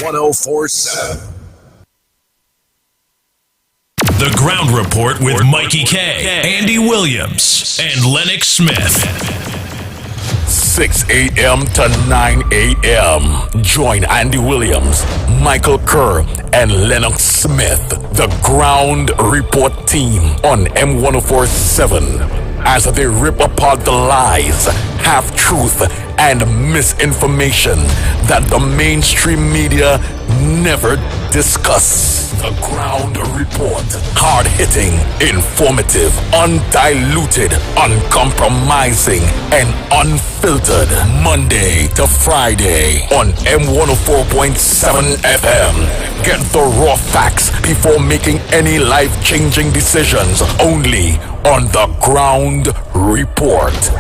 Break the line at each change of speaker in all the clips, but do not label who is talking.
1047.
The Ground Report with Mikey K, Andy Williams, and Lennox Smith.
6 a.m. to 9 a.m. Join Andy Williams, Michael Kerr, and Lennox Smith, the Ground Report team on M1047 as they rip apart the lies, half-truth, and misinformation that the mainstream media never discuss. The Ground Report. Hard-hitting, informative, undiluted, uncompromising, and unfiltered. Monday to Friday on M104.7 FM. Get the raw facts before making any life-changing decisions. Only on The Ground Report.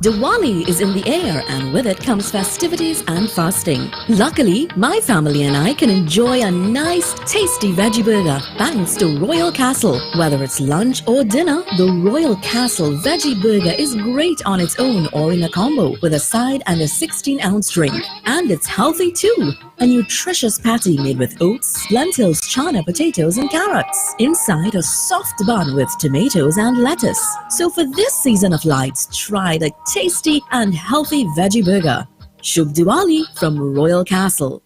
Diwali is in the air, and with it comes festivities and fasting. Luckily, my family and I can enjoy a nice, tasty veggie burger thanks to Royal Castle. Whether it's lunch or dinner, the Royal Castle veggie burger is great on its own or in a combo with a side and a 16-ounce drink. And it's healthy too. A nutritious patty made with oats, lentils, chana, potatoes, and carrots. Inside, a soft bun with tomatoes and lettuce. So for this season of lights, try the tasty and healthy veggie burger. Shubh Diwali from Royal Castle.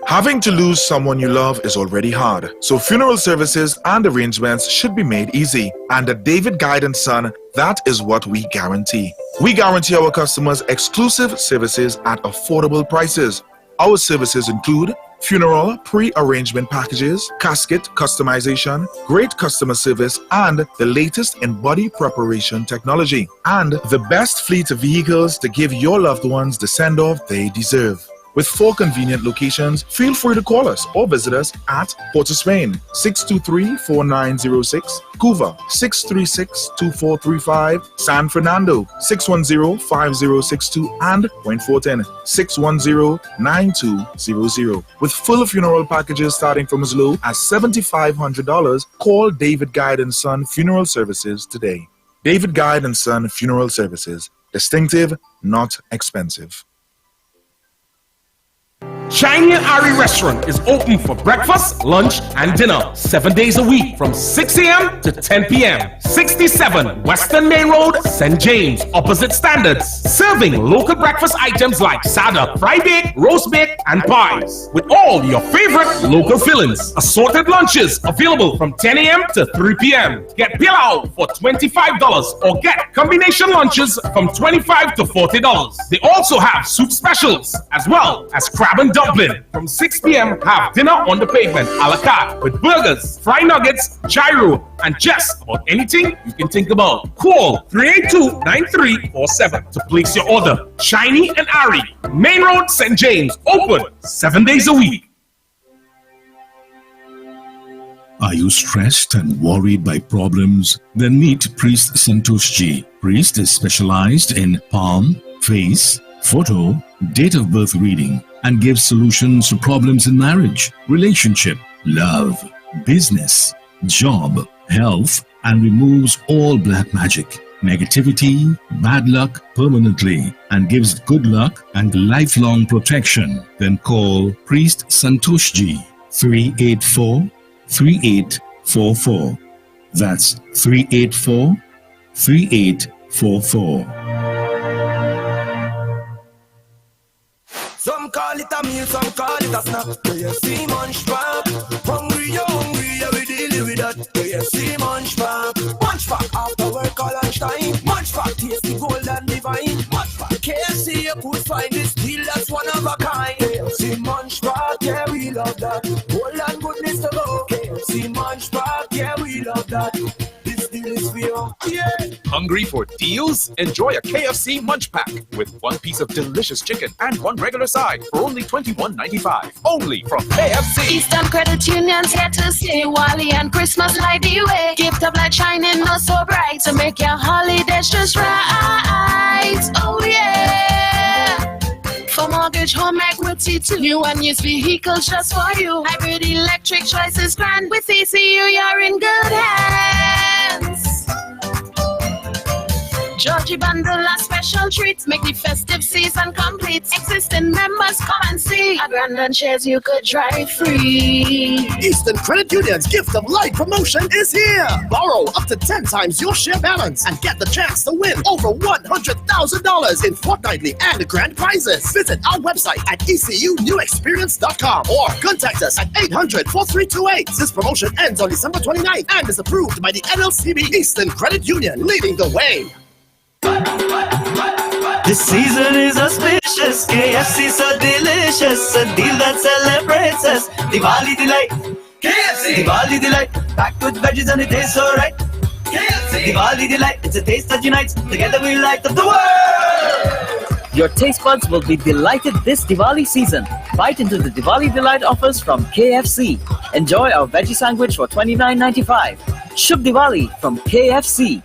Having to lose someone you love is already hard, so funeral services and arrangements should be made easy. And at David Guide & Son, that is what we guarantee. We guarantee our customers exclusive services at affordable prices. Our services include funeral pre-arrangement packages, casket customization, great customer service, and the latest in body preparation technology, and the best fleet of vehicles to give your loved ones the send-off they deserve. With 4 convenient locations, feel free to call us or visit us at Port of Spain, 623-4906, Couva, 636-2435, San Fernando, 610-5062, and Point Fortin, 610-9200. With full funeral packages starting from as low as $7,500, call David Guide & Son Funeral Services today. David Guide & Son Funeral Services. Distinctive, not expensive.
Shiny and Ari Restaurant is open for breakfast, lunch, and dinner 7 days a week from 6 a.m. to 10 p.m. 67 Western Main Road, St. James, opposite Standards. Serving local breakfast items like sada, fried bake, roast bake, and pies. With all your favorite local fillings. Assorted lunches available from 10 a.m. to 3 p.m. Get pilau for $25 or get combination lunches from $25 to $40. They also have soup specials as well as crab and dumpling. From 6 p.m. have dinner on the pavement a la carte with burgers, fried nuggets, gyro, and just about anything you can think about. Call 382-9347 to place your order. Shiny and Ari, Main Road, St. James, open 7 days a week.
Are you stressed and worried by problems? Then meet Priest Santosh Ji. Priest is specialized in palm, face, photo, date of birth reading, and gives solutions to problems in marriage, relationship, love, business, job, health, and removes all black magic, negativity, bad luck permanently, and gives good luck and lifelong protection. Then call Priest Santosh Ji 384-3844. That's 384-3844.
Some call it a meal, some call it a snack. KFC Munch Pack. Hungry, yeah, we deal with that. KFC Munch Pack. Munch Pack after work or lunchtime. Munch Pack tasty, gold and divine. Munch Pack KFC, you could find this deal that's one of a kind. KFC Munch Pack, yeah, we love that. Gold and goodness to go. KFC Munch Pack, yeah, we love that. Yeah.
Hungry for deals? Enjoy a KFC Munch Pack with 1 piece of delicious chicken and 1 regular side for only $21.95. Only from KFC.
Eastern Credit Union's here to stay. Wally and Christmas light the way. Gift of light shining not so bright to make your holidays just right. Oh yeah. For mortgage, home equity too. New and used vehicles just for you. Hybrid electric choices grand. With ECU, you're in good hands. Georgie bundle and special treats make the festive season complete. Existing members come and see. A grand and shares you could drive free.
Eastern Credit Union's Gift of Life promotion is here. Borrow up to 10 times your share balance and get the chance to win over $100,000 in fortnightly and grand prizes. Visit our website at ECUNewExperience.com or contact us at 800-4328. This promotion ends on December 29th and is approved by the NLCB. Eastern Credit Union, leading the way.
This season is auspicious, KFC so delicious, a deal that celebrates us. Diwali delight, KFC. Diwali delight, packed with veggies and it tastes so right. KFC. Diwali delight, it's a taste that unites. Together we light up the world.
Your taste buds will be delighted this Diwali season. Bite into the Diwali delight offers from KFC. Enjoy our veggie sandwich for $29.95. Shubh Diwali from KFC.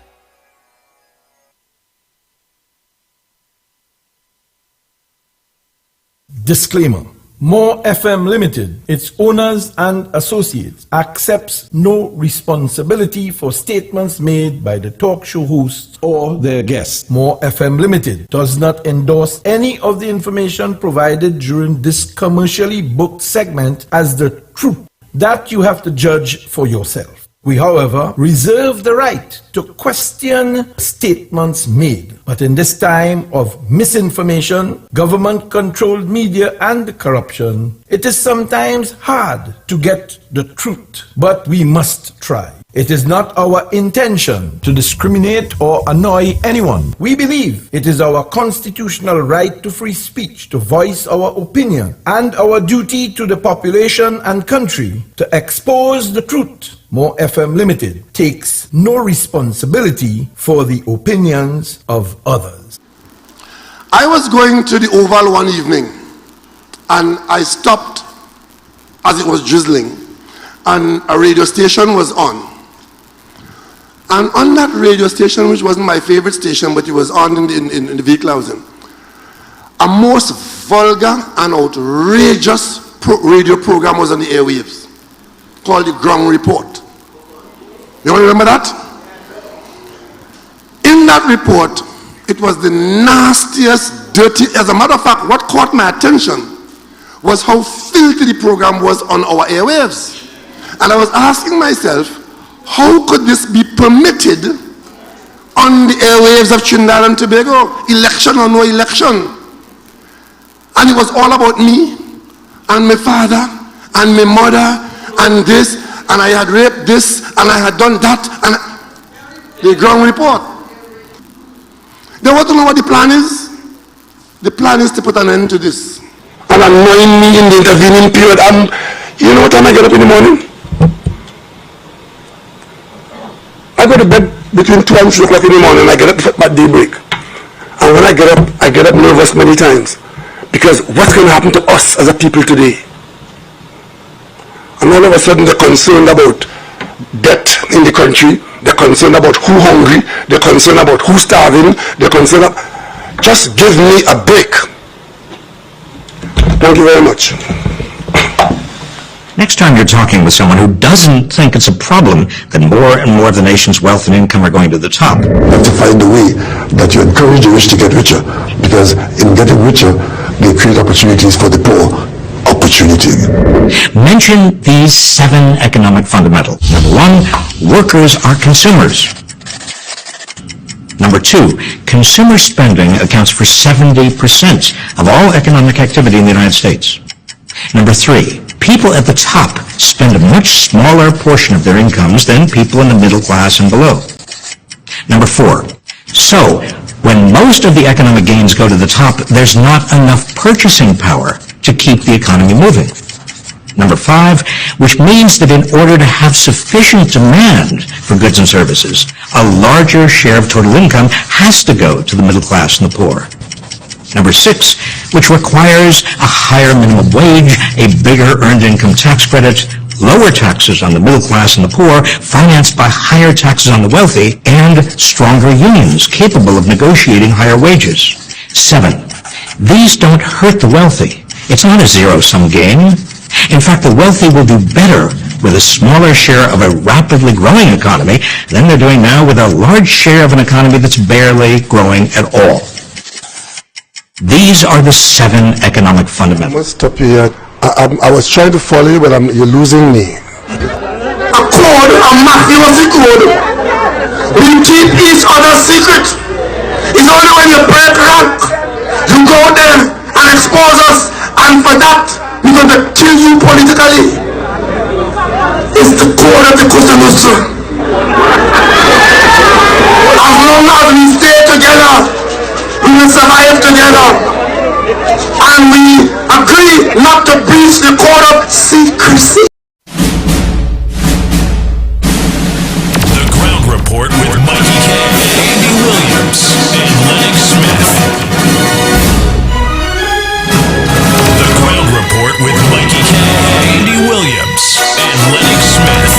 Disclaimer. More FM Limited, its owners and associates, accepts no responsibility for statements made by the talk show hosts or their guests. More FM Limited does not endorse any of the information provided during this commercially booked segment as the truth. That you have to judge for yourself. We, however, reserve the right to question statements made. But in this time of misinformation, government-controlled media and corruption, it is sometimes hard to get the truth. But we must try. It is not our intention to discriminate or annoy anyone. We believe it is our constitutional right to free speech, to voice our opinion, and our duty to the population and country to expose the truth. More FM Limited takes no responsibility for the opinions of others.
I was going to the Oval one evening and I stopped as it was drizzling and a radio station was on. And on that radio station, which wasn't my favorite station, but it was on in the vehicle I was in, a most vulgar and outrageous radio program was on the airwaves called the Ground Report. You all remember that? In that report, it was the nastiest, dirty. As a matter of fact, what caught my attention was how filthy the program was on our airwaves. And I was asking myself, how could this be permitted on the airwaves of Trinidad and Tobago, election or no election? And it was all about me and my father and my mother and this, and I had raped this and I had done that, and the Ground Report. They want to know what the plan is. The plan is to put an end to this and annoying me in the intervening period. You know what time I get up in the morning? I go to bed between 2 and 3 o'clock in the morning. I get up at daybreak. And when I get up nervous many times. Because what's going to happen to us as a people today? And all of a sudden they're concerned about debt in the country. They're concerned about who hungry. They're concerned about who starving. They're concerned about... Just give me a break. Thank you very much.
Next time you're talking with someone who doesn't think it's a problem that more and more of the nation's wealth and income are going to the top.
You have to find a way that you encourage the rich to get richer, because in getting richer, they create opportunities for the poor. Opportunity.
Mention these 7 economic fundamentals. Number 1, workers are consumers. Number 2, consumer spending accounts for 70% of all economic activity in the United States. Number 3, people at the top spend a much smaller portion of their incomes than people in the middle class and below. Number 4, so when most of the economic gains go to the top, there's not enough purchasing power to keep the economy moving. Number 5, which means that in order to have sufficient demand for goods and services, a larger share of total income has to go to the middle class and the poor. Number 6, which requires a higher minimum wage, a bigger earned income tax credit, lower taxes on the middle class and the poor, financed by higher taxes on the wealthy, and stronger unions capable of negotiating higher wages. 7, these don't hurt the wealthy. It's not a zero-sum game. In fact, the wealthy will do better with a smaller share of a rapidly growing economy than they're doing now with a large share of an economy that's barely growing at all. These are the 7 economic fundamentals.
I must stop you here. I was trying to follow you, but you're losing me. A code, a mafiosi code. We keep each other's secret. It's only when you break rank, you go there and expose us, and for that, we're going to kill you politically. It's the code of the Cosa Nostra. As long as we stay together, we will survive together. And we agree not to breach the code of secrecy.
The Ground Report with Mikey K, Andy Williams, and Lennox Smith. The Ground Report with Mikey K, Andy Williams, and Lennox Smith.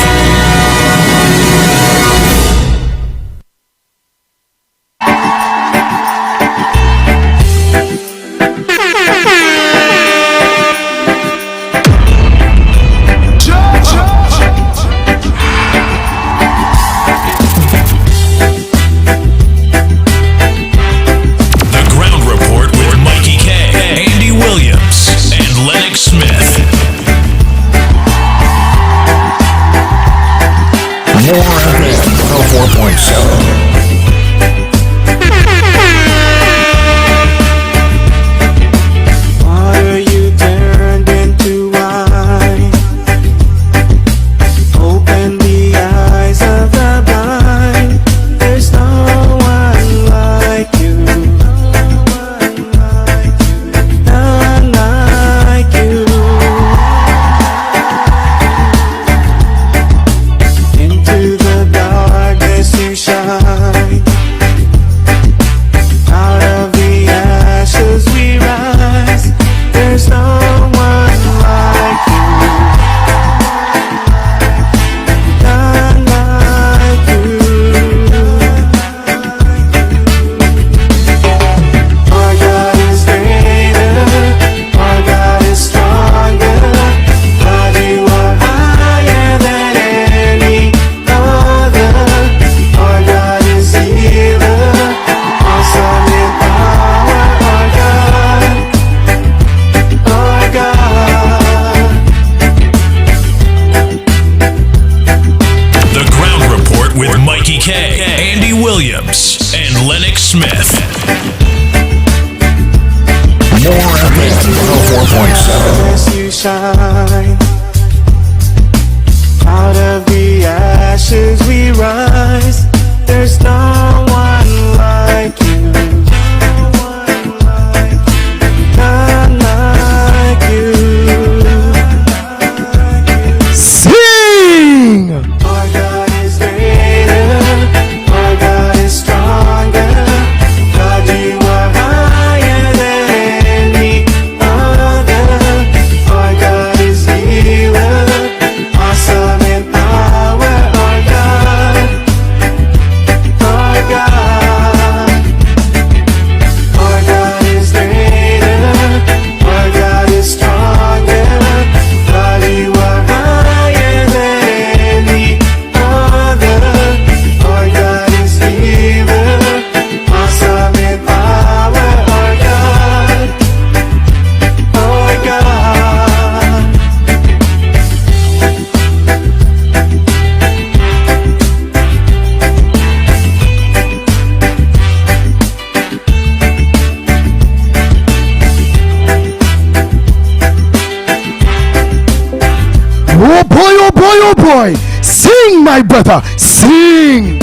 Sing, my brother, sing.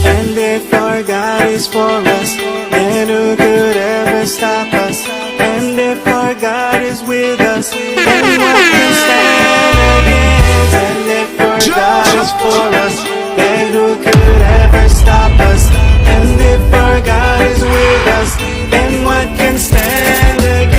And if our God is for us, then who could ever stop us? And if our God is with us, then what can stand against? And if our God is for us, then who could ever stop us? And if our God is with us, then what can stand against?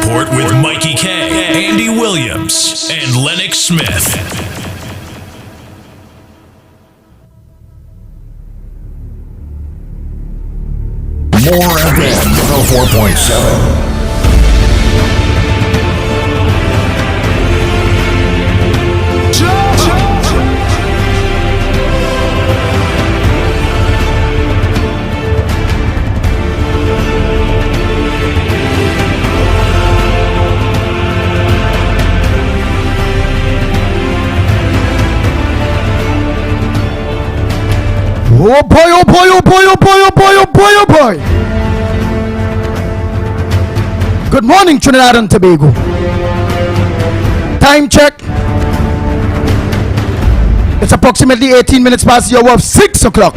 Report with Mikey K, Andy Williams, and Lennox Smith.
More FM 104.7.
Oh boy, oh boy, oh boy, oh boy, oh boy, oh boy, oh boy. Good morning, Trinidad and Tobago. Time check. It's approximately 18 minutes past the hour of 6 o'clock.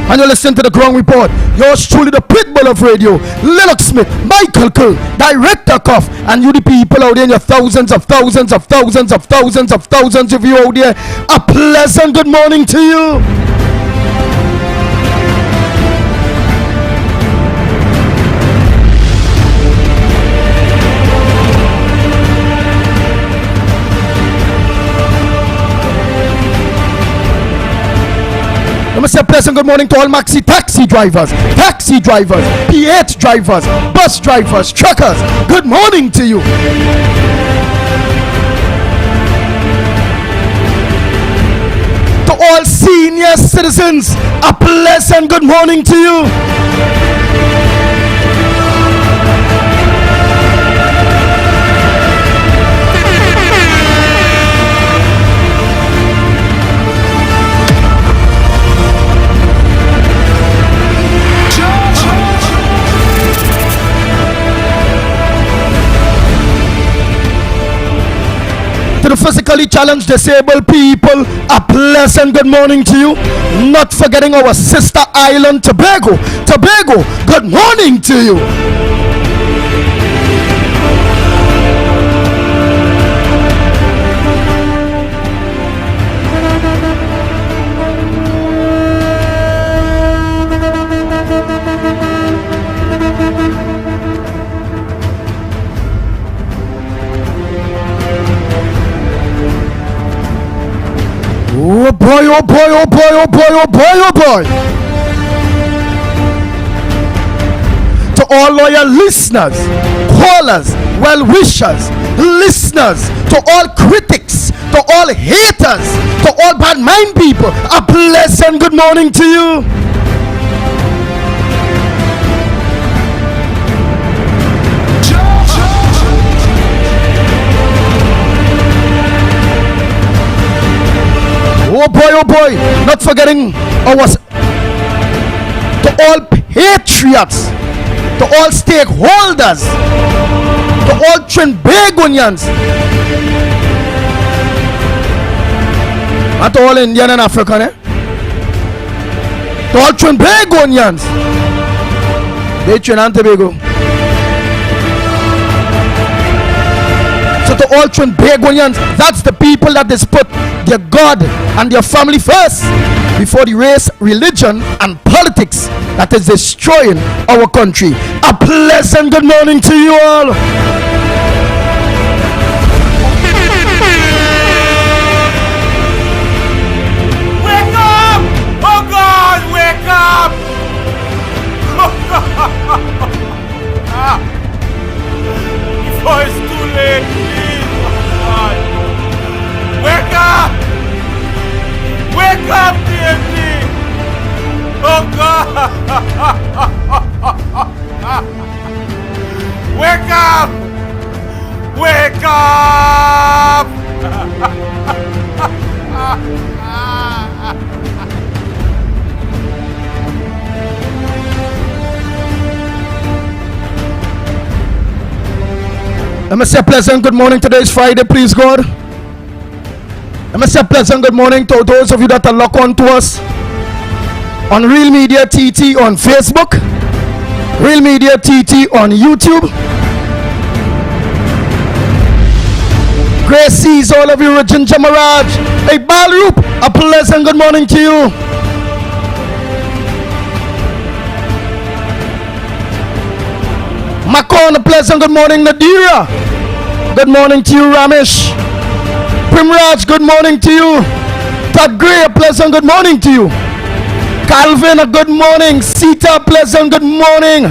And you're listening to the Ground Report. Yours truly, the pitbull of radio, Lennox Smith, Michael Kerr, Director Cuff, and you the people out there in your thousands of you out there. A pleasant good morning to you. Let me say a pleasant good morning to all maxi taxi drivers, P8 drivers, bus drivers, truckers. Good morning to you. To all senior citizens, a pleasant good morning to you. To the physically challenged disabled people, a pleasant good morning to you. Not forgetting our sister island, Tobago, good morning to you. Oh boy, oh boy, oh boy, oh boy, oh boy, oh boy. To all loyal listeners, callers, well-wishers, listeners, to all critics, to all haters, to all bad-mind people, a pleasant good morning to you. Oh boy, not forgetting our, to all patriots, to all stakeholders, to all Trinbagonians, and to all Indian and African, to all Trinbagonians, they Trinidad and Tobago. So to all Trinbagonians, that's the people that is put their God and their family first before the race, religion, and politics that is destroying our country. A pleasant good morning to you all.
Wake up! Oh God, wake up! Before it's too late, please. Oh God. Wake up! Wake up, DMD! Oh God! Wake up! Wake up!
Let me say a pleasant good morning. Today is Friday, please God. Let me say a pleasant good morning to those of you that are locked on to us on Real Media TT on Facebook, Real Media TT on YouTube. Grace sees all of you, Regin Jamaraj. Hey, Balroop, a pleasant good morning to you. Macon, a pleasant good morning. Nadira, good morning to you. Ramesh, Primraj, good morning to you. Todd Gray, a pleasant good morning to you. Calvin, a good morning. Sita, a pleasant good morning.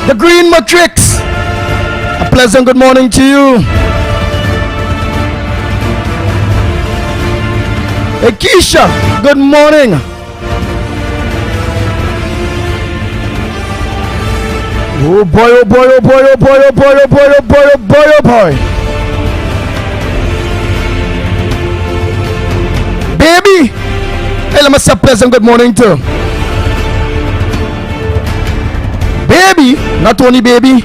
The Green Matrix, a pleasant good morning to you. Hey Keisha, good morning. Oh boy, oh boy, oh boy, oh boy, oh boy, oh boy, oh boy, oh boy, oh boy. Baby, hey, let me say a pleasant good morning to Baby, not only baby.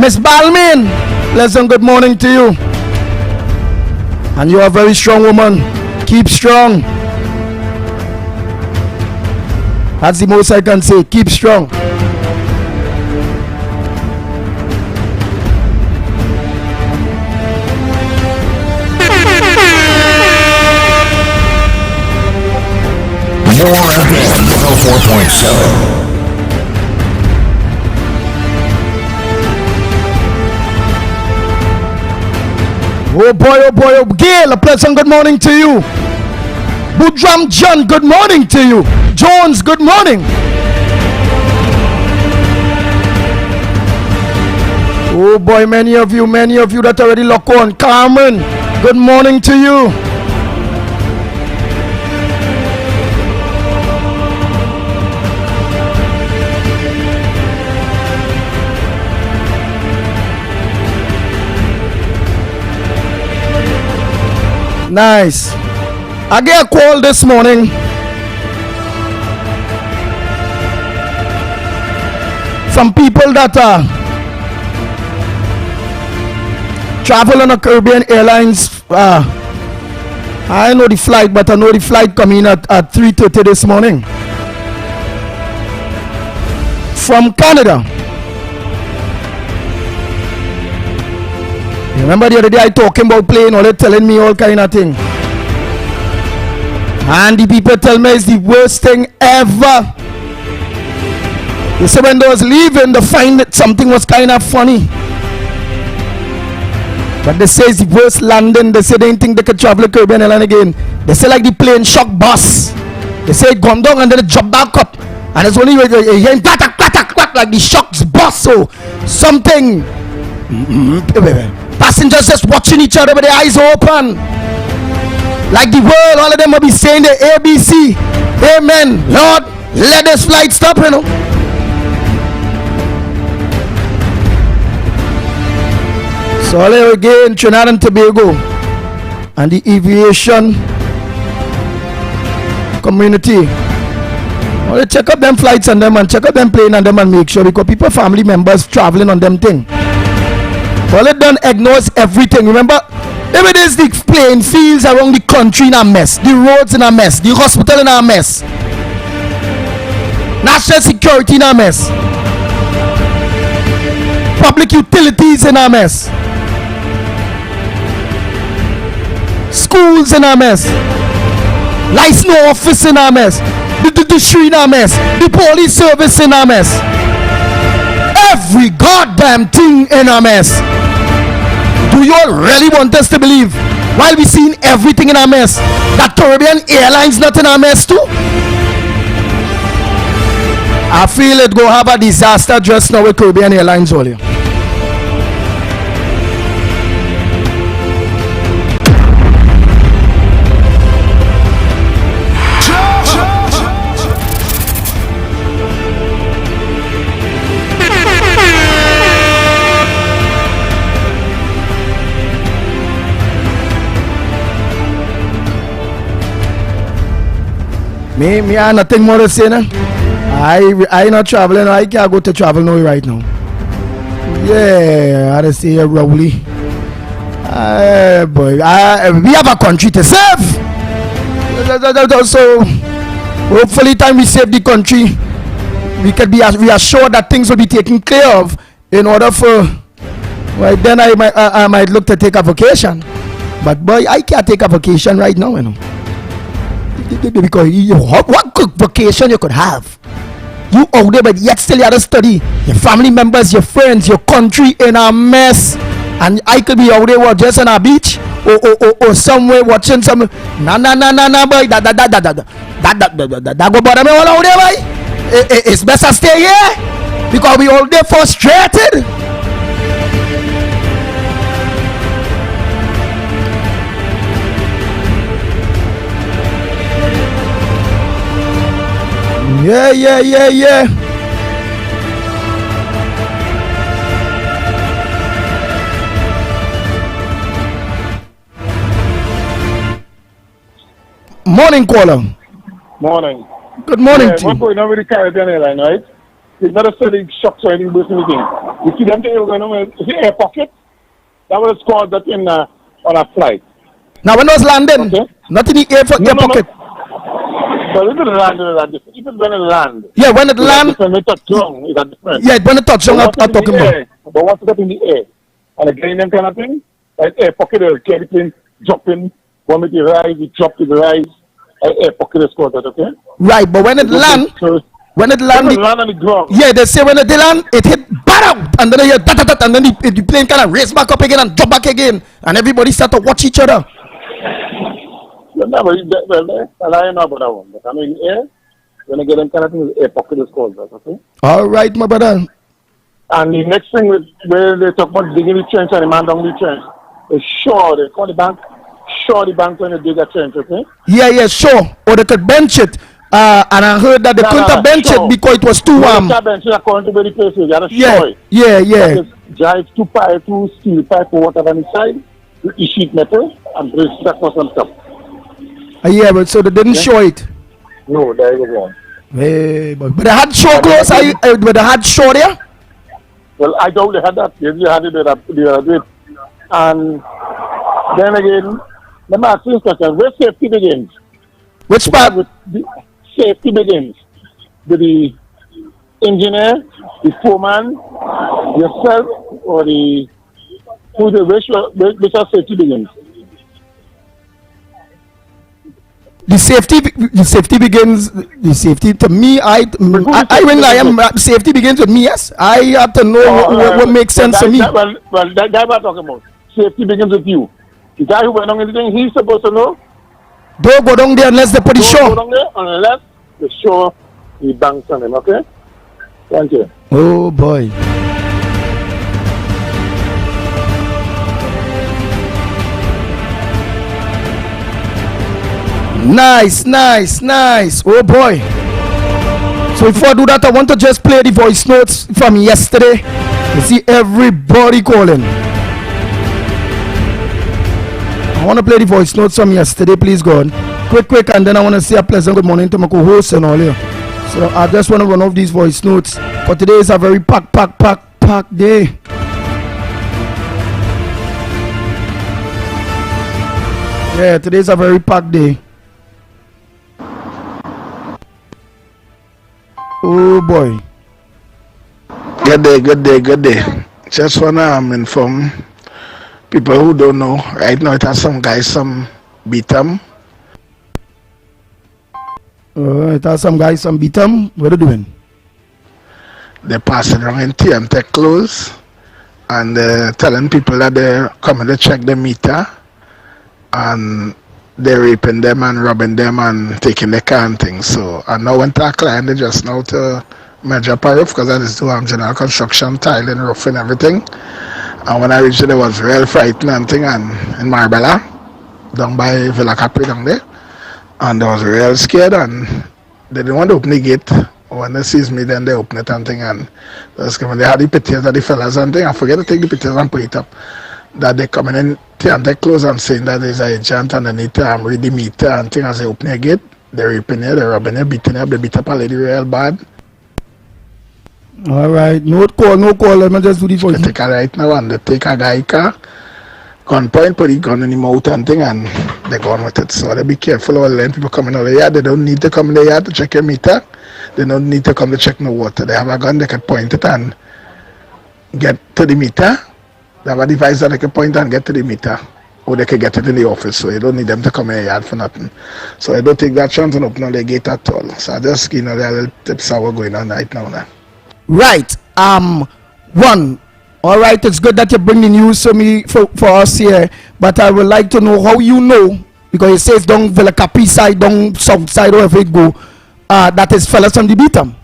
Miss Balmain, pleasant good morning to you. And you are a very strong woman. Keep strong. That's the most I can say. Keep strong.
More FM 104.7.
Oh boy, oh boy, oh Gail, a pleasant good morning to you. Budram John, good morning to you. Jones, good morning. Oh boy, many of you that already lock on. Carmen, good morning to you. Nice. I get a call this morning from people that travel on a Caribbean Airlines. I know the flight, but I know the flight coming at 3:30 this morning from Canada. Remember the other day I talking about plane, or they telling me all kind of thing. And the people tell me it's the worst thing ever. They say when they was leaving, they find that something was kind of funny. But they say it's the worst landing. They say they didn't think they could travel to Caribbean Island again. They say like the plane shock bus. They say it gone down and then it jump back up. And it's only hearing clack, clack, clack, like the shocks bust. So something... Passengers just watching each other with their eyes open. Like the world, all of them will be saying the ABC. Amen. Lord, let this flight stop, you know. So all again, Trinidad and Tobago and the aviation community. Well, check up them flights and them and check up them plane and them and make sure, because people, family members traveling on them thing. Well, it done ignores everything. Remember, if it is the plane fields around the country in a mess, the roads in a mess, the hospital in a mess, national security in a mess, public utilities in a mess, schools in a mess, license office in a mess, the street in a mess, the police service in a mess, every goddamn thing in a mess. Do you all really want us to believe, while we seen everything in a mess, that Caribbean Airlines not in a mess too? I feel it go have a disaster just now with Caribbean Airlines only. Me, I nothing more to say now. I not traveling. I can't go to travel now right now. Yeah, I just say Rowley. Boy, we have a country to save. So hopefully, time we save the country, we can be assured that things will be taken care of. In order for, well, then I might look to take a vacation. But boy, I can't take a vacation right now, you know. Because what good vacation you could have? You out there, but yet still you have to study. Your family members, your friends, your country in a mess. And I could be out there just on a beach or somewhere watching some. Nah, boy. That go bother me all out there, boy. It's best I stay here because we all there frustrated. Yeah. Morning, caller.
Morning.
Good morning to you.
What's going on with the Caribbean airline, right? It's not a steady shocks or anything business thing. You see them things going on with the air pocket? That was called that in on a flight.
Now when was landing? Okay. Not in the air pocket.
Well, if it land, if it's going to land.
Yeah, when it land.
When it touch down, it's different.
Yeah, when it touch down, I'm talking about.
But once it's up in the air, and again, them kind of thing, like air pocket, or carry plane, dropping, one with the rise, you drop to the rise, air pocket is called that, okay?
Right, but when it land, on the
ground.
Yeah, they say when it land, it hit bam, and then you and then the plane kind of race back up again and drop back again, and everybody start to watch each other.
Well, I don't know about that one, but I mean, air, when I get them kind of things, air pocket is called that, okay?
All right, my brother.
And the next thing where they talk about digging the trench and the man down the trench, is sure, they call the bank when they dig a trench, okay?
Yeah, sure. Or they could bench it. And I heard that they couldn't bench it because it was too warm.
They bench it according to where the place is.
Yeah.
Drive two steel pipe or whatever on the side, you sheet metal, and brace that for some stuff.
Yeah, but so they didn't show it.
No, there you go.
Hey, but they had show close. But they had show there.
Well, I doubt they had that. Yes, they had it. And then again, let me ask you this question: where safety begins?
Which part?
Safety begins with the engineer, the foreman, yourself, or which safety begins?
The safety begins. The safety to me, safety begins with me. Yes, I have to know what makes sense to me.
Well, that guy we're talking about. Safety begins with you. The guy who went on anything, he's supposed to know.
Don't go down there unless they put the show.
Don't go down there unless the show he banks on him. Okay. Thank you.
Oh boy. Nice. Oh boy. So before I do that, I want to just play the voice notes from yesterday. You see everybody calling. I want to play the voice notes from yesterday, please God. Quick, and then I want to say a pleasant good morning to my co-host and all here. So I just want to run off these voice notes. But today is a very packed day. Yeah, today's a very packed day. Oh boy.
Good day. Just wanna inform people who don't know. Right now it has some guys beat them.
It has some guys beat them. What are they doing?
They're passing around in TM Tech clothes and telling people that they're coming to check the meter, and they're raping them and robbing them and taking their car and things. So I now went to a client just now to measure up a roof because I just do general construction, tiling, roof and everything. And when I reached it, it was real frightening and thing, and in Marbella, down by Villa Capri down there. And I was real scared, and they didn't want to open the gate. When they sees me, then they open it and thing, and they had the pictures of the fellas and thing. I forget to take the pictures and put it up. That they coming in and they close and saying that there's an agent underneath read the meter and thing. As they open the gate, they're raping her, they're robbing her, beating her up, they beat up a lady real bad.
Alright, no call, let me just do the voice.
They take her right now and they take a guy car, gunpoint, put the gun in the mouth and thing, and they're gone with it. So they be careful all the people coming out of the yard. They don't need to come in the yard to check your meter. They don't need to come to check no water. They have a gun, they can point it and get to the meter. They have a device that they can point and get to the meter. or they can get it in the office, so you don't need them to come in yard for nothing. So I don't take that chance and open the gate at all. So I just there are little tips how we're going on right now.
Right. One. All right. It's good that you bring the news for us here, but I would like to know how you know, because it says down Villa Capi side, down south side, wherever it go, that is fellas from the Beetham.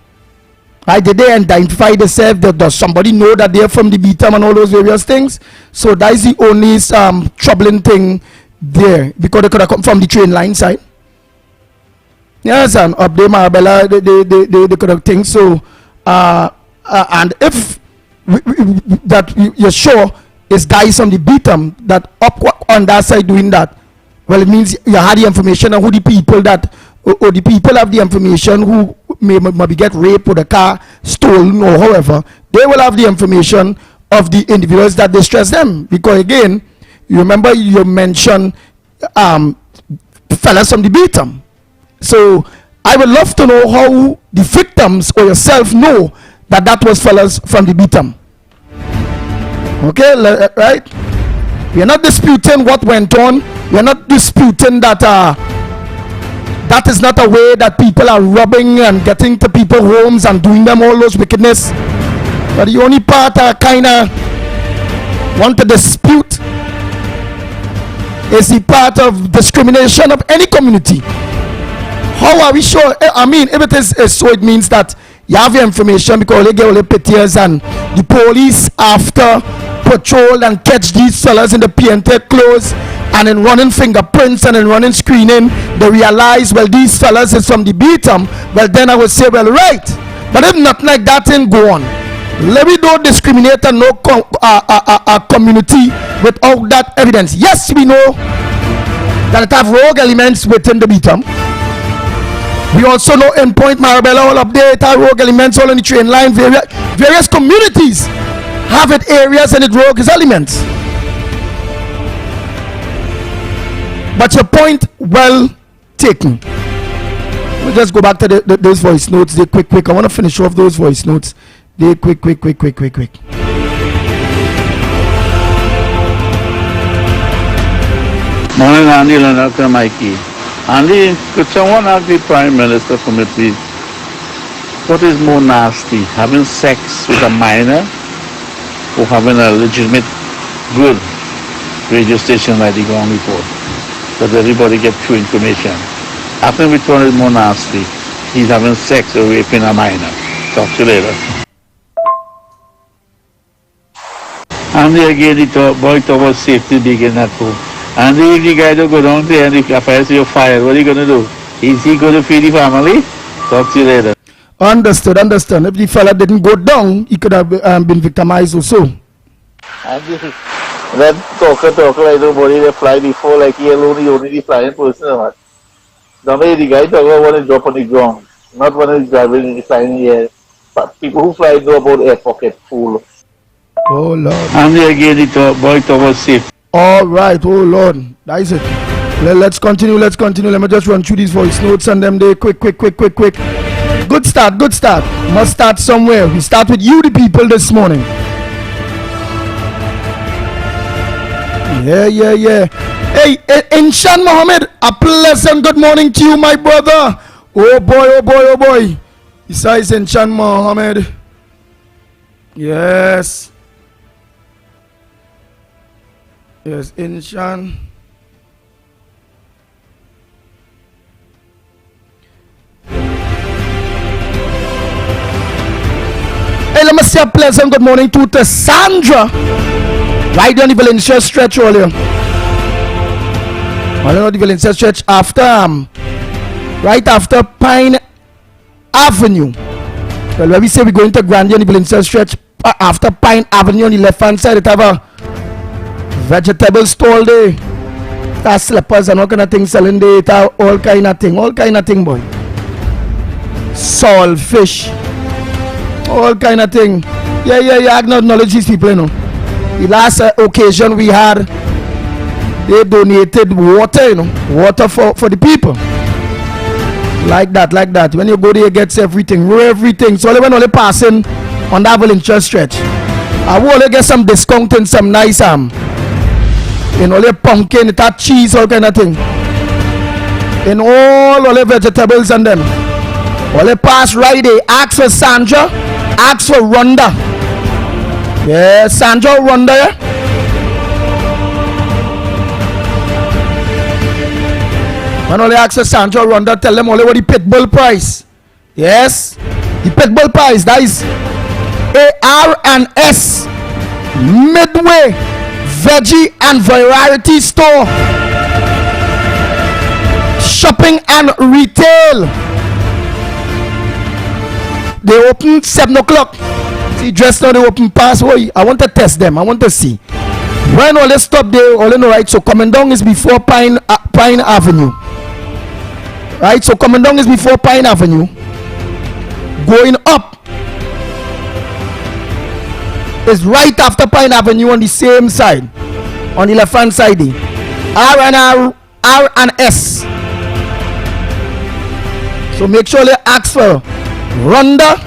Right? Did they identify themselves? Does somebody know that they're from the Beetham and all those various things? So that is the only troubling thing there, because they could have come from the train line side. Yes, and up there, Marbella, they could have think so. And if that you're sure it's guys from the Beetham that up on that side doing that, well, it means you had the information of who the people that, or the people have the information who maybe get raped or the car stolen or however, they will have the information of the individuals that distress them. Because again, you remember you mentioned fellas from the Beetham. So I would love to know how the victims or yourself know that was fellas from the Beetham. Okay, right? We are not disputing what went on. We are not disputing that that is not a way that people are robbing and getting to people's homes and doing them all those wickedness. But the only part I kind of want to dispute is the part of discrimination of any community. How are we sure? I mean, if it is so, it means that you have your information because they get all the pictures and the police after patrol and catch these fellas in the painted clothes and in running fingerprints and in running screening, they realize, well, these fellas is from the Beetham. Well, then I would say, well, right. But if nothing like that ain't go on, let me don't discriminate and no community without that evidence. Yes, we know that it have rogue elements within the Beetham. We also know in Point Marabella, all up there, it have rogue elements all on the train line. Various communities have it areas and it rogue elements. But your point well taken. We'll just go back to those voice notes. They quick. I want to finish off those voice notes. They quick.
Morning, Andy and Dr. Mikey. Andy, could someone ask the Prime Minister for me, please? What is more nasty, having sex with a minor or having a legitimate, good radio station like the Ground Report? That everybody get true information. I think which one is more nasty? He's having sex or raping a minor. Talk to you later. And again, the boy talk about safety big in that pool. And if the guy don't go down there and if you're fired, what are you going to do? Is he going to feed the family? Talk to you later.
Understood. If the fella didn't go down, he could have been victimized also.
And that talker like nobody they fly before, like he only the flying person or what. The guy talker want to drop on the ground, not when he's driving in the flying in the air. But people who fly know about air pocket fool.
Oh Lord.
And again the boy talk about safety.
Alright, oh Lord. That is it. Let's continue. Let me just run through these voice notes and them they quick. Good start. Must start somewhere. We start with you the people this morning. Yeah. Hey, Inshan Mohammed, a pleasant good morning to you, my brother. Oh boy. Besides Inshan Mohammed. Yes, Inshan. Hey, let me say a pleasant good morning to Sandra. Right on the Valencia stretch earlier. I don't know the Valencia stretch after right after Pine Avenue. Well, when we say we're going to Grandia on the Valencia stretch after Pine Avenue on the left hand side, it have a vegetable stall there. It has slippers and all kind of things selling there. It have all kind of thing, boy. Salt, fish, all kind of thing. Yeah. I acknowledge these people, you know. The last occasion we had, they donated water, water for the people. Like that. When you go there, you get everything. So when only passing on that Valencia stretch, I will only get some discount and some nice In all the pumpkin, it had cheese, all kind of thing. In all the vegetables and them. All the past right day, ask for Sandra, ask for Rhonda. Yeah, Sandra, Rhonda, yeah? When all the ask for Sandra, Rhonda, tell them all what the pitbull price. Yes, the pitbull price, that is AR&S Midway Veggie and Variety Store. Shopping and retail. They open 7 o'clock. See, just now they open past. I want to test them. I want to see. When all they stop there, all they know, right? So coming down is before Pine Avenue. Right? So coming down is before Pine Avenue. Going up is right after Pine Avenue on the same side. On the left hand side. R&S. So make sure they ask for Rhonda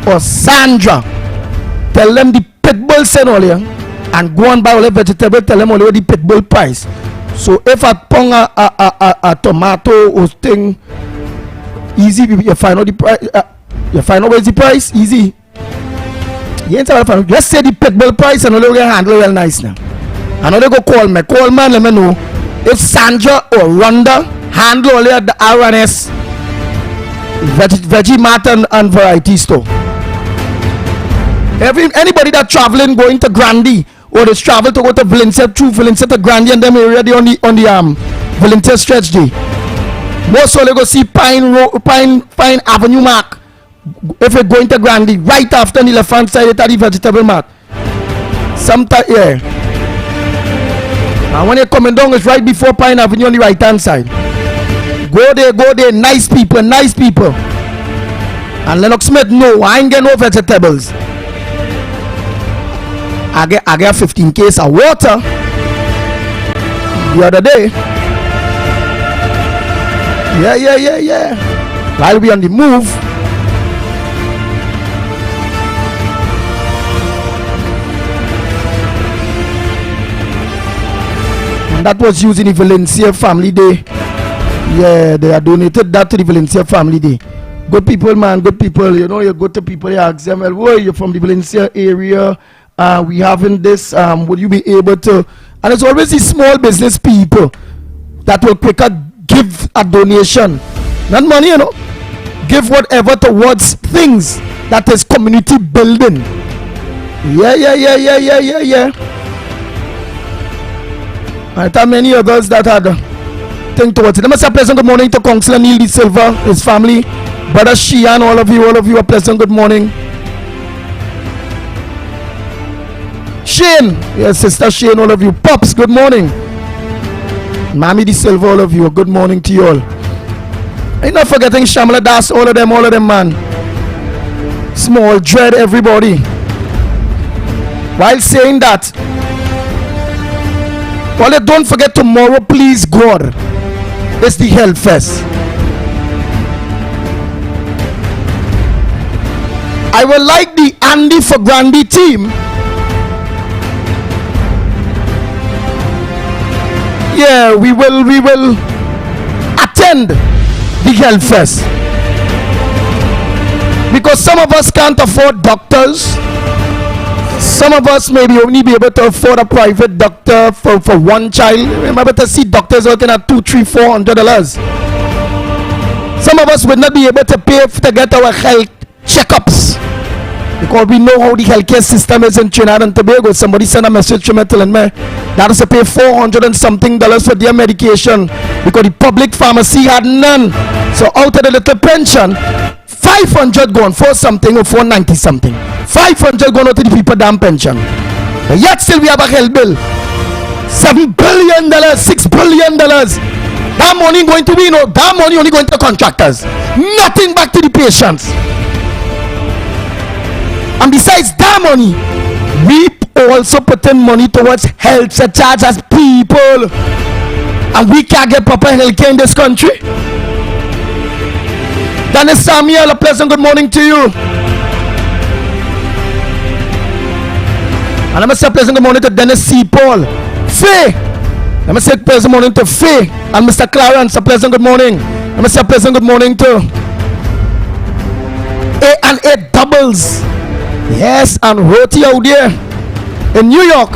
or Sandra. Tell them the pitbull send all here and go and buy all the vegetable. Tell them all the pitbull price. So if I pong a tomato or thing easy, you find out the price. You find out where's the price easy. You ain't tell me. Just say the pitbull price and all they handle it well nice now. I know they go call me. Call man, let me know if Sandra or Rhonda handle all the R&S Veggie Mart and Variety Store. Anybody that traveling going to Grandy or they travel to go to Valencia, through Valencia to Grandy and them area on the Valencia stretch day. Most of they go see Pine Avenue Mark. If you're going to Grandy, right after the left hand side, it's the vegetable mart. Sometimes, yeah. And when you're coming down, it's right before Pine Avenue on the right hand side. Go there, nice people. And Lennox Smith, no, I ain't getting no vegetables. I get 15 cases of water the other day. Yeah. While we on the move. And that was using the Valencia Family Day. Yeah, they are donated that to the Valencia Family Day. Good people, man, good people. You know, you go to people, you ask them, well, where you're from the Valencia area. We having this. Would you be able to? And it's always the small business people that will quicker give a donation. Not money, you know. Give whatever towards things that is community building. Yeah. And there are many others that had think towards it. Let me say a pleasant good morning to Councillor Neil De Silva, his family, Brother Sheehan, all of you a pleasant good morning. Shane, yes, Sister Shane, all of you. Pops, good morning. Mammy De Silva, all of you, good morning to you all. Ain't not forgetting Shamla Das, all of them, man. Small Dread, everybody. While saying that, well, don't forget tomorrow, please God, it's the Health Fest. I will like the Andy for Grandy team. Yeah, we will attend the Health Fest. Because some of us can't afford doctors. Some of us maybe only be able to afford a private doctor for one child. Remember to see doctors looking at $200, $300, $400. Some of us would not be able to pay to get our health checkups. Because we know how the healthcare system is in Trinidad and Tobago. Somebody sent a message to me telling me that has to pay $400 and something for their medication because the public pharmacy had none. So out of the little pension, 500 gone for something or 490 something. 500 gone out to the people damn pension. But yet still we have a health bill. $7 billion, $6 billion. That money going to be, that money only going to the contractors. Nothing back to the patients. And besides that money, we also put in money towards health such as people. And we can't get proper health care in this country. Dennis Samuel, a pleasant good morning to you. And I'm going to say a pleasant good morning to Dennis C. Paul. Faye, Let me say pleasant morning to Faye and Mr. Clarence. A pleasant good morning. Let me say a pleasant good morning to A and A Doubles. Yes, and Roti out there in New York.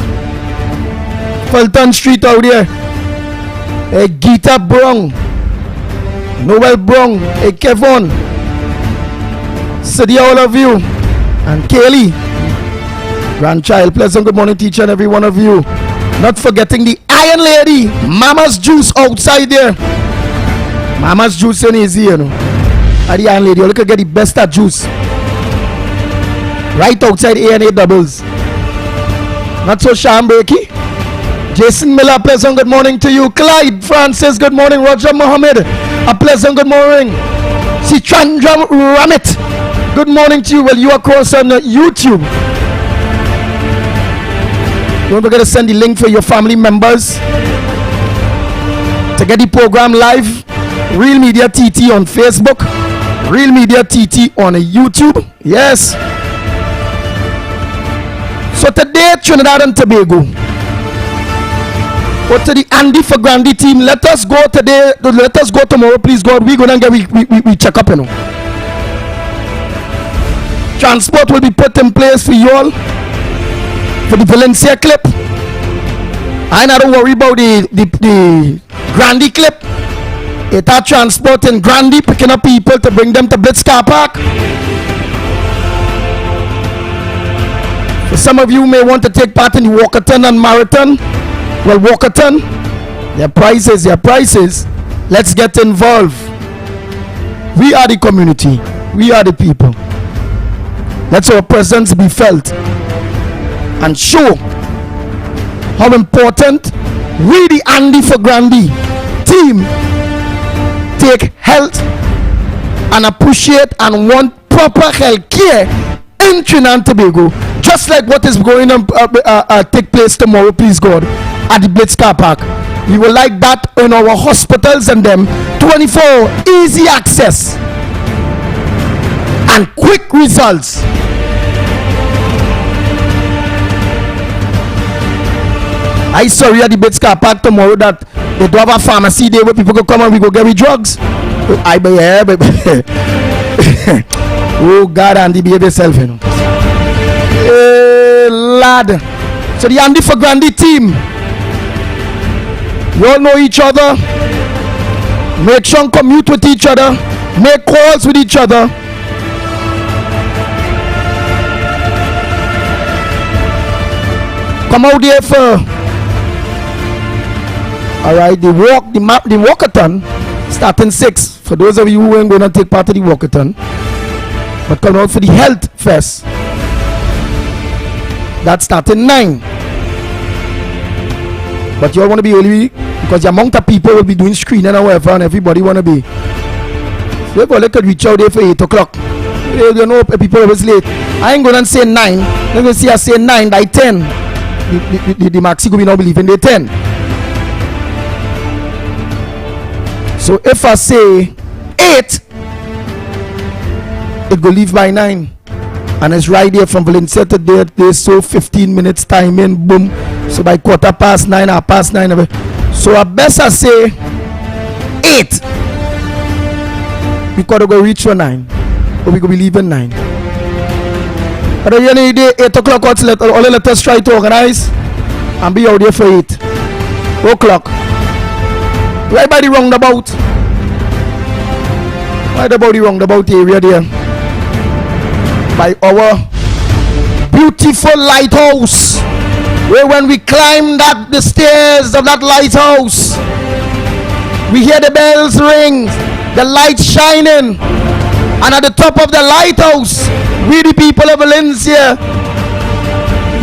Fulton Street out there. Hey, Gita Brown. Noel Brown. Hey, Kevin. City, all of you. And Kaylee. Grandchild, pleasant good morning to each and every one of you. Not forgetting the Iron Lady, Mama's Juice outside there. Mama's Juice ain't easy, you know. And the Iron Lady, you look at get the best at juice. Right outside A&A Doubles. Not so sham breaky. Jason Miller, pleasant good morning to you. Clyde Francis, good morning. Roger Mohammed, a pleasant good morning. Sichandra Ramit, good morning to you. Well, you are across on YouTube. Don't forget to send the link for your family members to get the program live. Real Media TT on Facebook, Real Media TT on YouTube. Yes. So today, Trinidad and Tobago, go to the Andy for Grandy team. Let us go today. Let us go tomorrow, please God. We're gonna get we check up, you know. Transport will be put in place for you all. For the Valencia clip, I don't worry about the Grandy clip. It are transport in Grandy, picking up people to bring them to Blitz Car Park. For some of you may want to take part in the Walkerton and Marathon. Well, Walkerton, their prices. Let's get involved. We are the community. We are the people. Let our presence be felt and show how important we, the Andy for Grandy team, take health and appreciate and want proper health care in Trinidad and Tobago, just like what is going on take place tomorrow, please God, at the Blitz Car Park. We will like that in our hospitals and them 24 easy access and quick results. I sorry at the Blitz Car Park tomorrow that they do have a pharmacy there where people go come and we go get me drugs. I be yeah, baby. Oh God, Andy, behave yourself, you know. Hey, lad. So the Andy for Grandy team, you all know each other. Make sure and commute with each other. Make calls with each other. Come out there for. Alright, the walkathon starting 6. For those of you who ain't going to take part of the walkathon, but come out for the health fest. That's starting 9. But you all want to be early because the amount of people will be doing screening and whatever, and everybody want to be. So everybody could reach out there for 8 o'clock. You know, people always late. I ain't going to say 9. I'm going to see I say 9 by 10. The maxi will be now believing they 10. So if I say 8, it will leave by 9. And it's right here from Valencia to there, so 15 minutes time in, boom. So by 9:15, 9:30. So I best I say 8. We gotta go reach for 9. Or we could be leaving 9. But at the end of the day, 8 o'clock, let us try to organize and be out there for 8 o'clock. Right by the roundabout. Right about the roundabout area there. By our beautiful lighthouse. Where when we climb the stairs of that lighthouse, we hear the bells ring, the lights shining. And at the top of the lighthouse, we the people of Valencia,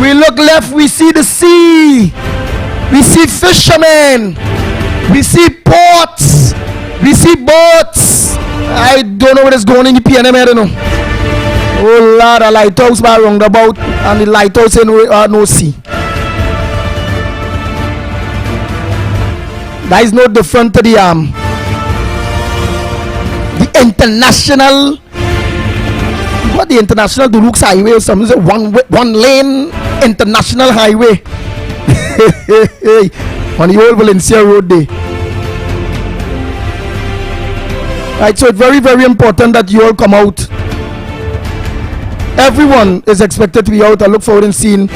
we look left, we see the sea. We see fishermen. We see ports, we see boats. I don't know what is going in the PNM, I don't know. Oh Lord, a lighthouse by roundabout and the lighthouse in no sea. That is no different to the international, what the international Dulux highway or something, one lane international highway. on the old Valencia Road day. Right, so it's very, very important that you all come out. Everyone is expected to be out. I look forward to seeing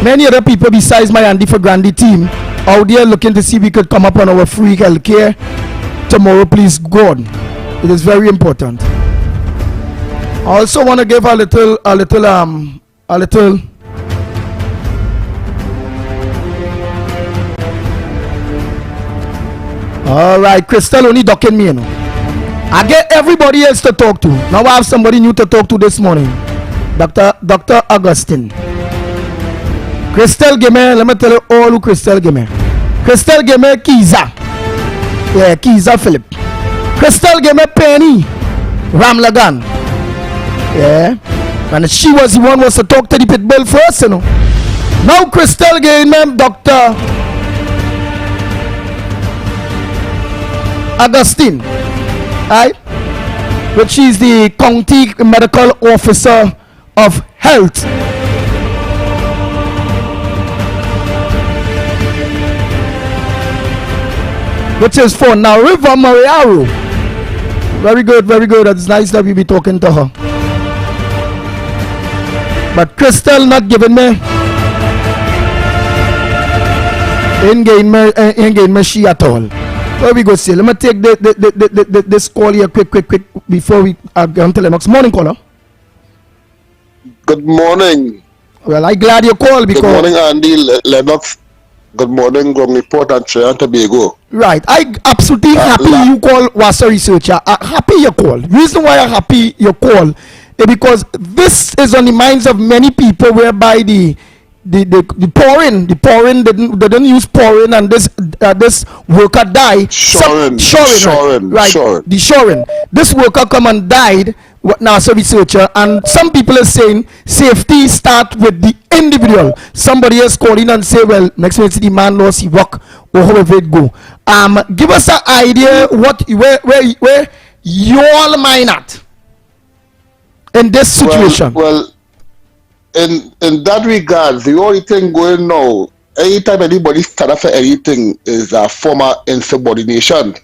many other people besides my Andy for Grandy team out there looking to see if we could come up on our free healthcare tomorrow, please God. It is very important. I also want to give a little all right, Crystal only ducking me, you know. I get everybody else to talk to. Now I have somebody new to talk to this morning. Dr. Augustine. Crystal Game, let me tell you all who Crystal Game. Crystal Game Kiza. Yeah, Kiza Philip. Crystal Game Penny Ramlagan. Yeah. And she was the one was to talk to the pitbull first, you know. Now Crystal Game Dr. Augustine. Right? Which is the county medical officer of health. Which is for Nariva Mariaro. Very good, very good. It's nice that we be talking to her. But Crystal not giving me ain't getting me she at all. Where we go see? Let me take this call here quick before we go on to the next morning caller.
Good morning.
Well, I'm glad you called because...
Good morning, Andy Lennox. Good morning, Grom Report and Trinidad and Tobago.
Right. I absolutely happy you call Wasa Researcher. Happy you call. Reason why I'm happy you call is because this is on the minds of many people whereby the pouring they didn't use pouring and this worker died. Shoring. Right. The shoring. This worker come and died. Now, so researcher, and some people are saying safety start with the individual. Somebody else call in and say, well, next week the man lost his work or however it go. Give us an idea where you all mind at in this situation.
Well, in that regard, the only thing going now, anytime anybody stand up for anything is a form of insubordination,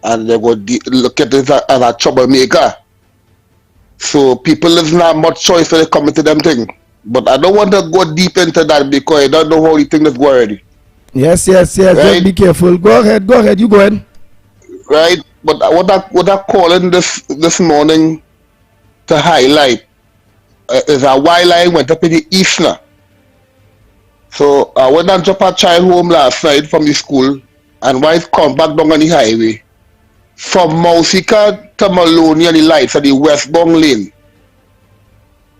and they go look at it as a troublemaker. So people is not much choice when they come into them thing. But I don't want to go deep into that because I don't know how the thing is going already.
Yes. Right? Be careful. Go ahead. You go ahead.
Right. But what I calling this morning to highlight is a while I went up in the east now. So I went and dropped a child home last night from the school, and wife come back down on the highway. From Mousika to Maloney and the lights at the westbound lane.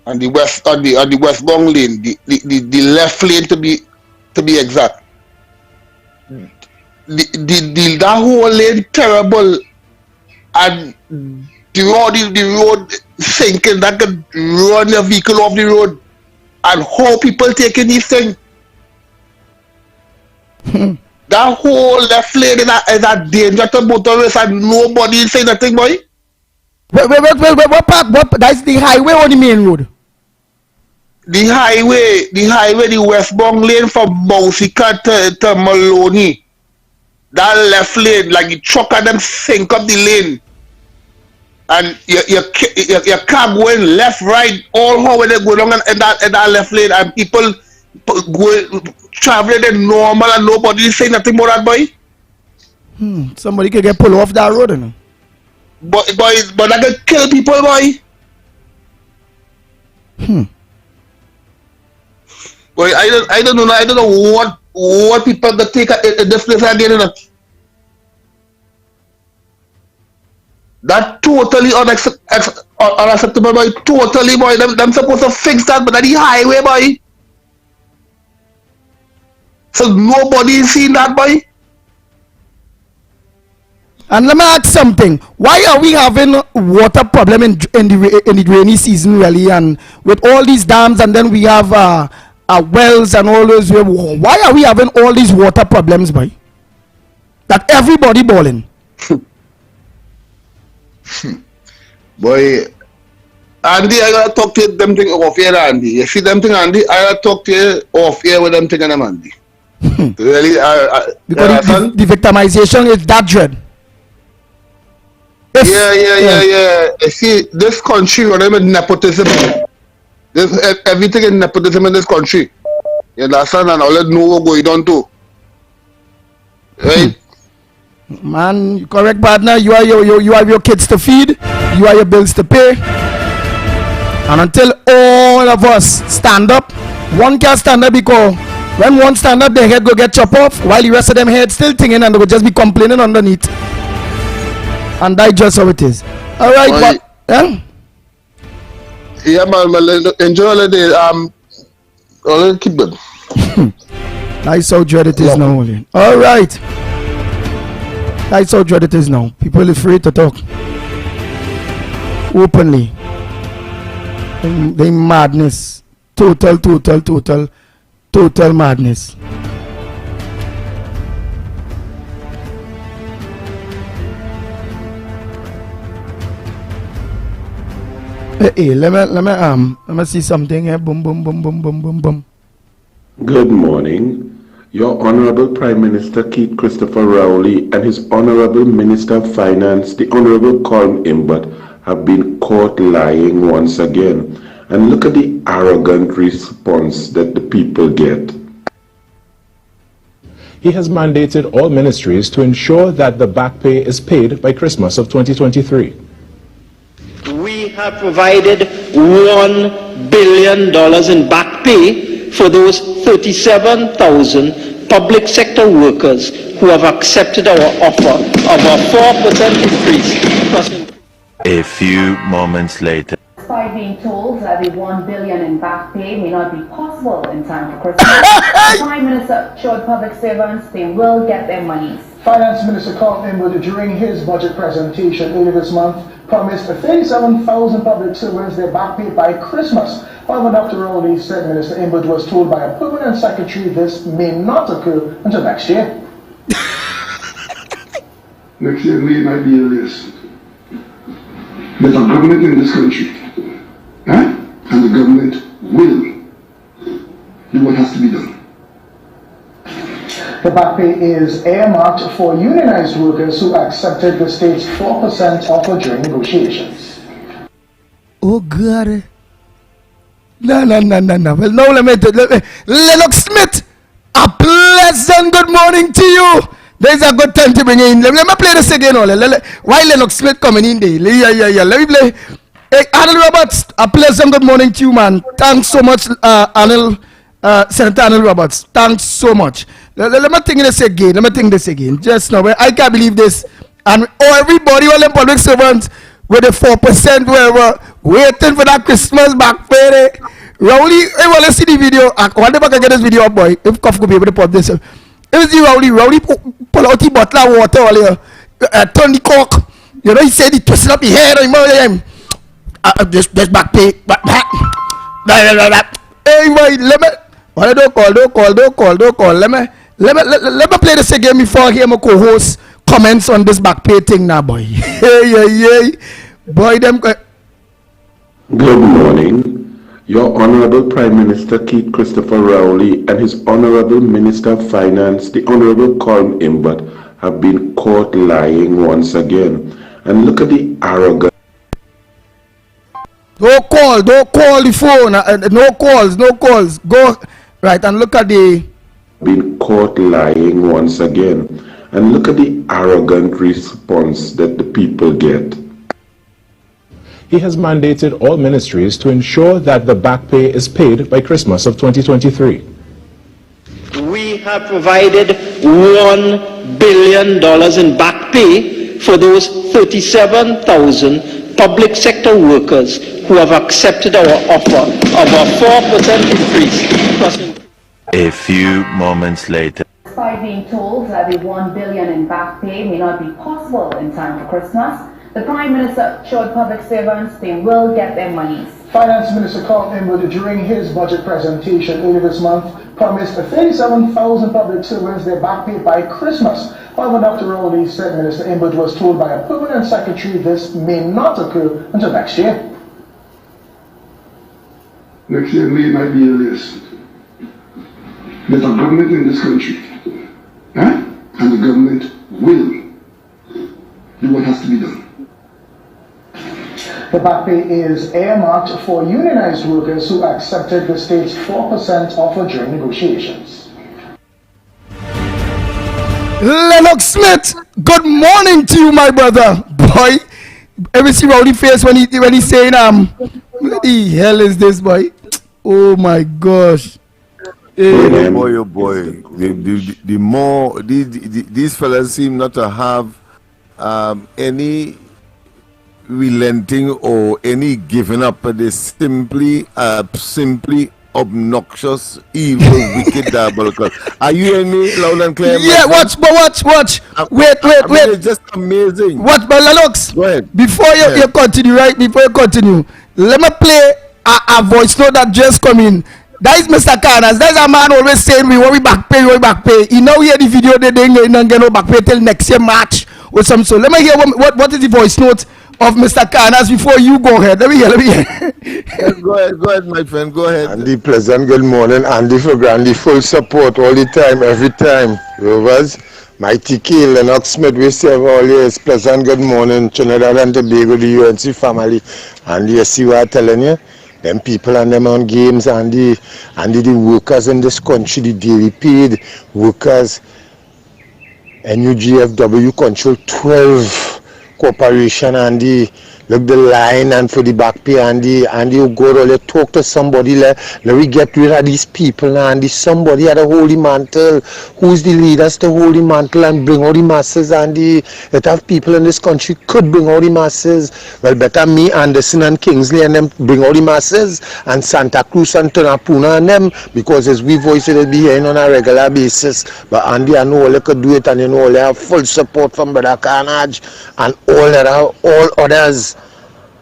On the westbound lane, the left lane to be exact. That whole lane terrible, and the road sinking that could run your vehicle off the road, and how people taking these things. That whole left lane is a danger to motorists and nobody is saying nothing, boy.
What part? That's the highway or the main road?
The highway, the westbound lane from Mousika to Maloney. That left lane, like the truck and them sink up the lane. And your car going left, right, all how when they go down in that left lane, and people go traveling in normal and nobody is saying nothing more that, boy.
Somebody could get pulled off that road, you know.
But that could kill people, boy. Boy, I don't know what people that take in this place again, you know. That totally unacceptable, boy. Totally, boy. Them supposed to fix that, but at the highway, boy. So nobody is seeing that, boy.
And let me ask something. Why are we having water problem in the rainy season, really? And with all these dams, and then we have wells and all those. Why are we having all these water problems, boy? That everybody balling.
Boy, Andy, I gotta talk to them thing off here, Andy. You see them thing, Andy? I gotta talk to you off here with them thing and them, Andy. Really?
Because the victimization is that dread.
Yeah. You see, this country, whatever nepotism, everything is nepotism in this country. You understand? And all that know what going on too. Right?
Man, correct, partner. You have your kids to feed. You have your bills to pay. And until all of us stand up, one can stand up because when one stand up, their head go get chopped off, while the rest of them head still thinking and they will just be complaining underneath. And that's just how it is. All right,
yeah, man. Enjoy all the day. All keep good.
That's how dread it is now, Olin. All right. That's how dread it is now. People are afraid to talk openly. They madness. Total madness. Hey, let me see something here. Boom.
Good morning. Your Honorable Prime Minister Keith Christopher Rowley and his Honorable Minister of Finance, the Honorable Colm Imbert, have been caught lying once again. And look at the arrogant response that the people get.
He has mandated all ministries to ensure that the back pay is paid by Christmas of 2023.
We have provided $1 billion in back pay for those 37,000 public sector workers who have accepted our offer of a 4% increase.
A few moments later.
Despite being told that the $1 billion in back pay may not be possible in time for Christmas, the Prime Minister assured public servants they will get their monies.
Finance Minister Colm Imbert, during his budget presentation earlier this month, promised 37,000 public servants their back pay by Christmas. However, Dr. Rowley said Minister Imbert was told by a permanent secretary this may not occur until next year.
Next year may not be earliest. There's a government in this country, and the government will do what has to be done.
The back pay is earmarked for unionized workers who accepted the state's 4% offer during negotiations.
Oh God. No. Well, now let me Lennox Smith, a pleasant good morning to you. There's a good time to bring in. Let me play this again. Why Lennox Smith coming in there? Yeah. Let me play. Hey, Arnold Roberts, a pleasant good morning to you, man. Thanks so much, Senator Arnold Roberts. Thanks so much. Let me think this again. Just now, I can't believe this. And everybody, all them public servants with the 4% were waiting for that Christmas back pay. Rowley, I want to see the video. Whatever can get this video up, boy. If Kof could be able to put this. It was the Rowley pull out the bottle of water earlier. Turn the cork. You know, he said he twisted up his hair. This back pay. Hey, boy, let me. Don't call. Let me play this again before I hear my co-host comments on this back pay thing now, boy. Hey. Boy, them.
Good morning. Your Honorable Prime Minister Keith Christopher Rowley and his Honorable Minister of Finance, the Honorable Colm Imbert, have been caught lying once again. And look at the arrogance.
Don't call the phone. No calls. Go right and look at the.
Been caught lying once again. And look at the arrogant response that the people get.
He has mandated all ministries to ensure that the back pay is paid by Christmas of 2023.
We have provided $1 billion in back pay for those 37,000 public sector workers who have accepted our offer of a 4% increase.
A few moments later.
Despite being told that the $1 billion in back pay may not be possible in time for Christmas, the Prime Minister assured public servants they will get their monies.
Finance Minister Colm Imbert, during his budget presentation earlier this month, promised 37,000 public servants their back pay by Christmas. However, Dr. Rowley said Minister Imbert was told by a permanent secretary this may not occur until next year.
Next year may not be earliest. There's a government in this country, and the government will do what has to be done.
The back pay is earmarked for unionized workers who accepted the state's 4% offer during negotiations.
Lennox Smith, good morning to you, my brother. Boy, ever see Rowdy face when he saying what the hell is this, boy? Oh my gosh.
Oh boy, oh boy. The more these fellas seem not to have any relenting or any giving up. They simply obnoxious, evil, wicked, diabolical. Are you hearing me loud and clear?
Yeah, watch. Wait.
It's just amazing.
Watch, but Lennox,
go ahead.
Before you continue, let me play a voice note that just come in. That is Mr. Canas. That's a man always saying we worry back pay. You know, hear the video they don't get no back pay till next year March or something. So let me hear what is the voice note of Mr. Canas before you go ahead. Let me hear.
Go ahead, my friend. Go ahead.
Andy, pleasant good morning. Andy for Grandy, full support all the time, every time. Rovers, Mighty K, Lennox Smith, we serve all years. Pleasant good morning, Trinidad and Tobago, the UNC family. And you see what I'm telling you? Them people and them on games and the workers in this country, the daily paid workers. NUGFW control 12 corporation and the line and for the back pay and you go to talk to somebody let we get rid of these people and somebody at the holy mantle who's the leaders to hold the mantle and bring all the masses and let have people in this country could bring all the masses. Well, better me, Anderson and Kingsley and them bring all the masses and Santa Cruz and Tunapuna and them because as we voice it will be hearing on a regular basis. But Andy, I know all they could do it and you know they have full support from Brother Carnage and all others.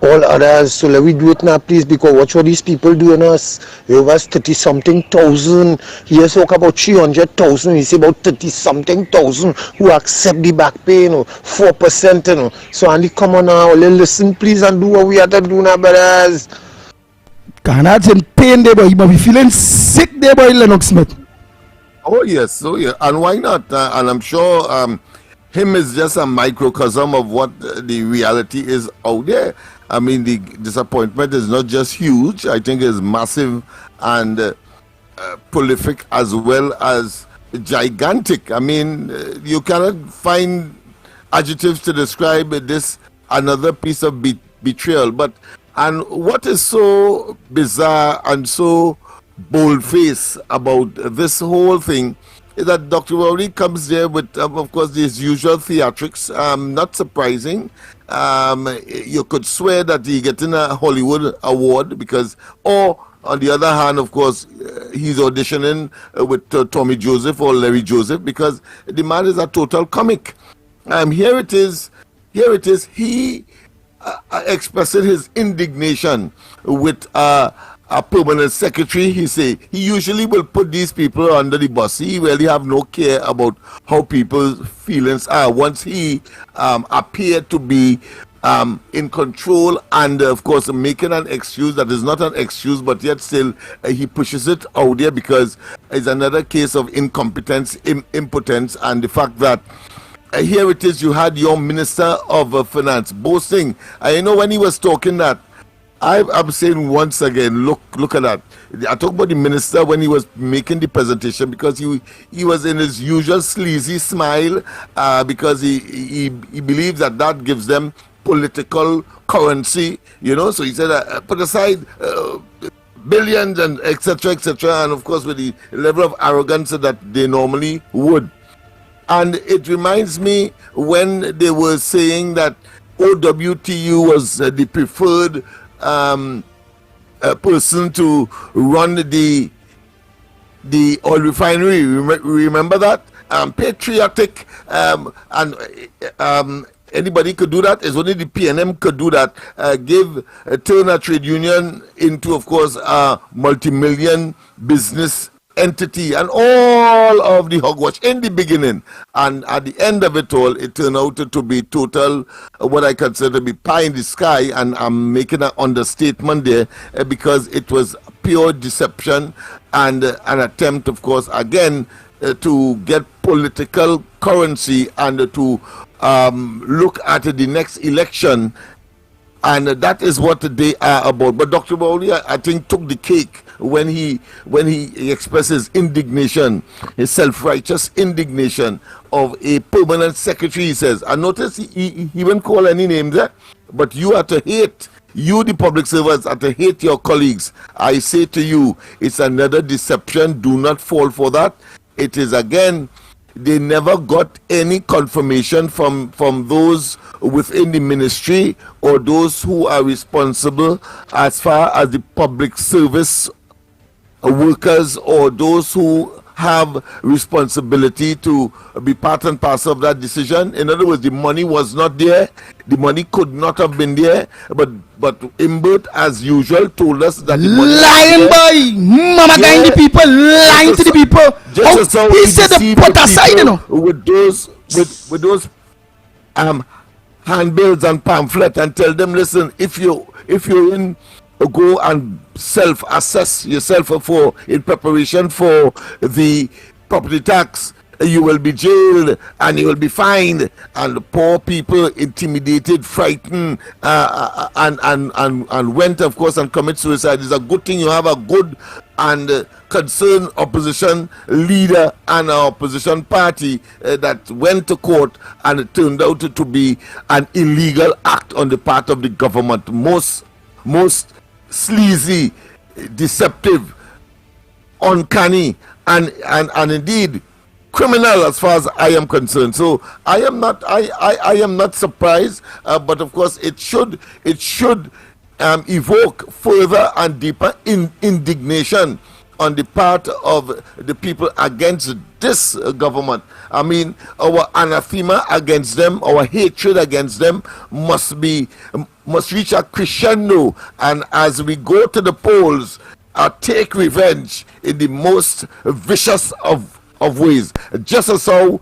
So let we do it now, please, because watch what these people doing us. It was 30-something thousand. He talk about 300,000. He say about 30-something thousand who accept the back pay, 4%, So Andy, come on now, listen, please, and do what we have to do now, brothers.
Canada's in pain there, boy. He must be feeling sick there, boy, Lennox Smith.
Oh yes, and why not? And I'm sure him is just a microcosm of what the reality is out there. I mean, the disappointment is not just huge. I think it's massive and prolific as well as gigantic. I mean, you cannot find adjectives to describe this another piece of betrayal. And what is so bizarre and so bold-faced about this whole thing is that Dr. Rowdy comes there with, of course, his usual theatrics. Not surprising. You could swear that he's getting a Hollywood award because, or on the other hand, of course, he's auditioning with Tommy Joseph or Larry Joseph because the man is a total comic. Here it is. He expressing his indignation with a permanent secretary. He say he usually will put these people under the bus. He really have no care about how people's feelings are once he appeared to be in control and of course making an excuse that is not an excuse, but yet still he pushes it out there because it's another case of incompetence, impotence, and the fact that here it is, you had your Minister of Finance boasting. I know when he was talking that, I'm saying once again, look at that. I talk about the minister when he was making the presentation because he was in his usual sleazy smile because he believes that gives them political currency, So he said, put aside billions and etc., and of course with the level of arrogance that they normally would. And it reminds me when they were saying that OWTU was the preferred person to run the oil refinery. Remember that? Patriotic and anybody could do that. It's only the PNM could do that. Give Turner Trade Union into, of course, a multi-million business entity and all of the hogwash in the beginning, and at the end of it all, it turned out to be total, what I consider to be pie in the sky, and I'm making an understatement there because it was pure deception and an attempt, of course, again, to get political currency and to look at the next election, and that is what they are about. But Dr. Rowley, I think, took the cake when he expressed his indignation, his self-righteous indignation of a permanent secretary. He says, I notice he even call any names there, but you are to hate. You, the public servants, are to hate your colleagues. I say to you, it's another deception. Do not fall for that. It is, again, they never got any confirmation from those within the ministry or those who are responsible as far as the public service workers or those who have responsibility to be part and parcel of that decision. In other words, the money was not there. The money could not have been there. But Imbert, as usual, told us that the money
lying boy, mama kind the people, lying to the people.
Just
oh, he said they put aside, you know,
with those handbills and pamphlets, and tell them, listen, if you're in, go and self-assess yourself in preparation for the property tax. You will be jailed and you will be fined. And the poor people, intimidated, frightened, and went, of course, and commit suicide. It's a good thing you have a good and concerned opposition leader and an opposition party that went to court, and it turned out to be an illegal act on the part of the government. Most sleazy, deceptive, uncanny, and indeed criminal as far as I am concerned. So I am not surprised, but of course it should evoke further and deeper indignation on the part of the people against this government. I mean, our anathema against them, our hatred against them must reach a crescendo, and as we go to the polls, take revenge in the most vicious of ways, just as how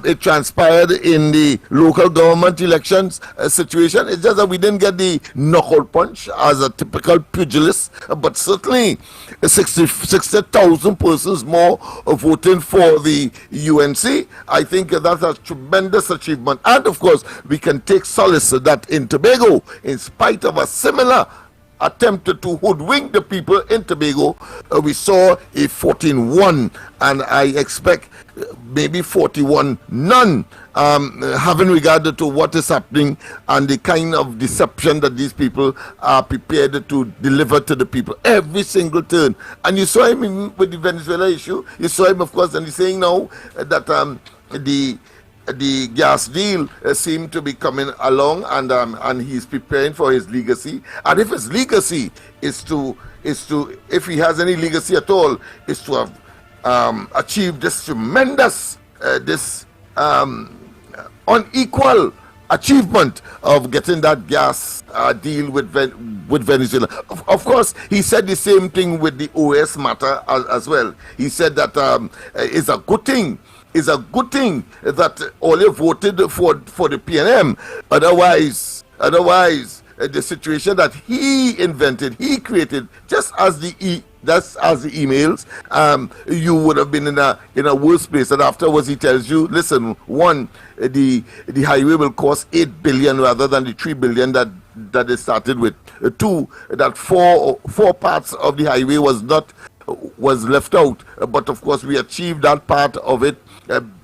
it transpired in the local government elections situation. It's just that we didn't get the knockout punch as a typical pugilist, but certainly 60,000 persons more voting for the UNC. I think that's a tremendous achievement, and of course we can take solace that in Tobago, in spite of a similar attempted to hoodwink the people in Tobago, we saw a 14-1, and I expect maybe 41-0, having regard to what is happening and the kind of deception that these people are prepared to deliver to the people every single turn. And you saw him with the Venezuela issue. You saw him, of course, and he's saying now that the gas deal seemed to be coming along, and he's preparing for his legacy. And if his legacy is to if he has any legacy at all, is to have achieved this tremendous unequal achievement of getting that gas deal with Venezuela. Of course, he said the same thing with the OS matter as well. He said that it's a good thing. It's a good thing that Ole voted for the PNM. Otherwise, the situation that he invented, he created, just as the emails, you would have been in a worse place. And afterwards, he tells you, listen, one, the highway will cost 8 billion rather than the 3 billion that they started with. Two, that four parts of the highway was left out, but of course we achieved that part of it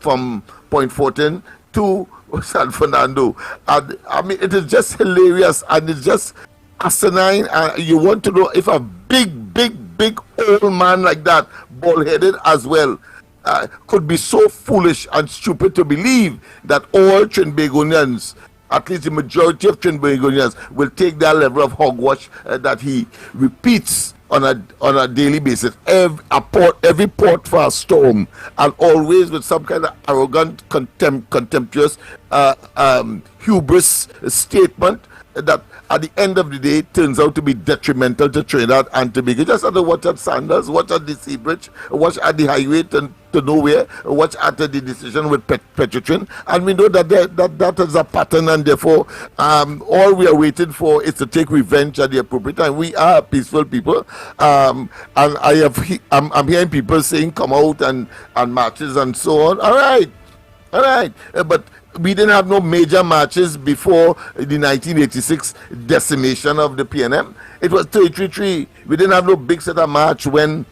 from Point Fortin to San Fernando. And I mean, it is just hilarious, and it's just asinine. You want to know if a big old man like that, bald-headed as well, could be so foolish and stupid to believe that all Trinbagonians, at least the majority of Trinbagonians, will take that level of hogwash that he repeats on a daily basis, every port for a storm, and always with some kind of arrogant, contemptuous hubris statement that at the end of the day, it turns out to be detrimental to Trinidad and Tobago. Just have to watch at Sanders, watch at the Sea Bridge, watch at the highway to nowhere, watch at the decision with Petrotrin, and we know that that is a pattern, and therefore all we are waiting for is to take revenge at the appropriate time. We are peaceful people, and I'm hearing people saying come out and marches and so on. All right, but we didn't have no major marches before the 1986 decimation of the PNM. It was 33-3. We didn't have no big set of march when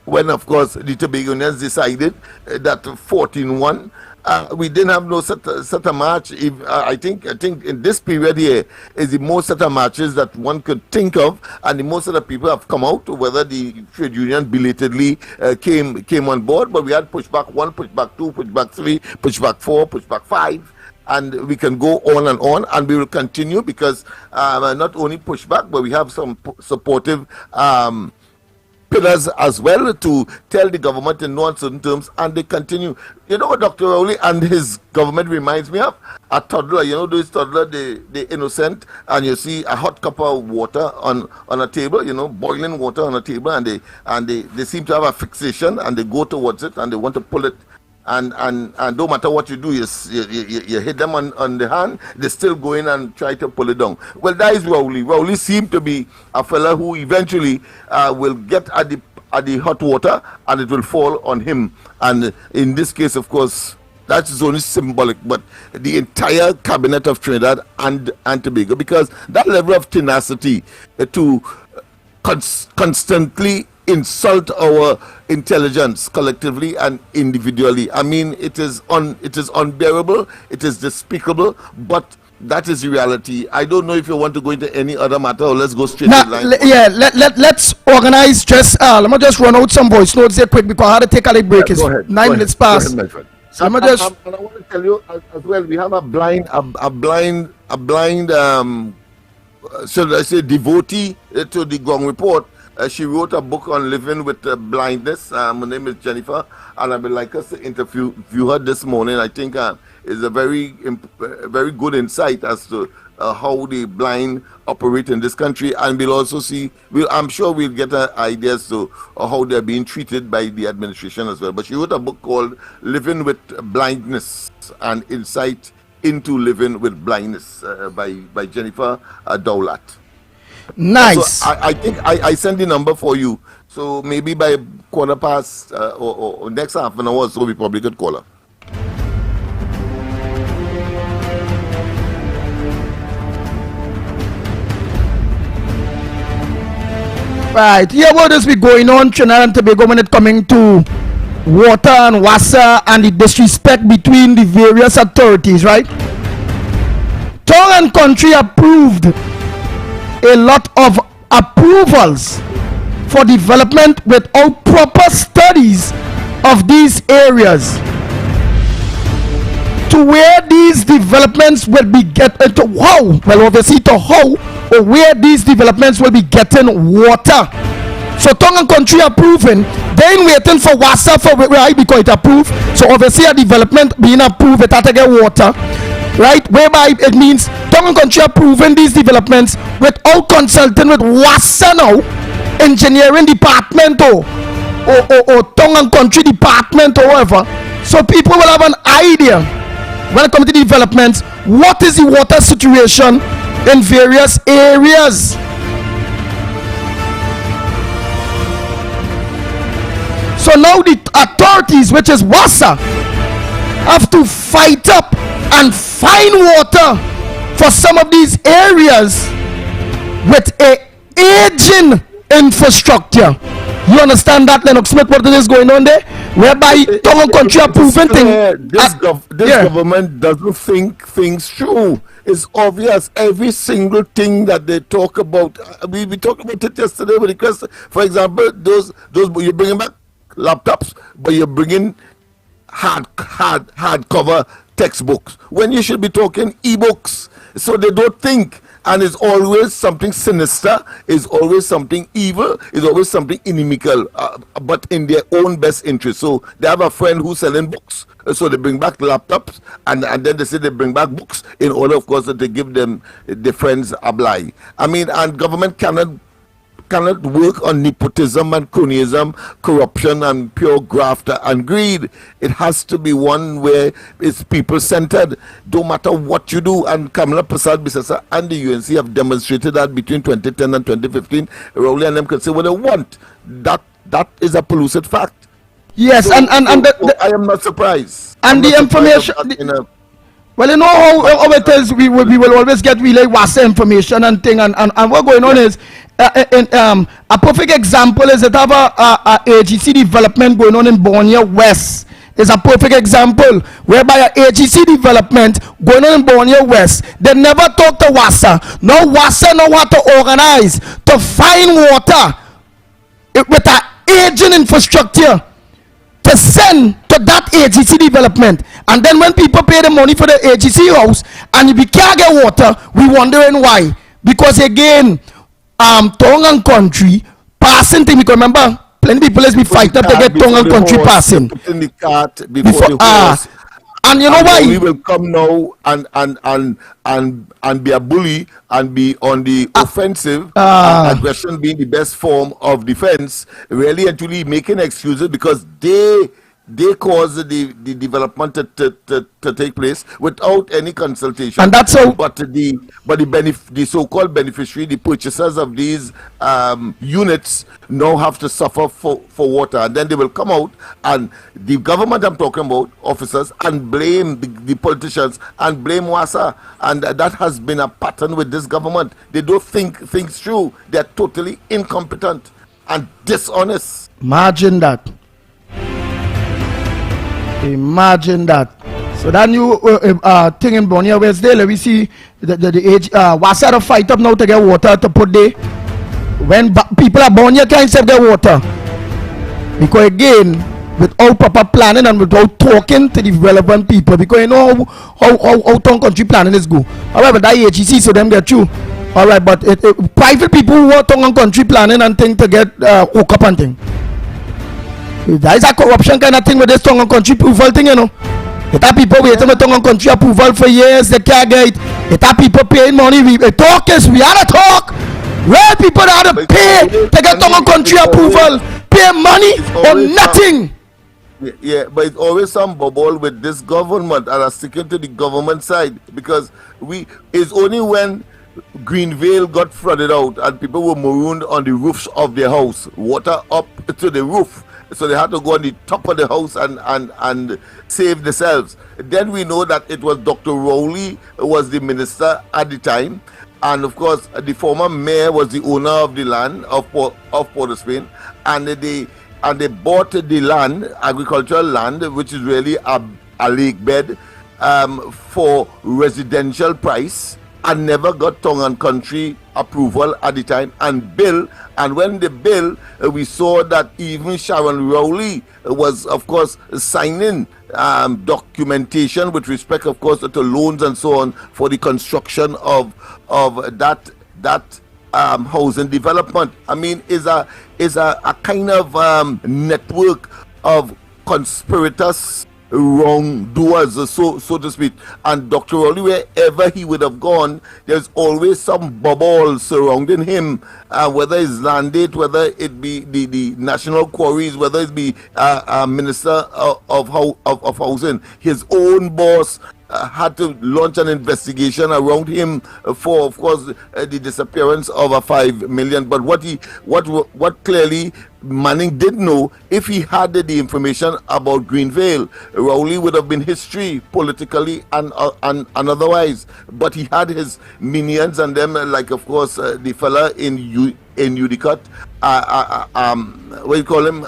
of course the Tobagonians decided that 14-1. We didn't have no set of march. I think in this period here is the most set of marches that one could think of, and the most set of people have come out, whether the trade union belatedly came on board. But we had pushback 1, pushback 2, pushback 3, pushback 4, pushback 5. And we can go on, and we will continue because not only pushback, but we have some supportive pillars as well to tell the government in no uncertain terms, and they continue. You know what Dr. Rowley and his government reminds me of? A toddler. You know those toddler, they innocent, and you see a hot cup of water on a table, boiling water on a table, and they seem to have a fixation, and they go towards it, and they want to pull it. And no matter what you do, you hit them on the hand, they still go in and try to pull it down. Well, that is Rowley. Rowley seemed to be a fella who eventually will get at the hot water, and it will fall on him. And in this case, of course, that is only symbolic, but the entire cabinet of Trinidad and Tobago, because that level of tenacity to constantly insult our intelligence collectively and individually. I mean, it is unbearable, it is despicable, but that is the reality. I don't know if you want to go into any other matter, or let's go straight to the line.
Let's organize. Let me just run out some voice notes here quick because I had to take a late break. It's 9 minutes past.
Go ahead, my friend. And I want to tell you as well, we have a blind should I say devotee to the Gong Report. She wrote a book on living with blindness. Her name is Jennifer, and I would like us to interview her this morning. I think is a very good insight as to how the blind operate in this country, and we'll also see. I'm sure we'll get ideas to how they're being treated by the administration as well. But she wrote a book called "Living with Blindness: An Insight into Living with Blindness" by Jennifer Dowlat.
Nice.
So I think I sent the number for you. So maybe by 15:15 or next half an hour or so, we probably could call her.
Right. Here what is be going on Trinidad and Tobago when it coming to water and WASA and the disrespect between the various authorities, right? Tongue and Country approved a lot of approvals for development without proper studies of these areas, to where these developments will be getting to how or where these developments will be getting water. So Tongue and Country approving, then waiting for WASA for right because it approved. So obviously a development being approved, it had to get water, right? Whereby it means Tongue and Country approving these developments without consulting with WASA now, engineering department or Tongue and Country department or whatever. So people will have an idea when it comes to developments, what is the water situation in various areas. So now the authorities, which is WASA, have to fight up and find water for some of these areas with a aging infrastructure. You understand that, Lennox Smith, what is going on there? Whereby Tongue and Country approving things.
This government doesn't think things through. It's obvious. Every single thing that they talk about. We talked about it yesterday with the question. For example, those you're bringing back laptops, but you're bringing hardcover textbooks when you should be talking e-books. So they don't think. and it's always something sinister, it's always something evil, it's always something inimical, but in their own best interest. So they have a friend who's selling books, so they bring back laptops, and then they say they bring back books in order, of course, to give them their friends a blight. I mean, and government cannot work on nepotism and cronyism, corruption and pure graft and greed. It has to be one where it's people-centered, don't matter what you do. And Kamala Persad-Bissessar and the UNC have demonstrated that between 2010 and 2015. Rowley and them can say what they want. That is a pellucid fact.
Yes,
so,
and
I am not surprised.
And the information... Well, you know how it is, we will always get really WASA information and thing, and what going on is, a perfect example is that have a AGC development going on in Borneo West. Is a perfect example whereby a AGC development going on in Borneo West, they never talk to WASA. No WASA know how to organize to find water with an aging infrastructure to send to that AGC development. And then when people pay the money for the AGC house and we can't get water, we wondering why. Because again, Tongan country passing thing, because remember, plenty people let's be fight up to get Tongan country passing.
In the cart before the horse.
And you know why?
We will come now and be a bully and be on the offensive, aggression being the best form of defense, really and truly making excuses because they cause the development to take place without any consultation.
And that's how.
But the so-called beneficiary, the purchasers of these units, now have to suffer for water, and then they will come out and the government I'm talking about, officers, and blame the politicians and blame WASA, and that has been a pattern with this government. They don't think things through. They are totally incompetent and dishonest.
Imagine that. Imagine that. So that new thing in Borneo West there, we see the WASA fight up now to get water to put there. When people are born, you can't save their water. Because again, without proper planning and without talking to the relevant people, because you know how town country planning is go. However, that AGC, so them get you. Alright, but private people who want town country planning and thing to get hook up and thing. That is a corruption kind of thing with this tongue and country approval thing, you know. It have people waiting for tongue and country approval for years, they can't get it. It have people paying money. We talk is we had a talk. Where people have to pay to get tongue and country approval, pay money or nothing.
Yeah, but it's always some bubble with this government and are sticking to the government side because it's only when Greenvale got flooded out and people were marooned on the roofs of their house, water up to the roof. So they had to go on the top of the house and save themselves. Then we know that it was Dr. Rowley was the minister at the time. And of course, the former mayor was the owner of the land of Port of Spain. And they bought the land, agricultural land, which is really a lake bed, for residential price, and never got tongue and country approval at the time and bill. And when the bill, we saw that even Sharon Rowley was, of course, signing documentation with respect, of course, to loans and so on for the construction of that housing development. I mean, is a kind of network of conspirators, wrongdoers, so to speak. And Dr. Rowley, wherever he would have gone, there's always some bubble surrounding him, whether it's landed, whether it be the national quarries, whether it be minister of housing. His own boss had to launch an investigation around him for, of course, the disappearance of a 5 million. But what clearly Manning did know, if he had the information about Greenvale, Rowley would have been history politically and otherwise. But he had his minions and them, like of course the fella in Udicut, what do you call him,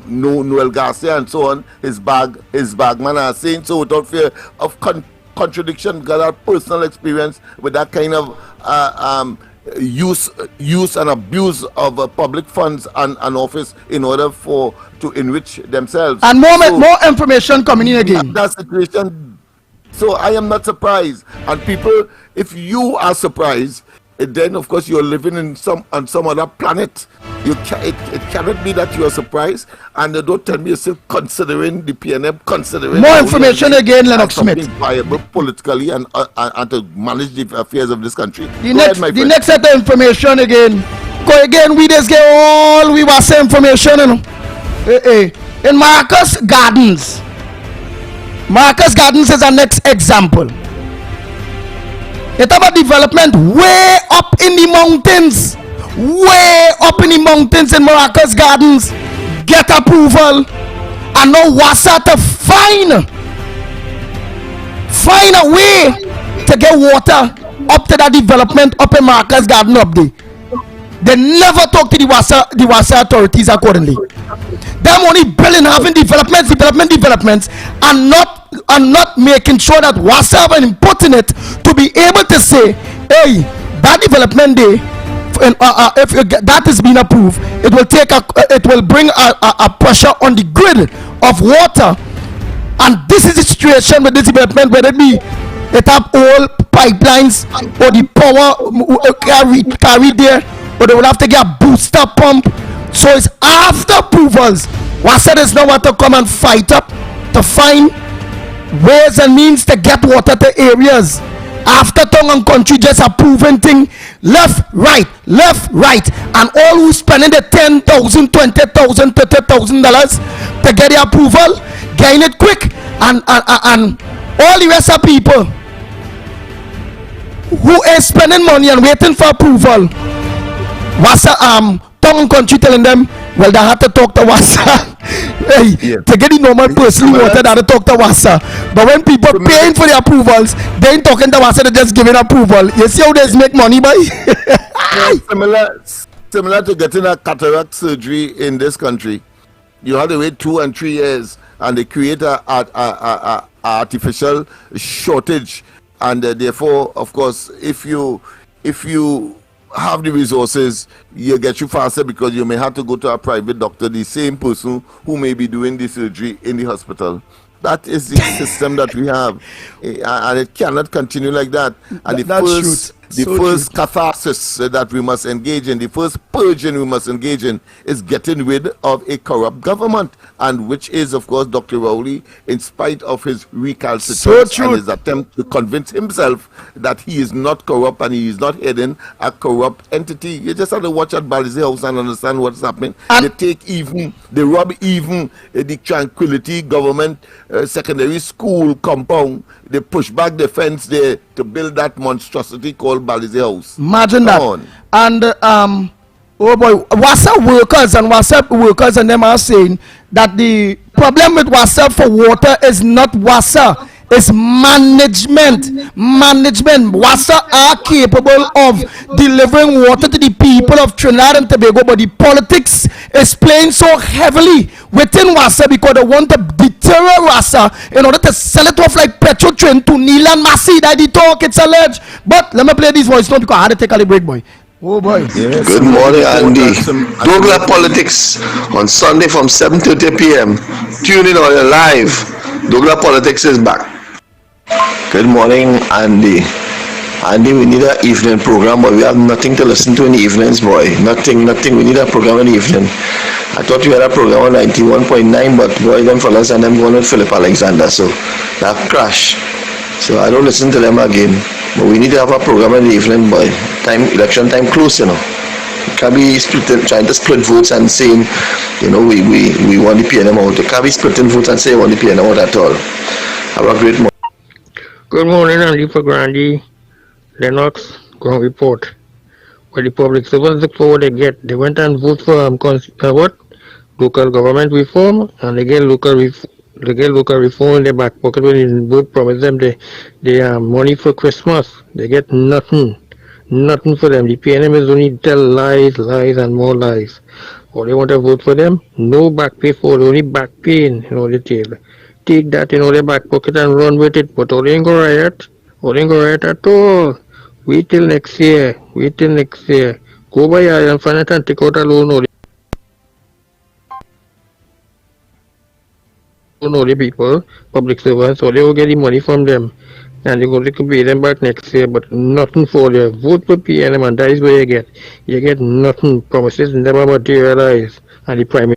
Noel Garcia and so on, his bagman are saying so without fear of contradiction, got our personal experience with that kind of use and abuse of public funds and office in order to enrich themselves.
And more information coming in again.
That situation. So I am not surprised. And people, if you are surprised, then of course you're living in on some other planet. It cannot be that you are surprised, and don't tell me you're still considering the PNM, considering
more information again, Lennox Smith.
Viable politically and to manage the affairs of this country.
The next set of information again. Go again, we just get all we was information, you know. In Marcus Gardens. Marcus Gardens is our next example. It have a development way up in the mountains. Way up in the mountains in Marcus Gardens. Get approval. And now WASA to find a way to get water up to that development up in Marcus Garden up there. They never talk to the WASA authorities accordingly. Them only building, having developments, and not making sure that WASA have an input in it to be able to say, hey, that development day, if that is being approved, it will bring a pressure on the grid of water. And this is the situation with this development, whether it have all pipelines or the power carried there, or they will have to get a booster pump. So it's after approvals. WASA does not want to come and fight up to find ways and means to get water to areas. After tongue and country just approving thing left, right, and all who spending the $10,000, $20,000, $30,000 to get the approval, gain it quick, and all the rest of people who is spending money and waiting for approval, WASA tongue and country telling them, well, they have to talk to WASA. To get the normal person water, they have to talk to WASA. But when people paying for the approvals, they ain't talking to WASA, they just giving approval. You see how they make money, boy?
Similar to getting a cataract surgery in this country. You have to wait 2 and 3 years, and they create a artificial shortage. And therefore, of course, if you have the resources, you get you faster, because you may have to go to a private doctor, the same person who may be doing the surgery in the hospital. That is the system that we have, and it cannot continue like that. And the first catharsis that we must engage in, the first purging we must engage in, is getting rid of a corrupt government, and which is, of course, Dr. Rowley, in spite of his recalcitrance and his attempt to convince himself that he is not corrupt and he is not heading a corrupt entity. You just have to watch at Balize House and understand what's happening. They rob even the Tranquility government secondary school compound. They push back the fence there to build that monstrosity called Balize House.
Imagine that. And oh boy, WASA workers and them are saying that the problem with WASA for water is not WASA, it's management. WASA are capable of delivering water to the people of Trinidad and Tobago, but the politics is playing so heavily within WASA because they want to deter WASA in order to sell it off like Petrotrin to Neil and Massey. That the talk, it's alleged. But let me play this voice now because I had to take a break, boy. Oh boy.
Yes. Good morning, Andy. Douglas Politics on Sunday from 7:30 p.m. Tune in on your live. Douglas Politics is back. Good morning, Andy. Andy, we need an evening program, but we have nothing to listen to in the evenings, boy. Nothing. We need a program in the evening. I thought we had a program on 91.9, but boy, them fellas and them going with Philip Alexander, so that crash. So I don't listen to them again. But we need to have a program in the evening, boy. Election time close, you know. It can't be trying to split votes and saying, you know, we want the PNM out. You can't be splitting votes and say you want the PNM out at all. Have a great morning.
Good morning, Andy for Grandy. Lennox, ground report. Well, the public servants look for what they get. They went and vote for local government reform, and they get local reform in their back pocket when they vote promise them the money for Christmas. They get nothing for them. The PNM is only tell lies and more lies. Or they want to vote for them, no back pay for, only back pay in the table. Take that in their back pocket and run with it, but all ain't go riot at all. Wait till next year. Go by Iron Finance and take out a loan. All the people, public servants, so they will get the money from them. and you're going to pay them back next year, but nothing for you. Vote for PNM, and that is what you get. You get nothing. Promises never materialize. And the Prime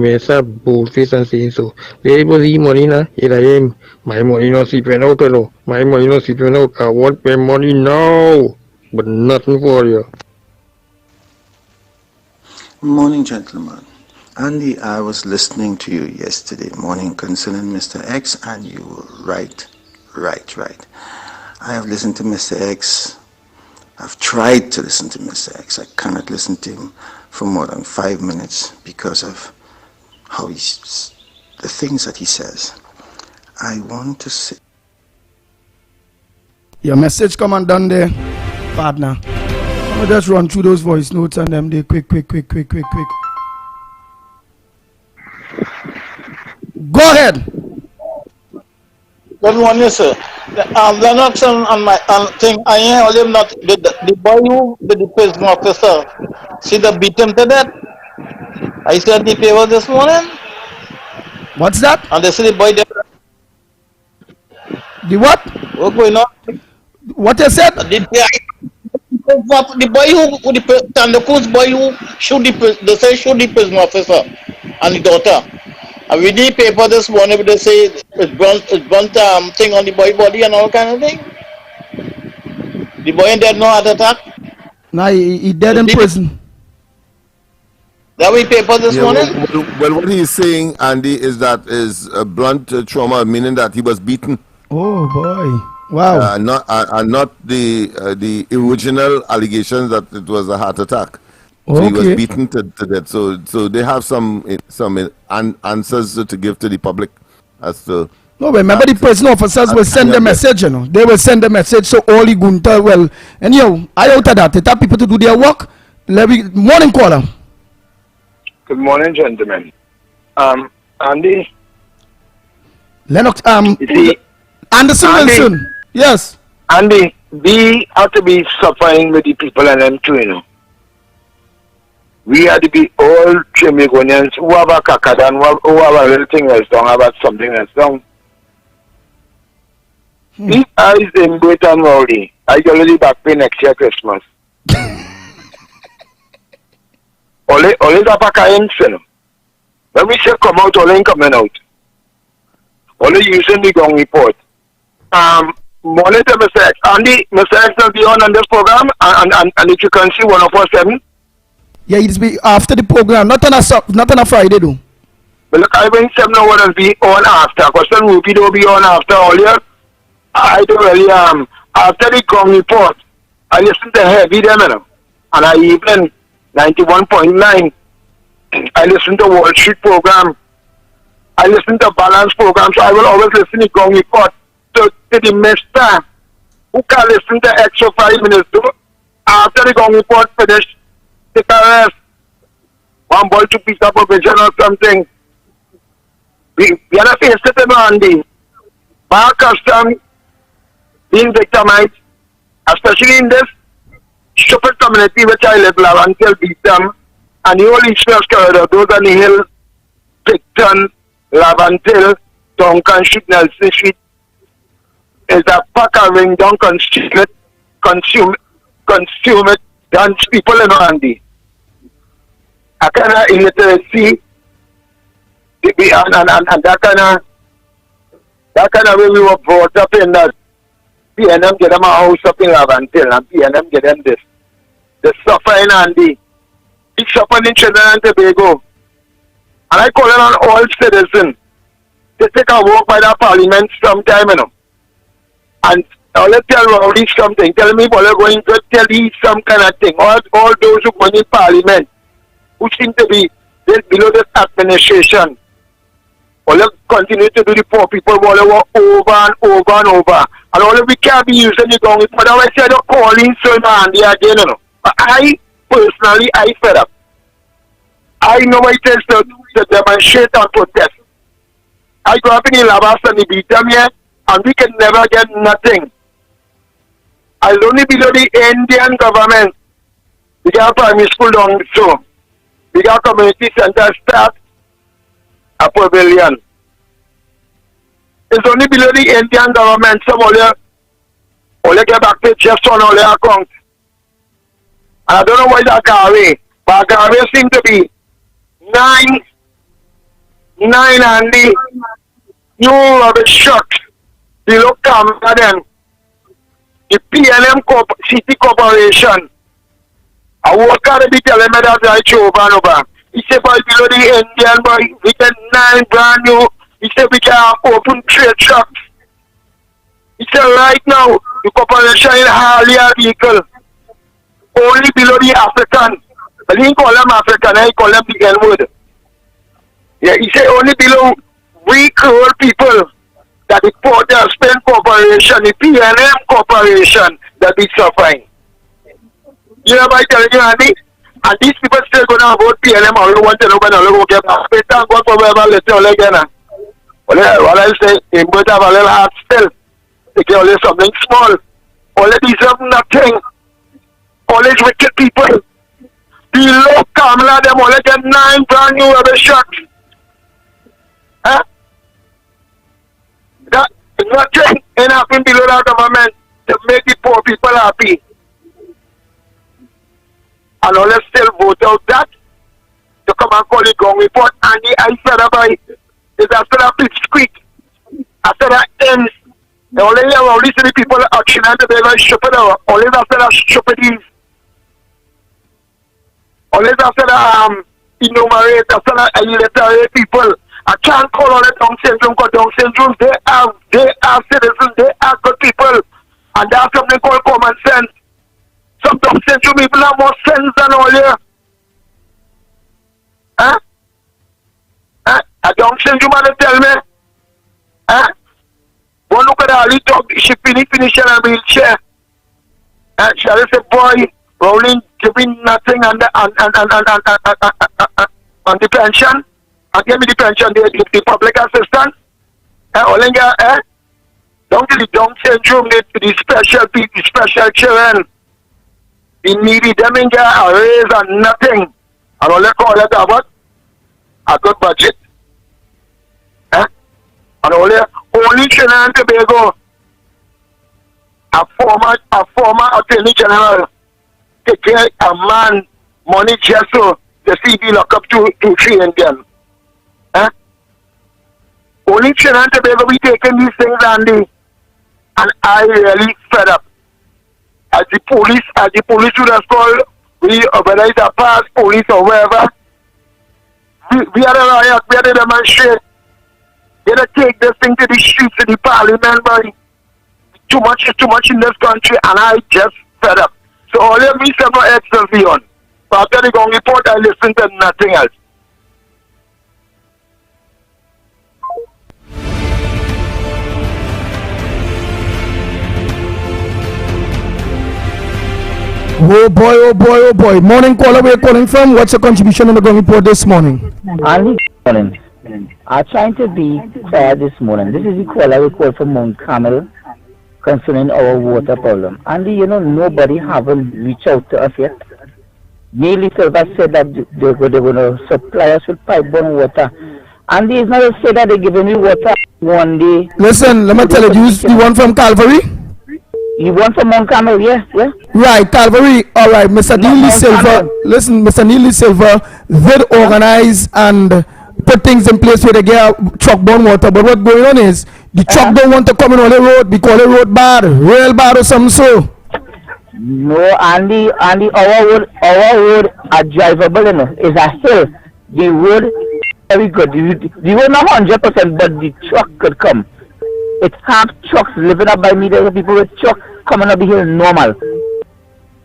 Minister boldface and saying so. They was the money now. My money not sleeping out, hello. My money not sleeping out. I want my money now, but nothing for you.
Morning, gentlemen. Andy, I was listening to you yesterday morning concerning Mr. X, and you were right. I have listened to Mr. X. I've tried to listen to Mr. X. I cannot listen to him for more than 5 minutes because of how the things that he says. I want to say.
Your message come and done there, partner. I'm gonna just run through those voice notes and them they quick. Go ahead.
Good morning, sir. The next on my thing, I ain't only not the boy who the prison officer. See the beat him to death. I said the paper this morning.
What's that?
And they see the boy there.
The what?
What's going on?
What you said?
The boy who the Santa Cruz boy who shoot the prison officer and the daughter. I read the paper this morning, they say it's burnt thing on the boy body and all kind of thing. The boy ain't dead no heart attack.
Nah, he dead in prison.
That we paper this morning?
Well, what he's saying, Andy, is that is a blunt trauma, meaning that he was beaten.
Oh boy! Wow.
Not the original allegations that it was a heart attack. So
Okay.
he was beaten to death. So they have some answers to give to the public as to.
No, remember the prison officers will send the message, you know. They will send the message, so all the gunta well. And I out of that. They tell people to do their work. Morning caller.
Good morning, gentlemen. Andy.
Lennox.
See,
Anderson
Andy,
Wilson. Yes.
Andy, we have to be suffering with the people and them too, you know. We had to be all Trimigonians who have a kakadan, who have a little thing else down, about something else down. These eyes in Britain Rowdy. I already back pay next year Christmas. Only the back I am. When we say come out, only coming out. Only using the gong report. Morning to Mr. X. Andy, Mr. X will be on this program, and if you can see 104.7.
Yeah, it'll be after the program, not on a Friday though.
But look, I bring 7 hours will be on after. Question Ruby will be on after all year. I don't really after the gong report, I listen to heavy them, you know. And I even 91.9. I listen to Wall Street program. I listen to Balance program. So I will always listen to gong report to the mister who can listen to X for 5 minutes too. After the gong report finished, take a rest. One ball to piece up a vision or something. We are not faced with them, Andy. Bar custom being victimized, especially in this stupid community which I live in until beat them. And the whole East West corridor, those on the hill, Picton, Lavantil, Duncan Street, Nelson Street, is a pack of ring down, consume it, dance people in Andy. A kind of illiteracy, and that kind of way we were brought up in that PNM get them a house up in Lavantil, and PNM get them this. The suffering Andy. It's suffering in Trinidad and Tobago. And I call it on all citizens to take a walk by the parliament sometime, you know. And I'll tell Rowdy something. Tell me what they're going to tell you some kind of thing. All those who go in parliament who seem to be below this administration. All they continue to do the poor people over and over and over. And all we can't be using the gong. But I said the calling so Andy again, you know. But I personally, I fed up. I know what it is to demonstrate and protest. I grew up in Lavas and the beat them here, and we can never get nothing. I'll only below the Indian government. We got primary school down so. We got community center start a pavilion. It's only below the Indian government. Some only get back paid just on all their accounts. And I don't know why that Garvey, but Garvey seems to be 9 and the new rubbish truck. The local then the PLM City Corporation. I work at the telling me that I show over. He said, boy, below the Indian boy, we get 9 brand new. He said, we can open trade trucks. He said, right now, the corporation in hardly a vehicle. Only below the African. But he didn't call them African, he call them the N-word. Yeah, he said only below we crore people that the Port of Spain Corporation, the PNM Corporation, that be suffering. You know what I'm telling you, Andy? And these people still going to vote PNM or you want to know when they go get back. They thank God for whatever let's say again. Well, I say, they both have a little heart still. They get only something small. Only deserve nothing. Only wicked people. The low Kamala, them only get 9 brand new rubber shots. Huh? That nothing ain't happening below that government to make the poor people happy. And all still vote out that to come and call it Gong report. And I said about it is after that big squeak, after that ends, the only see the people action and they're going to shop it out. Only after that stupidity. Only after that enumerate, after that illiterate people. I can't call on it Down syndrome because Down syndrome, they are citizens, they are good people. And there's something called common sense. Some Down syndrome people have more sense than all you. Huh? Huh? A Down syndrome man tell me. Huh? One look at all the dog, she finish in a wheelchair. And she say, boy, Rowling giving nothing on the pension. And give me the pension, the public assistance. Don't get the Down syndrome, the special people, the special children. The needy, them in there a raise and nothing. And all they call it a good budget. And only Trinidad and Tobago, a former attorney general, take care a man money just so the CD lock up to 3 Indian. Only Trinidad and Tobago we taking these things, Andy, and I really fed up. As the police would have called, whether it's a past police or wherever, we had a riot, we had a demonstration. They don't take this thing to the streets of the parliament, boy. Too much is too much in this country, and I just fed up. So all of me said no XLV on. But after the Gong report, I listened to nothing else.
Oh boy, oh boy, oh boy. Morning caller, where you calling from? What's your contribution on the Gong report this morning?
Good morning. I'm trying to be fair this morning. This is the caller we call from Mount Carmel concerning our water problem. And nobody haven't reached out to us yet. Nearly Silver said that they're going to supply us with pipe-borne water. And it's not to say that they're giving me water one day.
Listen, let me tell you, you want from Calvary?
You want from Mount Carmel, yeah?
Right, Calvary. All right, Mr. Neely Silver. Listen, Mr. Neely Silver did organize and put things in place where they get truck-borne water. But what's going on is the truck don't want to come in on the road because the road bad, real bad or something so.
No, Andy, our road are drivable, it's a hill. The road very good. The road not 100%, but the truck could come. It's half trucks living up by me. There's people with truck coming up the hill normal.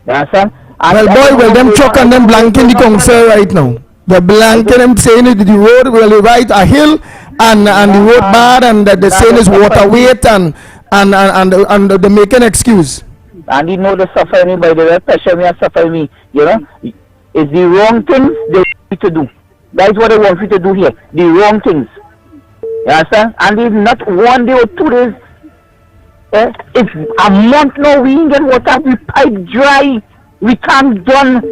You understand?
Well, them truck and them blanking the council right now. They're blanking them saying that the road will right a hill and the road bad and that they're saying is water weight and they're making excuse.
And you know they suffer me by the way pressure me and suffer me. It's the wrong things they want you to do. That's what they want you to do here. The wrong things. You understand? And it's not 1 day or 2 days. It's a month now we ain't get water, we pipe dry, we can't done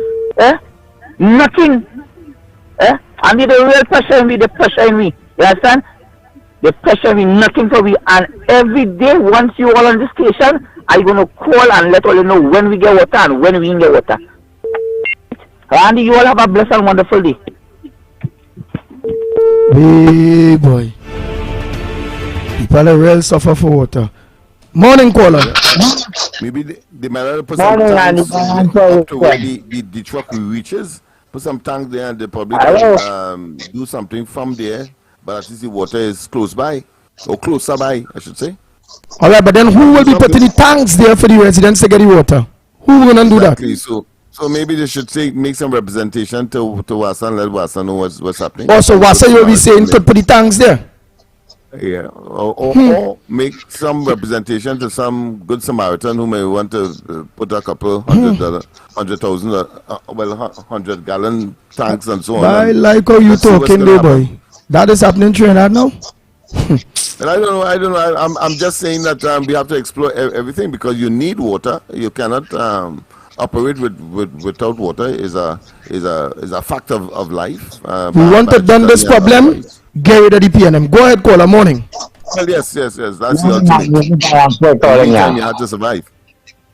nothing. And the real pressure me, the pressure in me. You understand? They pressure me nothing for we. And every day, once you all on the station, I'm going to call and let all you know when we get water and when we didn't get water. Randy, you all have a blessed and wonderful day.
Hey boy. People are real suffer for water. Morning caller.
Maybe they might have to put
Morning,
some
Andy.
tanks up to where the truck reaches. Put some tanks there and they probably can do something from there. But at least the water is close by. Or closer by, I should say.
Alright, but then who will be putting the tanks there for the residents to get the water? Who will do that?
So maybe they should make some representation to Wassa and let Wassa know what's happening.
Also, Wassa, you'll be saying to put the tanks there.
Yeah, or make some representation to some good Samaritan who may want to put a couple $100,000, 100-gallon tanks and so on.
I like how you talking there, boy. That is happening in Trinidad now?
And I don't know. I'm just saying that we have to explore everything because you need water. You cannot operate without water. Is a fact of life.
We want to done this problem. Get rid of the PNM. Go ahead, caller. Morning.
Well, yes. That's the ultimate. Anytime you have to survive.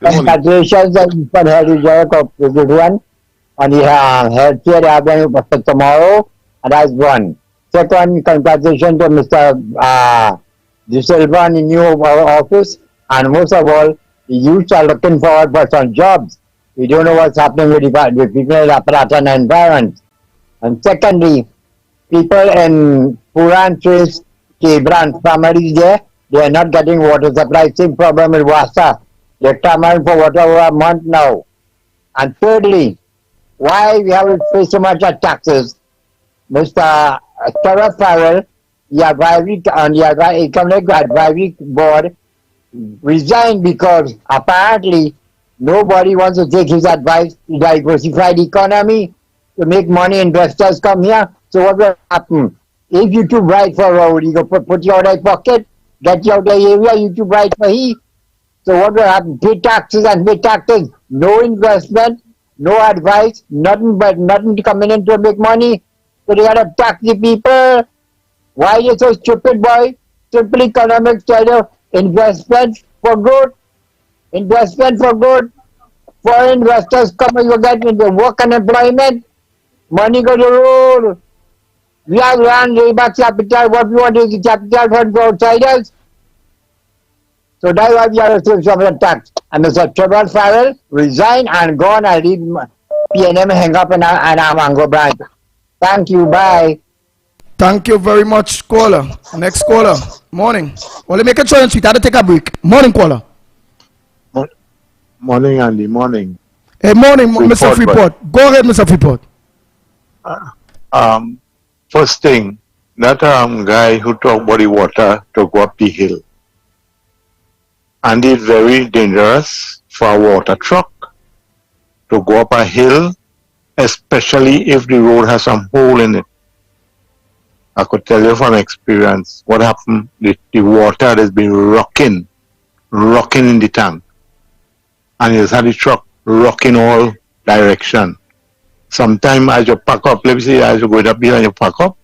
Congratulations on the good one. On the healthcare they are going to tomorrow, and that's one. Second, congratulations to Mr. De Silva in the new office, and most of all, the youth are looking forward for some jobs. We don't know what's happening with the people in the environment. And secondly, people in Puran, Trace, Kebran, families there, they are not getting water supply. Same problem with Wassa. They're clamoring for water over a month now. And thirdly, why we have to pay so much of taxes? Mr. Trevor Farrell, the advisory economic advisory board resigned because apparently nobody wants to take his advice to diversify the economy, to make money, investors come here. So what will happen? If you too bright for road, you go put you out of pocket, get you out of the area, you too bright for he. So what will happen? Pay taxes and pay taxes. No investment, no advice, nothing coming in to make money. So they gotta tax the people. Why are you so stupid, boy? Simple economics tell you investment for good. Investment for good. Foreign investors come and you get into work and employment. Money go to road. We have land, labor, capital. What we want is the capital for outsiders. So that's why we have to save some of the tax. And Mr. Trevor Farrell resign and gone and leave PNM hang up in Amango branch. Thank you. Bye.
Thank you very much, caller. Next caller. Morning. Well, make a choice. We gotta take a break. Morning, caller.
Morning, Andy. Morning.
Hey, morning, Mr. Freeport. Go ahead, Mr. Freeport.
First thing, that guy who talked about the water to go up the hill. And it's very dangerous for a water truck to go up a hill, especially if the road has some hole in it. I could tell you from experience what happened. The water has been rocking in the tank. And it's had the truck rocking all direction. Sometimes as you pack up, let me say as you go up here and you pack up,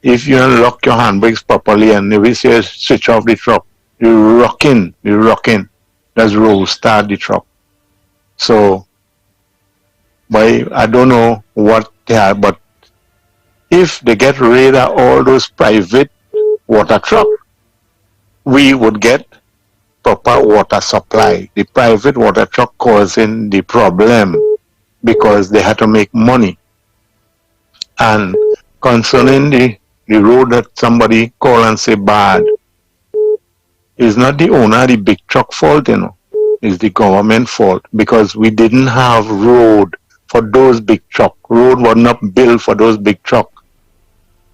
if you unlock your handbrakes properly and if you say switch off the truck, you're rocking. That's roll start the truck. So, but I don't know what they are, but if they get rid of all those private water trucks, we would get proper water supply. The private water truck causing the problem because they had to make money. And concerning the road that somebody call and say bad, it's not the owner of the big truck fault, it's the government fault because we didn't have road for those big truck. Road was not built for those big truck.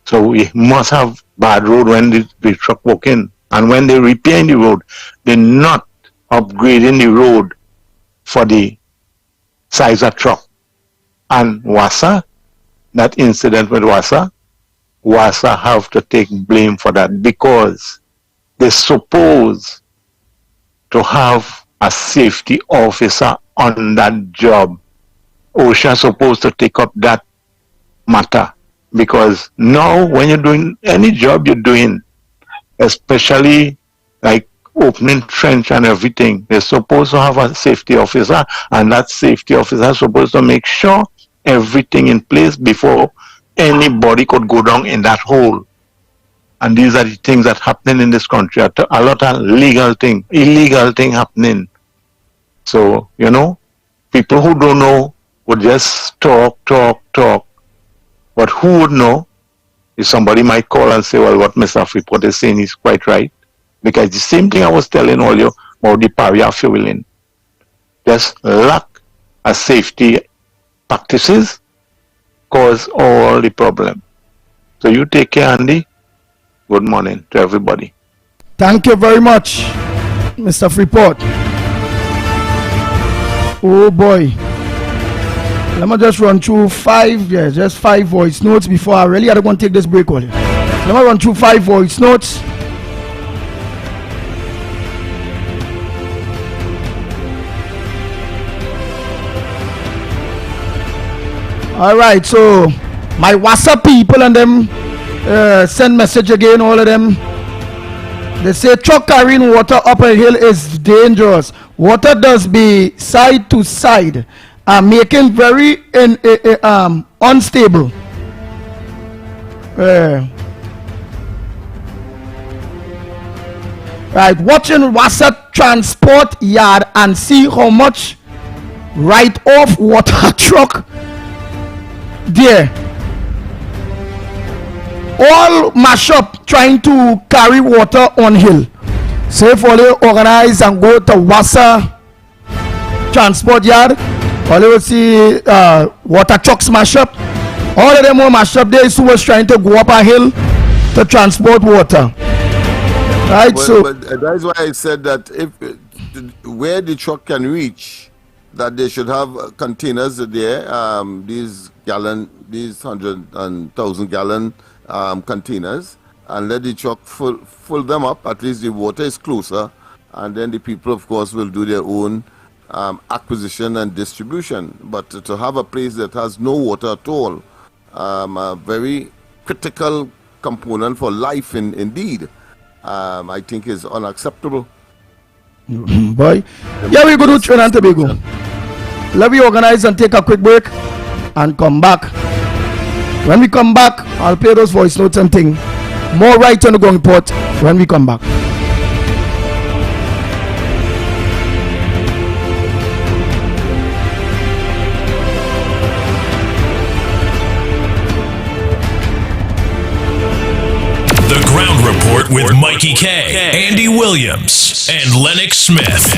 So we must have bad road when the big truck walk in. And when they repair the road, they're not upgrading the road for the size of truck. And Wassa, that incident with Wassa have to take blame for that because they're supposed to have a safety officer on that job. OSHA is supposed to take up that matter because now when you're doing any job you're doing, especially like opening trench and everything. They're supposed to have a safety officer, and that safety officer is supposed to make sure everything in place before anybody could go down in that hole. And these are the things that happening in this country. A lot of illegal thing happening. So, you know, people who don't know would just talk. But who would know if somebody might call and say, well, what Mr. Freeport is saying is quite right. Because the same thing I was telling all you about the barrier fueling. Just lack of safety practices cause all the problem. So you take care, Andy. Good morning to everybody.
Thank you very much, Mr. Freeport. Oh boy. Let me just run through five voice notes before I really don't want to take this break on you. Let me run through 5 voice notes. Alright, so my WhatsApp people and them send message again, all of them. They say truck carrying water up a hill is dangerous. Water does be side to side, making very unstable. Right, watching WhatsApp transport yard and see how much write-off water truck there. All mash up trying to carry water on hill. Safe only organize and go to Wassa transport yard. All you will see water trucks mash up. All of them were mash up there. So was trying to go up a hill to transport water. Right,
but that's why I said that if where the truck can reach, that they should have containers there. These 100 and 1,000 gallon containers, and let the truck fill them up. At least the water is closer, and then the people, of course, will do their own acquisition and distribution. But to have a place that has no water at all, a very critical component for life, indeed, I think is unacceptable.
Boy, yeah, we go to Trinidad and Tobago. Let me organize and take a quick break and come back. When we come back, I'll play those voice notes and thing. More right on the Gong Report when we come back.
The Ground Report with Mikey K, Andy Williams, and Lennox Smith.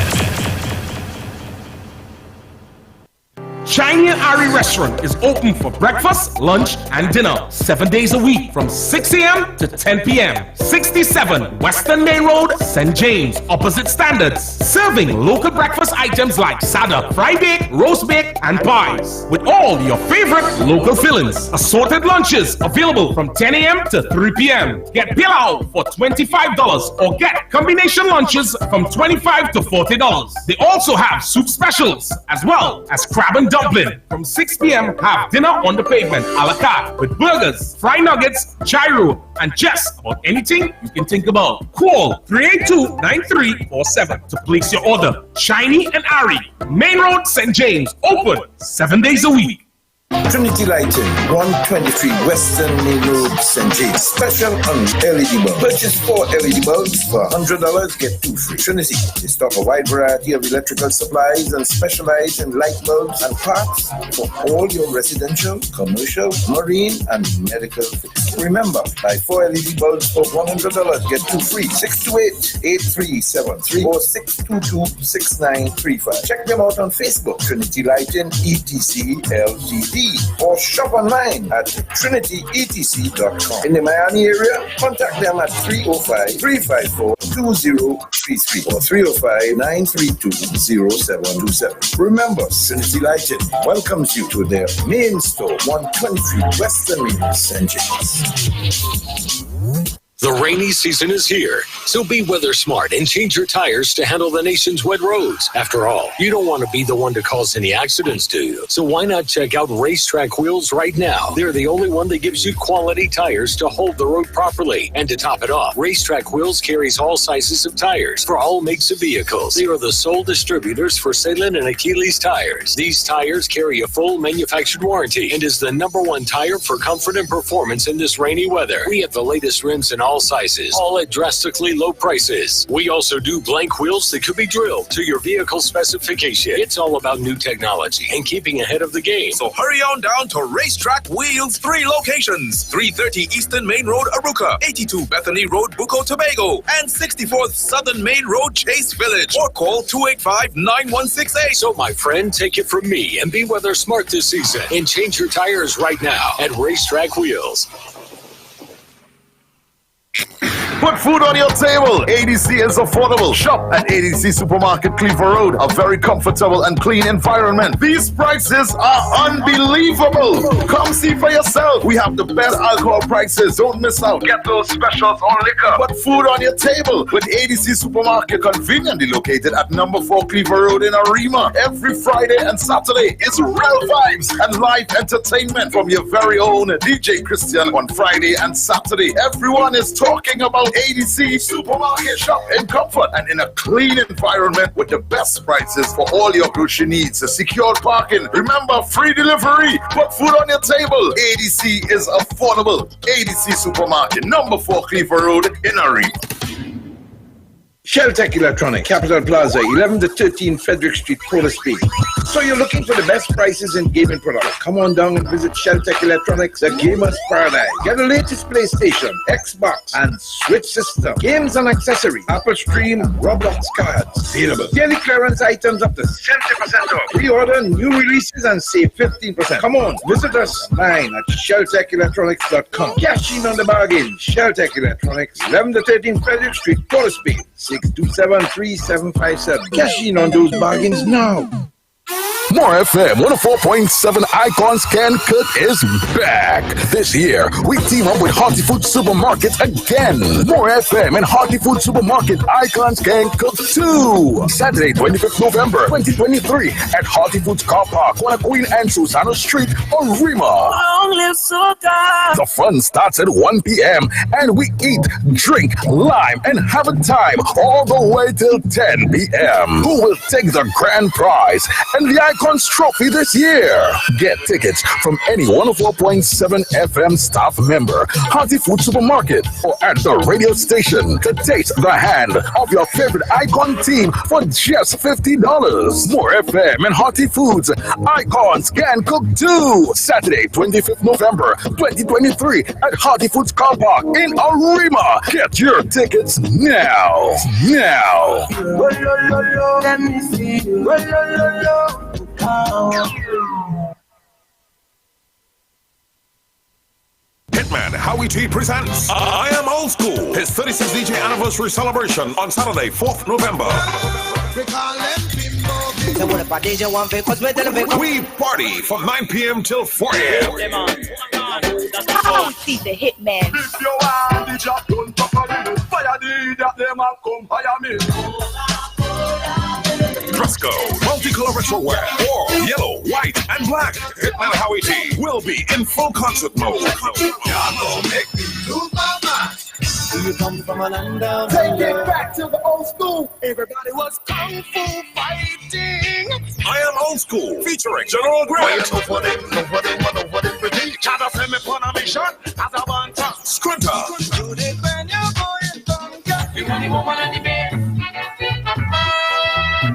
Shiny and Ari Restaurant is open for breakfast, lunch, and dinner 7 days a week from 6 a.m. to 10 p.m. 67 Western Main Road, St. James, opposite Standards. Serving local breakfast items like sada, fry bake, roast bake, and pies. With all your favorite local fillings. Assorted lunches available from 10 a.m. to 3 p.m. Get pilau for $25 or get combination lunches from $25 to $40. They also have soup specials as well as crab and dumpling. From 6 p.m. have dinner on the pavement a la carte with burgers, fried nuggets, gyro, and just about anything you can think about. Call 382-9347 to place your order. Shiny and Ari, Main Road, St. James, open 7 days a week.
Trinity Lighting, 123 Western Main Road, St. James. Special on LED bulbs. Purchase 4 LED bulbs for $100, get 2 free. Trinity, they stock a wide variety of electrical supplies and specialize in light bulbs and parts for all your residential, commercial, marine, and medical fixtures. Remember, buy 4 LED bulbs for $100, get 2 free. 628-8373 or 622-6935. Check them out on Facebook, Trinity Lighting, ETC LTD. Or shop online at trinityetc.com. In the Miami area, contact them at 305-354-2033 or 305-932-0727. Remember, Trinity Lighting welcomes you to their main store, 123 Western Main, St. James.
The rainy season is here, so be weather smart and change your tires to handle the nation's wet roads. After all, you don't want to be the one to cause any accidents, do you? So why not check out Racetrack Wheels right now? They're the only one that gives you quality tires to hold the road properly. And to top it off, Racetrack Wheels carries all sizes of tires for all makes of vehicles. They are the sole distributors for Salem and Achilles tires. These tires carry a full manufactured warranty and is the #1 tire for comfort and performance in this rainy weather. We have the latest rims in all sizes, all at drastically low prices. We also do blank wheels that could be drilled to your vehicle specification. It's all about new technology and keeping ahead of the game.
So hurry on down to Racetrack Wheels, 3 locations: 330 Eastern Main Road, Aruca, 82 Bethany Road, Bucco, Tobago, and 64th Southern Main Road, Chase Village. Or call 285-9168.
So my friend, take it from me and be weather smart this season and change your tires right now at Racetrack Wheels.
Put food on your table. ADC is affordable. Shop at ADC Supermarket, Cleaver Road. A very comfortable and clean environment. These prices are unbelievable. Come see for yourself. We have the best alcohol prices. Don't miss out. Get those specials on liquor. Put food on your table with ADC Supermarket, conveniently located at number 4 Cleaver Road in Arima. Every Friday and Saturday is real vibes and live entertainment from your very own DJ Christian on Friday and Saturday. Everyone is talking about ADC Supermarket. Shop in comfort and in a clean environment with the best prices for all your grocery needs. Secure parking. Remember, free delivery. Put food on your table. ADC is affordable. ADC Supermarket, number 4 Cleaver Road in Arima.
Sheltech Electronics, Capital Plaza, 11 to 13 Frederick Street, Port Spain. So you're looking for the best prices in gaming products? Come on down and visit Sheltech Electronics, the gamer's paradise. Get the latest PlayStation, Xbox, and Switch system. Games and accessories, Apple Stream, Roblox cards, available. Daily clearance items up to 70% off. Pre-order new releases and save 15%. Come on, visit us online at sheltechelectronics.com. Cash in on the bargain. Sheltech Electronics, 11 to 13 Frederick Street, Port Spain. 627-3757. Cash in on those bargains now.
More FM 104.7 Icons Can Cook is back. This year, we team up with Hearty Food Supermarket again. More FM and Hearty Food Supermarket Icons Can Cook 2. Saturday, 25th November 2023 at Hearty Foods Car Park on Queen and Susano Street, Arima. The fun starts at 1 p.m. and we eat, drink, lime, and have a time all the way till 10 p.m. Who will take the grand prize and the Icons Trophy this year? Get tickets from any 104.7 FM staff member, Hearty Food Supermarket, or at the radio station to taste the hand of your favorite Icon team for just $50. More FM and Hearty Foods Icons Can Cook 2. Saturday, 25th November 2023 at Hearty Foods Car Park in Arima. Get your tickets now. Now.
Let me see.
Hitman Howie T presents I Am Old School, his 36th DJ anniversary celebration on Saturday, 4th November. We party from 9 p.m. till 4 a.m.
Howie T the Hitman.
If you want the job done properly, fire the that them have come fire me. Dress code, multicolor retro wear, or yellow, white, and black. Hitman Howie T will be in full concert mode. Y'all gonna make me lose my mind. You come from a land down. Take it back to the old school. Everybody was kung fu fighting. I Am Old School, featuring General Grant. Skrinter.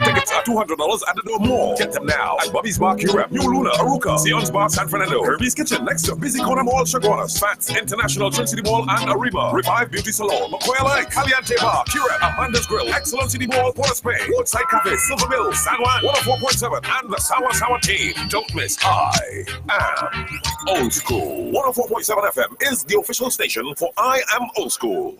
Tickets are $200 at the door mall. Get them now at Bobby's Bar, Curab, New Luna, Aruca, Sion's Bar, San Fernando, Herbie's Kitchen, next to Busy Corner Mall, Chaguanas, Fats International, Trinity Mall, and Arriba, Revive Beauty Salon, McCoy Lake, Caliente Bar, Curab, Amanda's Grill, Excellent City Mall, Port of Spain, Woodside Cafe, Silver Mill, San Juan, 104.7, and the Sour team. Don't miss I Am Old School. 104.7 FM is the official station for I Am Old School.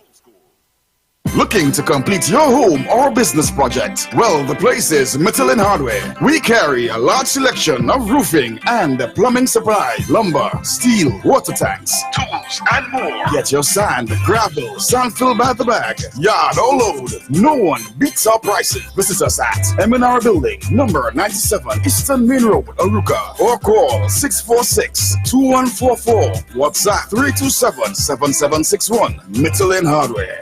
Looking to complete your home or business project? Well, the place is Michelin Hardware. We carry a large selection of roofing and plumbing supply, lumber, steel, water tanks, tools, and more. Get your sand, gravel, sand filled by the bag, yard or load. No one beats our prices. Visit us at M&R Building, number 97, Eastern Main Road, Aruka, or call 646-2144. WhatsApp 327-7761. Michelin Hardware.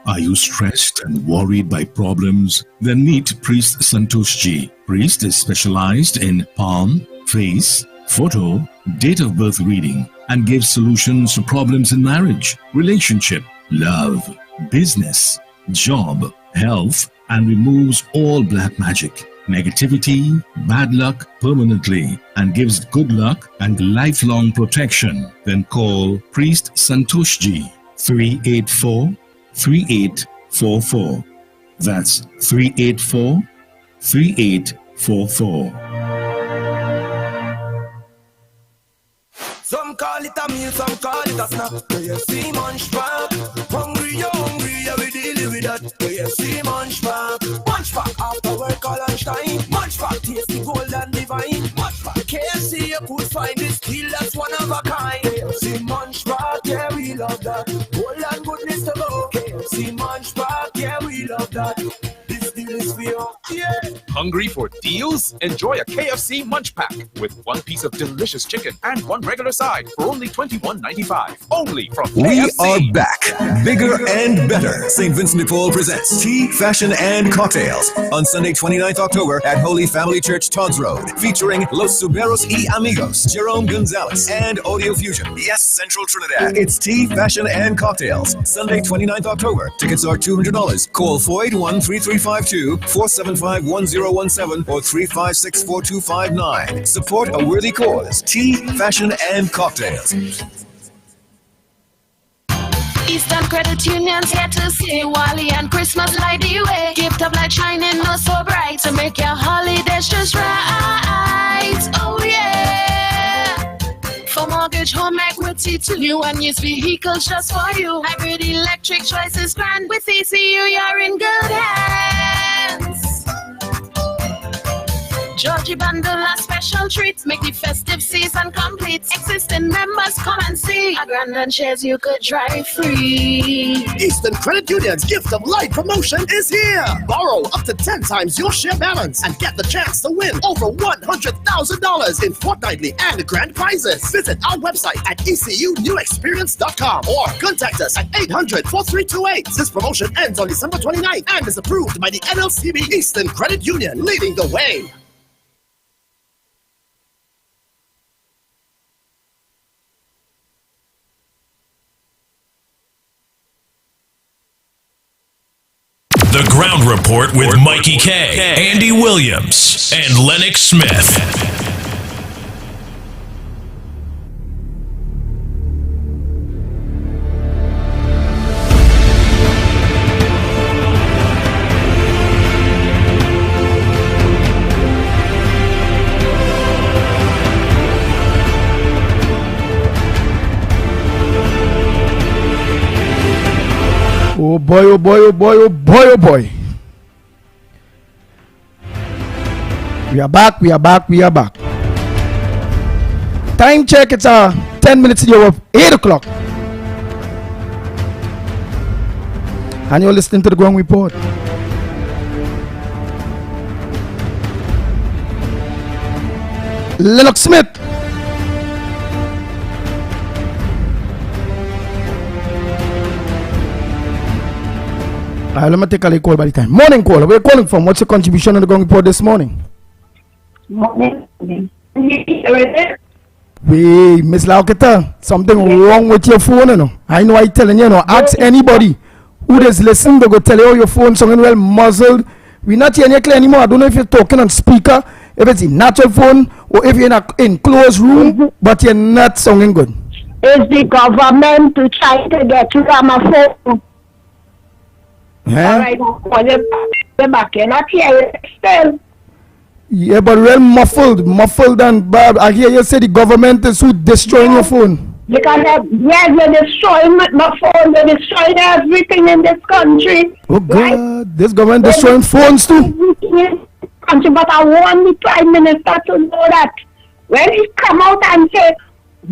Are you stressed and worried by problems? Then meet Priest Santosh Ji. Priest is specialized in palm, face, photo, date of birth reading, and gives solutions to problems in marriage, relationship, love, business, job, health, and removes all black magic, negativity, bad luck permanently, and gives good luck and lifelong protection. Then call Priest Santosh Ji 384-3844. That's 384-3844.
Some call it a meal, some call it a snack. KFC Munch Pack. Hungry, you're hungry, yeah, we deal with that. KFC Munch Pack. Munch Pack after work or lunchtime. Munch Pack tasty, gold and divine. Munch Pack KFC, you could find this deal that's one of a kind. KFC Munch Pack, yeah, we love that. Gold and goodness to go. KFC Munch Pack, yeah, we love that. This deal is for you, yeah.
Hungry for deals? Enjoy a KFC Munch Pack with one piece of delicious chicken and one regular side for only $21.95. Only from KFC.
We are back, bigger and better. St. Vincent de Paul presents Tea, Fashion, and Cocktails on Sunday, 29th October at Holy Family Church, Todd's Road, featuring Los Suberos y Amigos, Jerome Gonzalez, and Audio Fusion. Yes, Central Trinidad. It's Tea, Fashion, and Cocktails. Sunday, 29th October. Tickets are $200. Call 481-3352, 475-1017, or 356-4259. Support a worthy cause. Tea, Fashion, and Cocktails.
Eastern Credit Union's here to see Wally and Christmas light the way. Gift of light shining not so bright to make your holidays just right. Oh yeah. For mortgage, home equity to new and used vehicles just for you. Hybrid electric choices grand. With ECU you're in good hands. Georgie Bundle, a special treat. Make the festive season complete. Existing members come and see. A grand and shares you could drive free.
Eastern Credit Union's Gift of Light promotion is here. Borrow up to 10 times your share balance and get the chance to win over $100,000 in fortnightly and grand prizes. Visit our website at ecunewexperience.com or contact us at 800-4328. This promotion ends on December 29th and is approved by the NLCB. Eastern Credit Union, leading the way.
The Ground Report with Mikey K, Andy Williams, and Lennox Smith.
Oh boy, oh boy, oh boy, oh boy, oh boy. We are back, we are back, we are back. Time check, it's 10 minutes to the hour of 8 o'clock. And you're listening to the Ground Report. Lennox Smith. Let me take a call by the time. Morning caller, where are you calling from? What's your contribution on the Ground Report this morning?
Morning.
Wait, Miss Lauketa, something wrong with your phone, you know. I know I telling you, ask anybody who is listening, they go tell you your phone sounding well muzzled. We're not hearing you clear anymore. I don't know if you're talking on speaker, if it's a natural phone, or if you're in an enclosed room, but you're not sounding good.
Is the government to try to get you on my phone?
Yeah.
All right, back. You're not here still.
Yeah, but real muffled and bad. I hear you say the government is who destroying your phone.
Because they're destroying my phone, they're destroying everything in this country.
Oh God, this government destroying phones too.
Country, but I want the Prime Minister to know that when he come out and say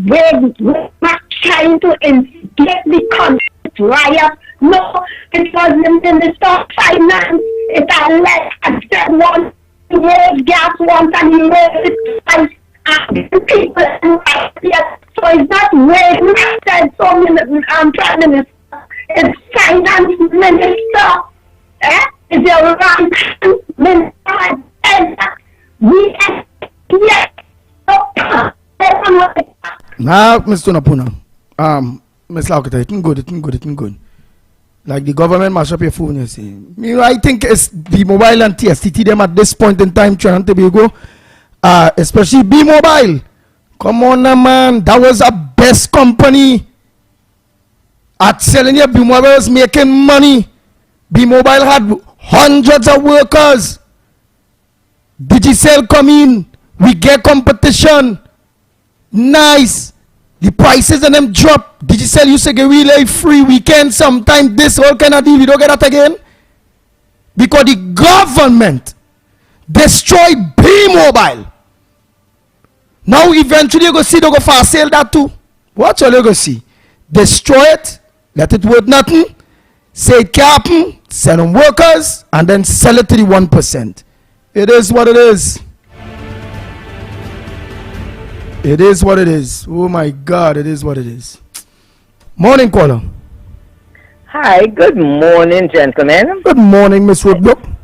we're not trying to instigate the conflict riot, no, it was the Minister of Finance. It's a less and said one raise gas once and he raised it twice. And people so it's not raising. I said so. Prime Minister, it's Finance Minister. Is the right minister? We
Now, Mr. Napuna, Ms. Laukata, it ain't good. Like the government mash up your phone, you see. I think it's the mobile and TSTT them at this point in time trying to be go. Especially B-Mobile. Come on now, man. That was the best company at selling your B-Mobile was making money. B-Mobile had hundreds of workers. Digicel come in. We get competition. Nice. The prices and them drop. Digicel used to get relay free weekend. Sometimes this all kind of deal. We don't get that again. Because the government destroyed B-Mobile. Now eventually you go see they go fast sale that too. What you go see? Destroy it, let it worth nothing, say it can't happen, send them workers, and then sell it to the 1%. It is what it is. It is what it is. Oh my God, it is what it is. Morning, caller.
Hi, good morning, gentlemen.
Good morning, Miss Woodbrook.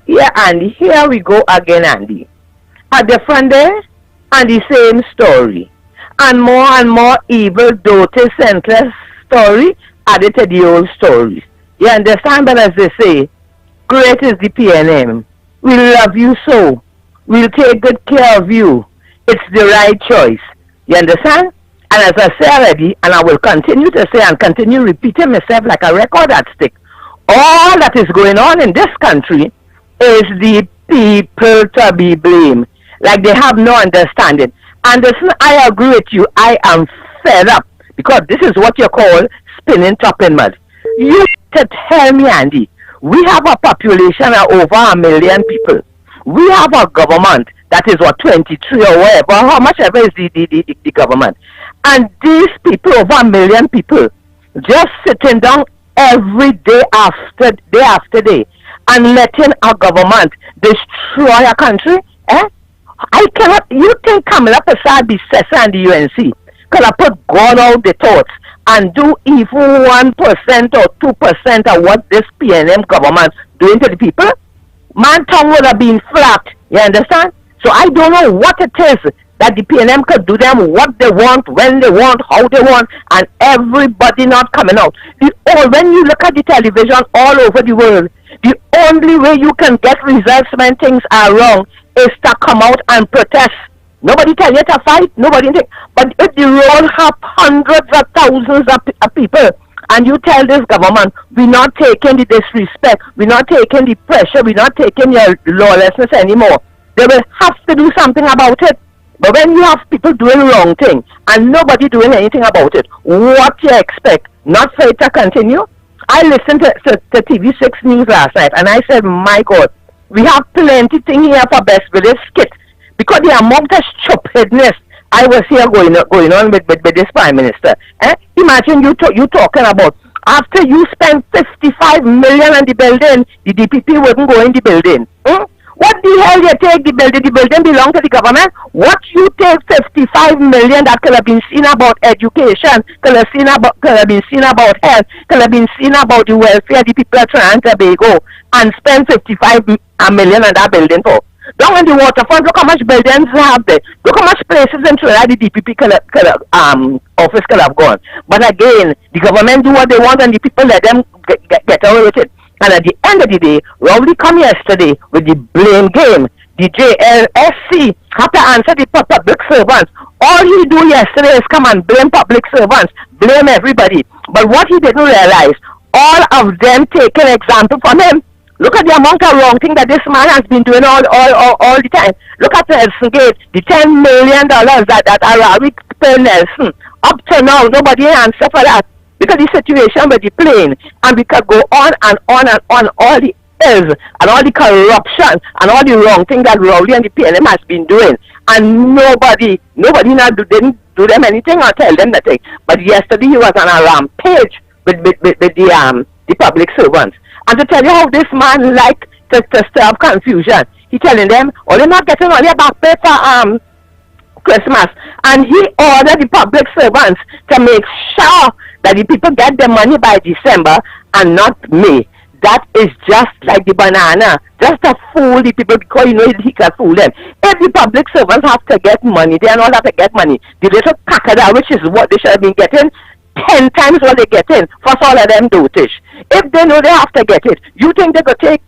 Yeah, Andy, here we go again, Andy. A different day and the same story. And more evil, dirty, senseless story added to the old stories. You understand? But as they say, great is the PNM. We love you so. We'll take good care of you. It's the right choice. You understand? And as I say already, and I will continue to say and continue repeating myself like a record at stick, all that is going on in this country is the people to be blamed. Like they have no understanding. And listen, I agree with you. I am fed up because this is what you call spinning top in mud. You to tell me, Andy, we have a population of over 1 million people. We have a government that is what, 23 or whatever, how much ever is the government. And these people, over 1 million people, just sitting down every day after day and letting our government destroy a country. I cannot, you think Kamala Prasad, the CESA and the UNC could have put God out the thoughts and do even 1% or 2% of what this PNM government doing to the people? Man tongue would have been flat, you understand? So I don't know what it is that the PNM could do them what they want, when they want, how they want, and everybody not coming out. When you look at the television all over the world, the only way you can get results when things are wrong is to come out and protest. Nobody tell you to fight, nobody think. But if the road have hundreds of thousands of people, and you tell this government, we're not taking the disrespect, we're not taking the pressure, we're not taking your lawlessness anymore, they will have to do something about it. But when you have people doing wrong thing and nobody doing anything about it, what you expect? Not for it to continue? I listened to TV6 News last night and I said, my God, we have plenty thing here for best with this skit. Because the amount of stupidness I was here going on with this Prime Minister. Imagine you talking about after you spend 55 million on the building, the DPP wouldn't go in the building. What the hell you take the building? The building belongs to the government. What you take 55 million that could have been seen about education, could have been seen about health, could have been seen about the welfare the people are trying to go and spend 55 million on that building for. Down in the waterfront, look how much buildings they have there. Look how much places in Trinidad the DPP office could have gone. But again, the government do what they want and the people let them get away with it. And at the end of the day, Rowley come yesterday with the blame game. The JLSC had to answer the public servants. All he do yesterday is come and blame public servants, blame everybody. But what he didn't realize, all of them take an example from him. Look at the amount of wrong thing that this man has been doing all the time. Look at Nelson Gate, the $10 million that Arabic paid Nelson. Up to now, nobody answer for that. Because the situation with the plane, and we could go on and on and on, all the ills and all the corruption and all the wrong thing that Rowley and the PNM has been doing. And nobody not didn't do them anything or tell them nothing. But yesterday he was on a rampage with the public servants. And to tell you how this man like to stir up confusion, he telling them, oh, they're not getting all their back pay for Christmas. And he ordered the public servants to make sure that the people get their money by December and not May. That is just like the banana, just to fool the people, because you know he can fool them. If the public servants have to get money, they don't have to get money. The little kakada, which is what they should have been getting, 10 times what they get in, for all of them dotish. If they know they have to get it, you think they could take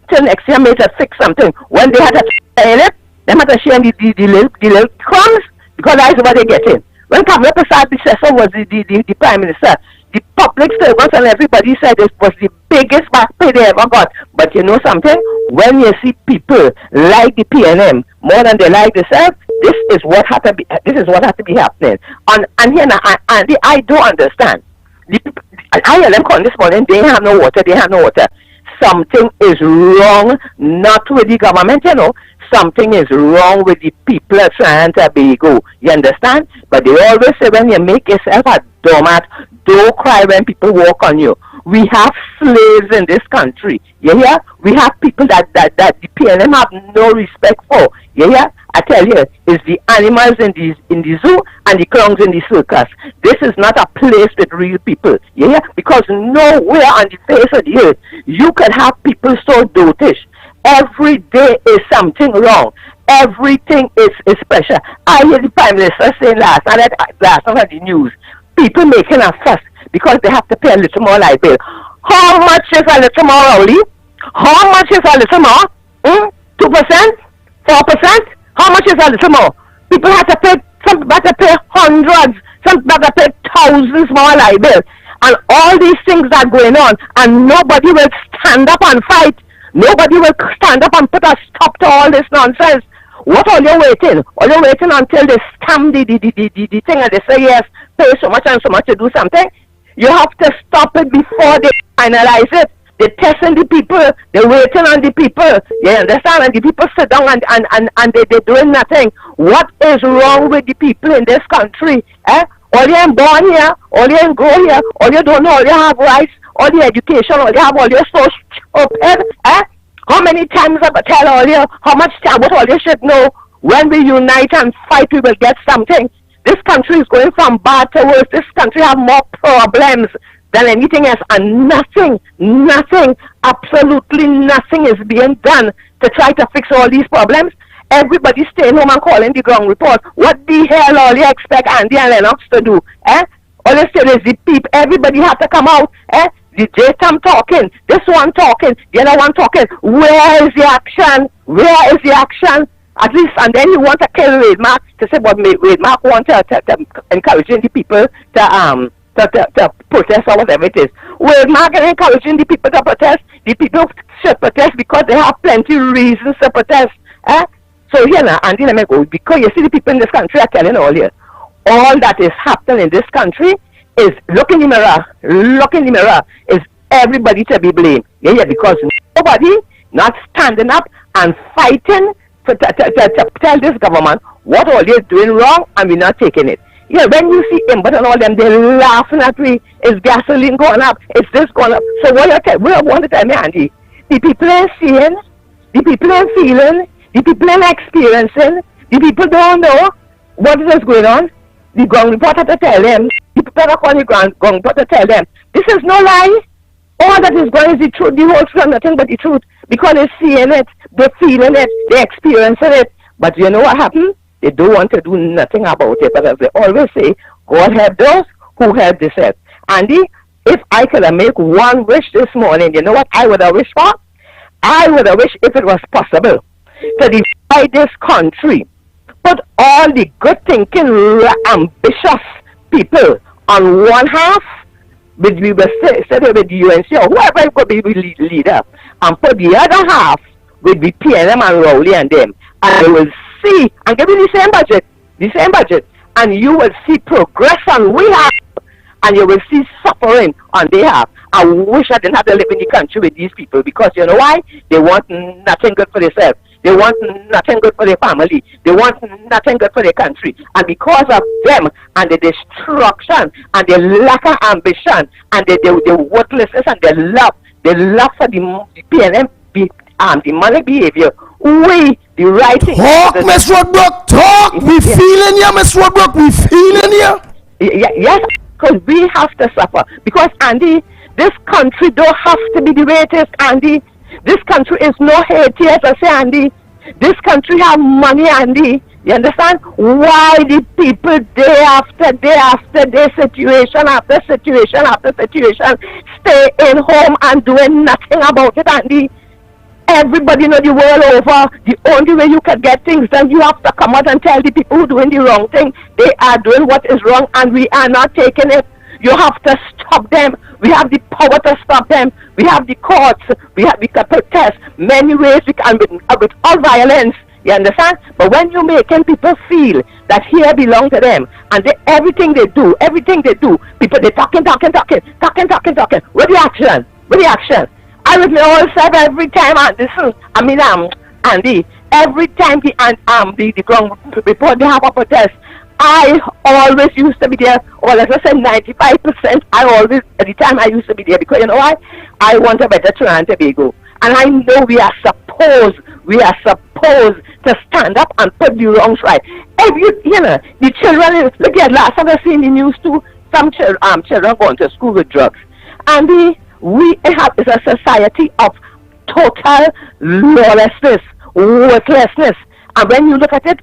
till next year maybe to fix something when they had to share in it? They have to share the little crumbs, because that's what they get in. When Kamala Prasad Bisesa was the Prime Minister, the public servants and everybody said it was the biggest back pay they ever got. But you know something? When you see people like the PNM more than they like themselves, this is what had to be. This is what had to be happening. And here now, I don't understand. I hear them calling this morning. They have no water. They have no water. Something is wrong, not with the government, you know. Something is wrong with the people of Trinidad and Tobago. You understand? But they always say when you make yourself a doormat, don't cry when people walk on you. We have slaves in this country. You hear? We have people that the PNM have no respect for. You hear? I tell you, it's the animals in the zoo and the clowns in the circus. This is not a place with real people. You hear? Because nowhere on the face of the earth you can have people so dotish. Every day is something wrong. Everything is special. I hear the Prime Minister saying last night on the news, people making a fuss because they have to pay a little more light bill. How much is a little more, Rowley? How much is a little more? 2%? 4%? How much is a little more? People have to pay, some have to pay hundreds, some have to pay thousands more light bill. And all these things are going on, and nobody will stand up and fight. Nobody will stand up and put a stop to all this nonsense. What are you waiting? Are you waiting until they stamp the thing and they say, yes, pay so much and so much to do something? You have to stop it before they finalize it. They're testing the people. They're waiting on the people. You understand? And the people sit down and they're doing nothing. What is wrong with the people in this country? All you ain't born here, all you ain't grow here, all you don't know, all you have rights, all the education, all you have, all your social open. How many times have I tell all you how much time, what all you should know? When we unite and fight, we will get something. This country is going from bad to worse. This country have more problems than anything else, and nothing, absolutely nothing is being done to try to fix all these problems. Everybody staying home and calling the ground report. What the hell all you expect Andy and Lennox to do? All you say is the people, everybody have to come out. The J-Tam talking, this one talking, the other one talking. Where is the action? Where is the action? At least, and then you want to kill Wade Mark to say, but Wade Mark want to encouraging the people to protest or whatever it is. Wade Mark is encouraging the people to protest. The people should protest because they have plenty of reasons to protest. So here now, Andy, let me go. Because you see the people in this country are telling all here. All that is happening in this country is, look in the mirror, is everybody to be blamed. Yeah, because nobody not standing up and fighting to tell this government what all they're doing wrong and we're not taking it. Yeah, when you see him, but and all them, they're laughing at me. Is gasoline going up? Is this going up? So what I want to tell me, Andy, the people ain't seeing, the people ain't feeling, the people ain't experiencing, the people don't know what is going on. The ground reporter to tell them, the people that call the ground reporter to tell them, this is no lie. All that is going is the truth, the whole truth, nothing but the truth. Because they're seeing it, they're feeling it, they're experiencing it. But you know what happened? They don't want to do nothing about it. But as they always say, God help those who help themselves. Andy, if I could have made one wish this morning, you know what I would have wished for? I would have wished, if it was possible, to divide this country. Put all the good thinking, ambitious people on one half, with the UNC or whoever could be the leader, and put the other half with the PNM and Rowley and them. And they will see, and give you the same budget, and you will see progression we have, and you will see suffering on their behalf. I wish I didn't have to live in the country with these people, because you know why? They want nothing good for themselves. They want nothing good for their family. They want nothing good for their country. And because of them and the destruction and the lack of ambition and the worthlessness and the love for the PNM, the money behavior, we, the right thing.
Talk, Miss Roadblock, talk. We feeling you, Miss Roadblock. We feeling you.
Yes, because we have to suffer. Because, Andy, this country don't have to be the way it is, Andy. This country is no Haiti, as I say, Andy. This country have money, Andy. You understand? Why the people day after day, situation after situation after situation, stay in home and doing nothing about it, Andy? Everybody know the world over, the only way you can get things done, you have to come out and tell the people who doing the wrong thing, they are doing what is wrong and we are not taking it. You have to stop them. We have the power to stop them. We have the courts. We can protest many ways. We can with all violence. You understand? But when you're making people feel that here belong to them, and everything they do, people they talking. Where the action? Where the action? I would all said every time, Andy, every time the ground report they have a protest, I always used to be there, or let's say 95%, at the time I used to be there, because you know why? I want a better Trinidad and Tobago. And I know we are supposed to stand up and put the wrongs right. The children, look at last time I seen the news too, some children going to school with drugs. And we have is a society of total lawlessness, worthlessness. And when you look at it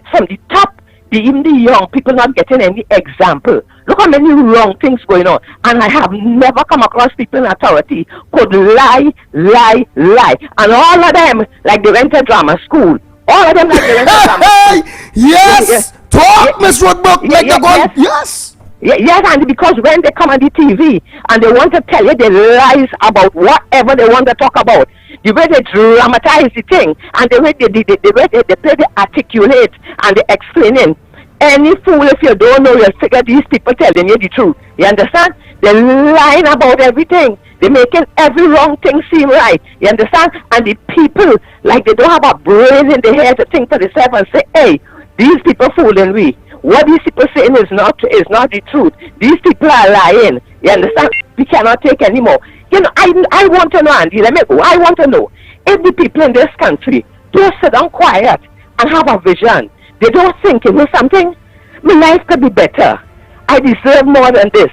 from the top, even the young people not getting any example. Look how many wrong things going on. And I have never come across people in authority could lie. And all of them, like they went to drama school. All of them like they went to drama school.
Yes! Talk, Miss Roadblock, like they're going, yes!
Yes, and because when they come on the TV and they want to tell you the lies about whatever they want to talk about, the way they dramatize the thing and the way they articulate and they explaining. Any fool, if you don't know, you'll figure these people telling you the truth. You understand? They're lying about everything. They're making every wrong thing seem right. You understand? And the people, like they don't have a brain in their head to think for themselves and say, hey, these people fooling we. What these people saying is not the truth. These people are lying. You understand? We cannot take anymore. You know, I want to know, Andy, let me go. I want to know if the people in this country don't sit down quiet and have a vision. They don't think, you know something? My life could be better. I deserve more than this.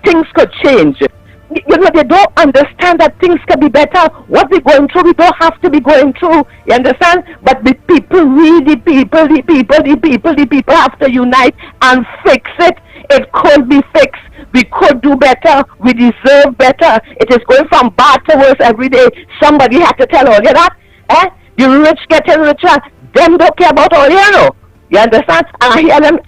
Things could change. You know, they don't understand that things could be better. What we're going through, we don't have to be going through. You understand? But the people have to unite and fix it. It could be fixed. We could do better. We deserve better. It is going from bad to worse every day. Somebody had to tell all you that. The rich getting richer. Them don't care about all you know. You understand? And I hear them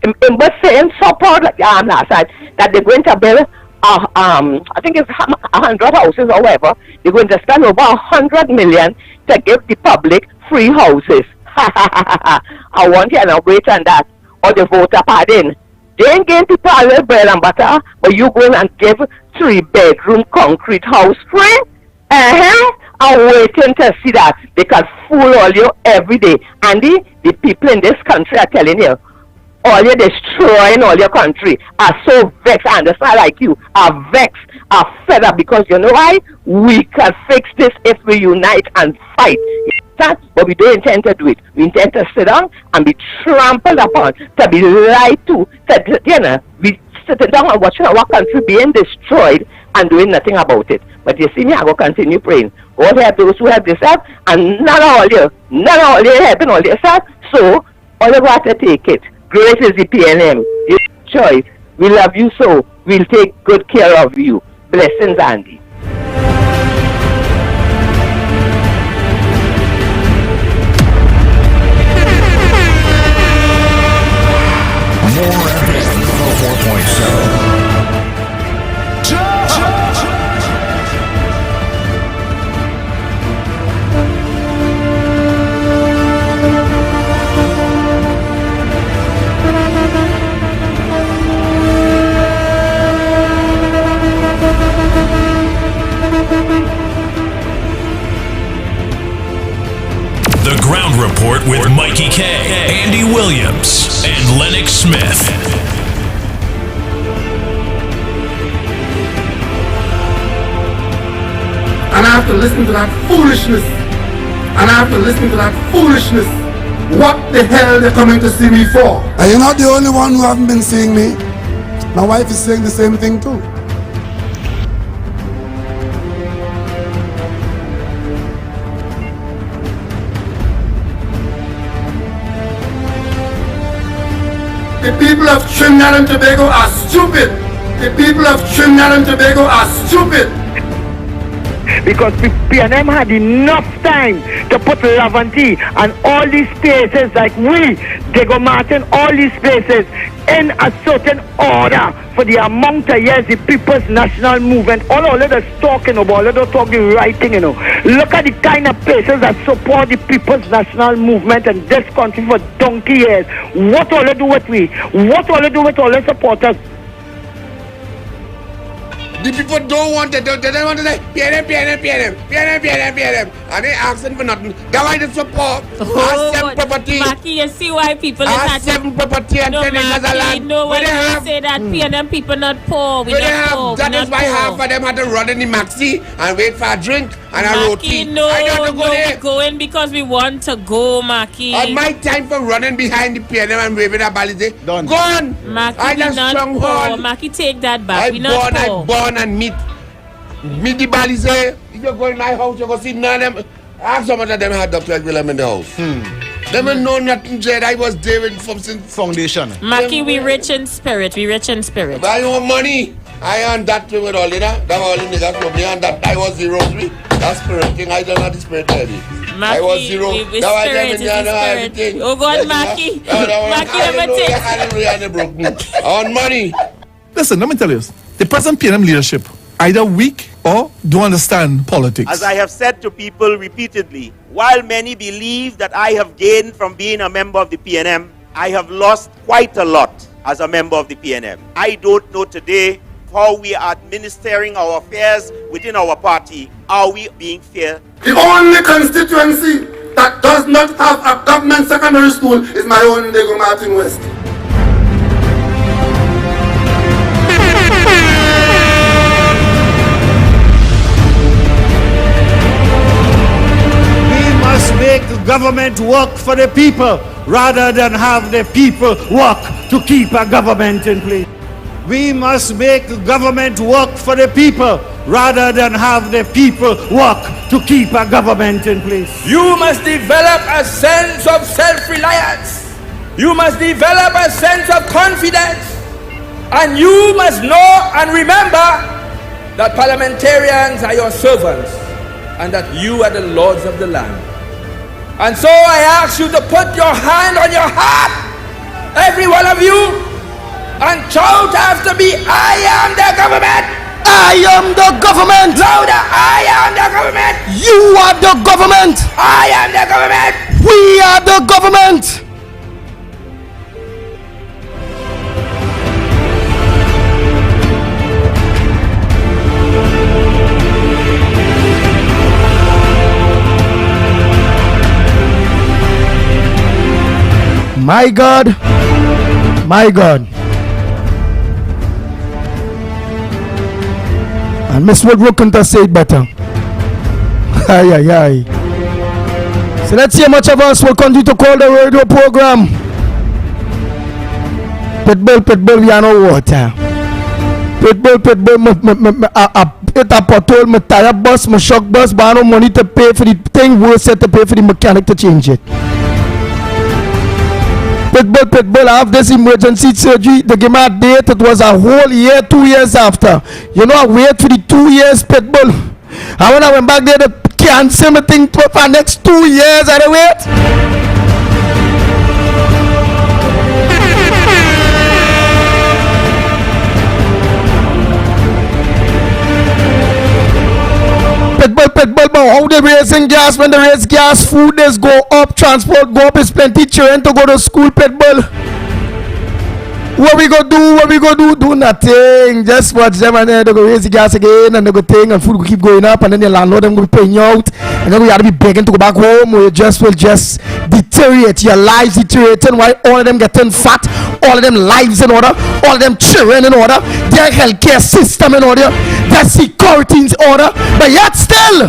saying so proud like last night that they're going to build I think it's 100 houses or whatever. They're going to spend over 100 million to give the public free houses. I want you to wait on that. Or the voter pardon. They ain't getting people a little bread and butter, but you going and give 3-bedroom concrete house free? I'm waiting to see that. They can fool all you every day. And the people in this country are telling you, all you're destroying all your country are so vexed, and it's not like you, are vexed, are fed up, because you know why? We can fix this if we unite and fight. But we don't intend to do it. We intend to sit down and be trampled upon, to be lied to, we sitting down and watching our country being destroyed and doing nothing about it. But you see me, I will continue praying. God help those who help themselves, and none of all you helping all yourself. So all you have to take it. Great is the PNM. Your choice. We love you so. We'll take good care of you. Blessings, Andy.
More FM 4.7. with Mikey K, Andy Williams, and Lennox Smith.
And I have to listen to that foolishness. And I have to listen to that foolishness. What the hell they're coming to see me for?
And you're not the only one who haven't been seeing me. My wife is saying the same thing too.
The people of Trinidad and Tobago are stupid. The people of Trinidad and Tobago are stupid.
Because PNM had enough time to put Laventille and all these places like Diego Martin, all these places in a certain order for the amount of years the People's National Movement, all of us talking about, let us talk the right thing, Look at the kind of places that support the People's National Movement in this country for donkey years. What all they do with we? What all they do with all the supporters?
The people don't want it. They don't want to say PNM. And they asking for nothing. That's why they support. Property.
Mackie, you see why people
ask 7 property and 10 acres of land.
No, when you say that PNM people not poor, we not poor.
That is why half of them had to run in the maxi and wait for a drink and a roti.
No, we're going because we want to go, Mackie.
And my time for running behind the PNM and waving a balize gone.
Mackie, we not poor. Mackie, take that back. We not poor.
I born and meet the balize. If you go in my house, you go see none of them. Ask some of them had Dr. William in the house. They don't know nothing, Jed. I was there from since foundation.
Mackie, we rich in spirit. We rich in spirit.
But I want money. I earned that with all, That all the niggas from me, and that I was the rosary. That spirit thing, I don't have the spirit already. I was zero. That was them in there, everything.
Oh God, Mackie. Mackie,
everything. On money.
Listen, let me tell you this. The present PNM leadership either weak or don't understand politics.
As I have said to people repeatedly, while many believe that I have gained from being a member of the PNM, I have lost quite a lot as a member of the PNM. I don't know today how we are administering our affairs within our party. Are we being fair?
The only constituency that does not have a government secondary school is my own Diego Martin West.
We must make the government work for the people rather than have the people work to keep a government in place. We must make the government work for the people rather than have the people work to keep a government in place.
You must develop a sense of self-reliance. You must develop a sense of confidence. And you must know and remember that parliamentarians are your servants and that you are the lords of the land. And so I ask you to put your hand on your heart, every one of you, and shout after me, I am the government.
I am the government.
Louder, I am the government.
You are the government.
I am the government.
We are the government. My God, my God. And Miss Woodrow couldn't have said better. Aye, aye, aye. So let's see how much of us will continue to call the radio program. Pitbull, we are no water. Pitbull, it a pothole, my tire bus, my shock bus, but I no money to pay for the thing, worse to pay for the mechanic to change it. Pitbull, I have this emergency surgery. They gave me a date. It was a whole year, 2 years after. You know, I wait for the 2 years, Pitbull. And when I went back there, they cancel my thing for the next 2 years. I wait. Pitbull, but how they raising gas? When they raise gas, food is go up, transport go up, it's plenty children to go to school, Pitbull. What we go do? What we go do? Do nothing. Just watch them and then they go raise the gas again and they go thing and food will keep going up and then your landlord them will be paying you out and then we have to be begging to go back home or you just will just deteriorate. Your lives deteriorating while all of them getting fat, all of them lives in order, all of them children in order, their healthcare system in order, their security in order, but yet still.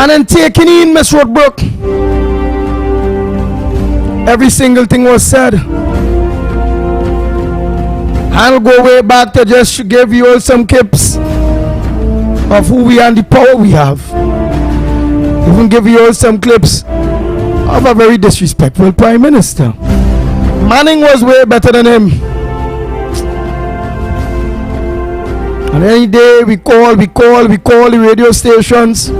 And then taking in Miss Roadbrook, every single thing was said. I'll go way back to just give you all some clips of who we are and the power we have. Even give you all some clips of a very disrespectful Prime Minister. Manning was way better than him. And any day we call the radio stations.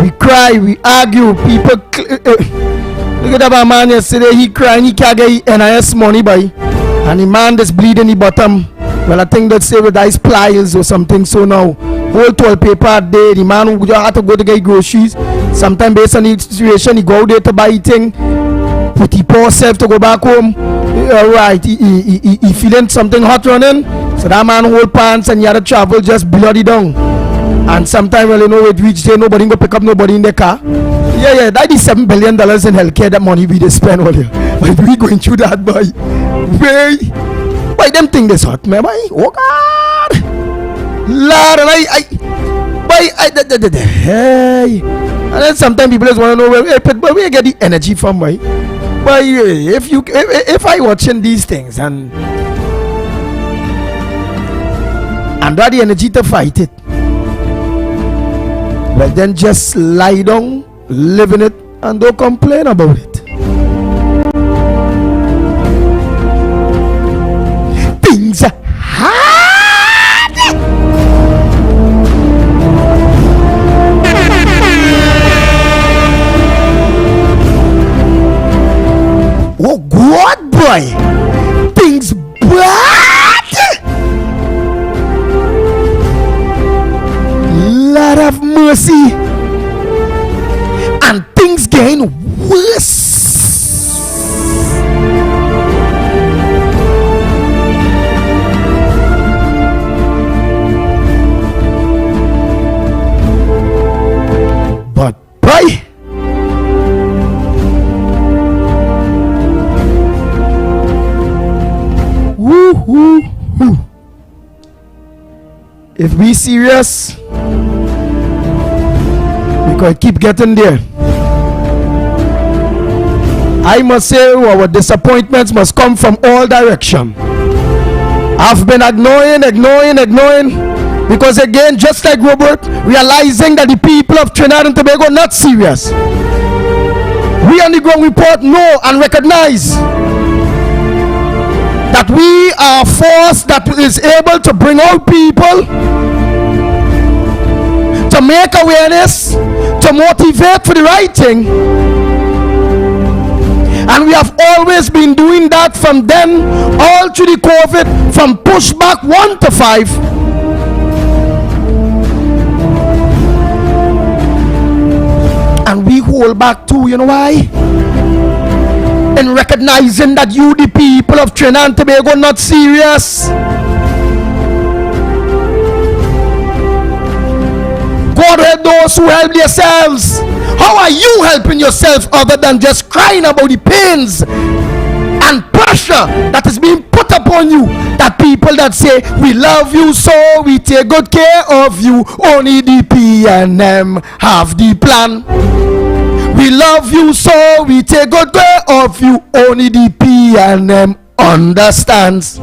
We cry, we argue, people. Look at that man yesterday, he crying, he can't get NIS money by. And the man that's bleeding the bottom. Well, I think that's say with ice pliers or something. So now, whole 12 paper a day, the man who had to go to get groceries. Sometimes based on the situation, he go out there to buy thing. Put the poor self to go back home. Alright, he feeling something hot running. So that man hold pants and he had to travel just bloody down. And sometimes when you know it reach there, nobody go pick up nobody in the car. Yeah, that is $7 billion in healthcare, that money we just spend all here. But we going through that, boy. Why them think this hot, man, boy? Oh God, Lord, and hey. And then sometimes people just want to know where you get the energy from, boy. But if I watching these things and got the energy to fight it, well then just lie down, live in it, and don't complain about it. Things are hard. Oh God, boy, things bad. Lord have mercy. And things getting worse. But boy, if we serious, we could keep getting there. I must say our disappointments must come from all directions. I've been ignoring, because again, just like Robert, realizing that the people of Trinidad and Tobago are not serious. We on the ground report know and recognize that we are a force that is able to bring out people, to make awareness, to motivate for the right thing. And we have always been doing that from then all through the COVID, from pushback 1 to 5. And we hold back too, you know why? In recognizing that you, the people of Trinidad and Tobago, not serious. God help those who help themselves. How are you helping yourself other than just crying about the pains and pressure that is being put upon you? That people that say, we love you so we take good care of you, only the PNM have the plan. We love you so we take good care of you, only the PNM understands.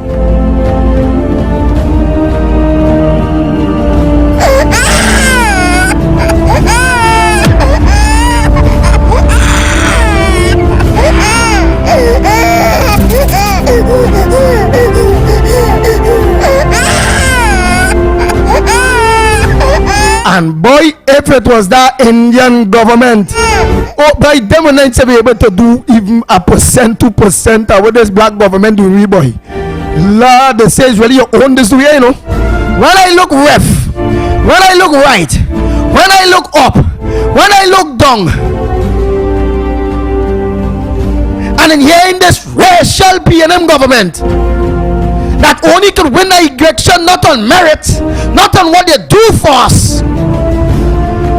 And boy, if it was that Indian government, oh, by them would not be able to do even 1%, 2% of what this black government do, really, boy. Lord, they say it's really your own this way, you know. When I look left, when I look right, when I look up, when I look down, and in hearing this racial PNM government that only could win the election not on merit, not on what they do for us,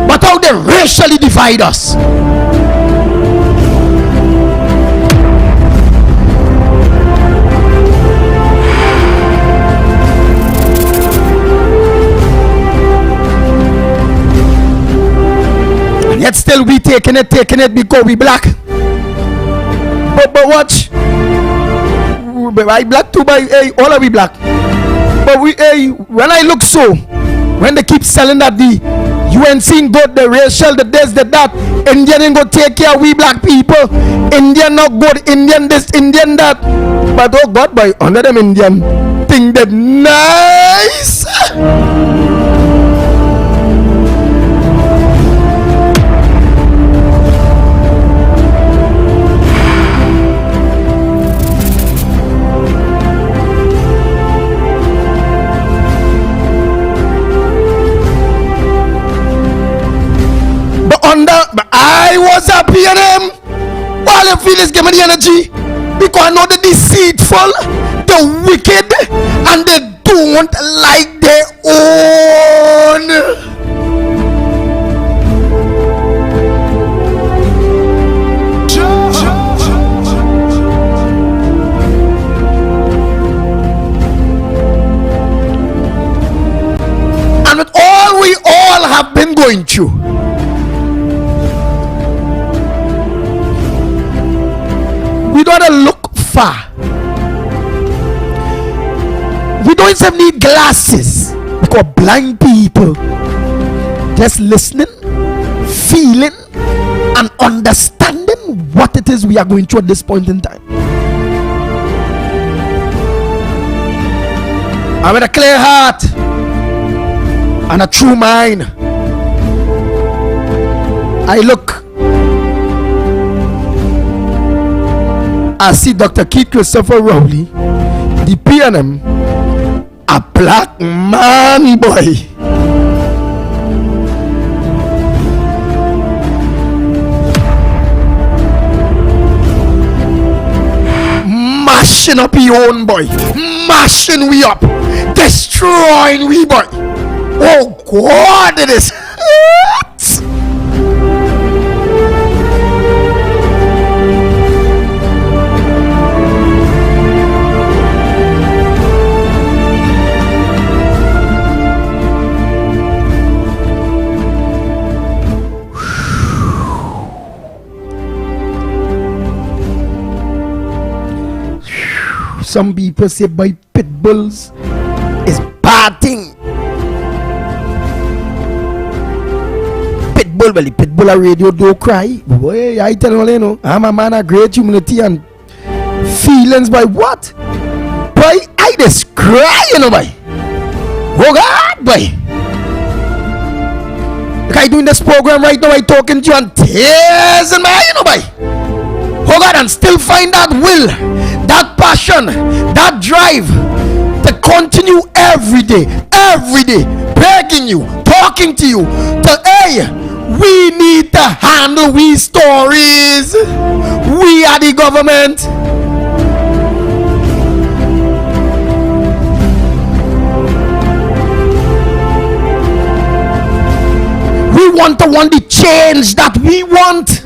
but how they racially divide us. And yet still we taking it because we black. But watch, I black too, but hey, all of we black. But we, hey, when I look so, when they keep selling that the UNC good, the racial, the this, the that, Indian ain't go take care of we black people. Indian not good, Indian this, Indian that. But oh God, boy, under them Indian thing that nice. But I was a PNM. All I feel is give me the energy, because I know the deceitful, the wicked, and they don't like their own. And with all we all have been going through, we don't look far. We don't even need glasses, because blind people just listening, feeling, and understanding what it is we are going through at this point in time. And with a clear heart and a true mind, I look. I see Dr. Keith Christopher Rowley, the PNM, a black man, boy. Mashing up your own, boy. Mashing we up. Destroying we, boy. Oh God, it is. Some people say by pit bulls is bad thing. Pit bull, well, the pit bull a radio don't cry. Boy, I tell you, I'm a man of great humility and feelings. By what? this crying, boy. Oh God, boy. Like I doing this program right now, I talking to you and tears in my eye, boy. Oh God, and still find that will, that passion, that drive to continue every day, begging you, talking to you, hey, we need to handle we stories. We are the government. We want the change that we want.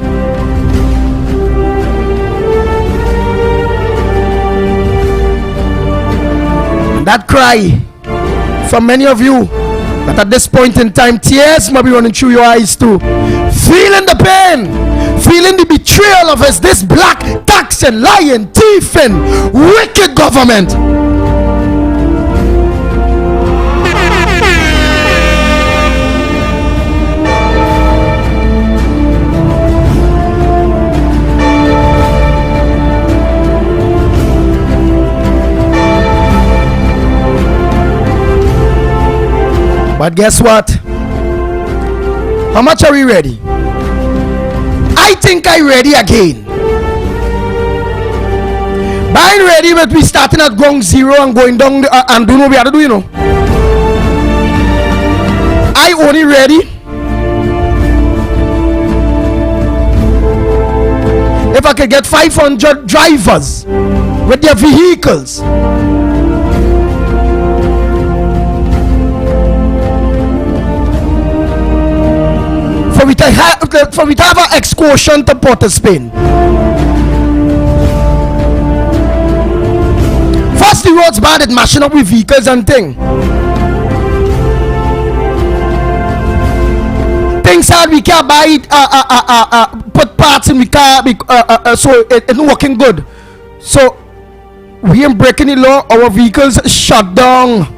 That cry from many of you that at this point in time tears might be running through your eyes too, feeling the pain, feeling the betrayal of this black tax and lying, thief and wicked government. But guess what? How much are we ready? I think I'm ready again. But I'm ready, but we starting at ground zero and going down and doing what we have to do, you know. I only ready if I could get 500 drivers with their vehicles. For we to have an excursion to Port of Spain. First the roads bad, it mashing up with vehicles and thing. Things hard, we can't buy it, put parts in we can't, so it's not working good. So we ain't breaking the law, our vehicles shut down.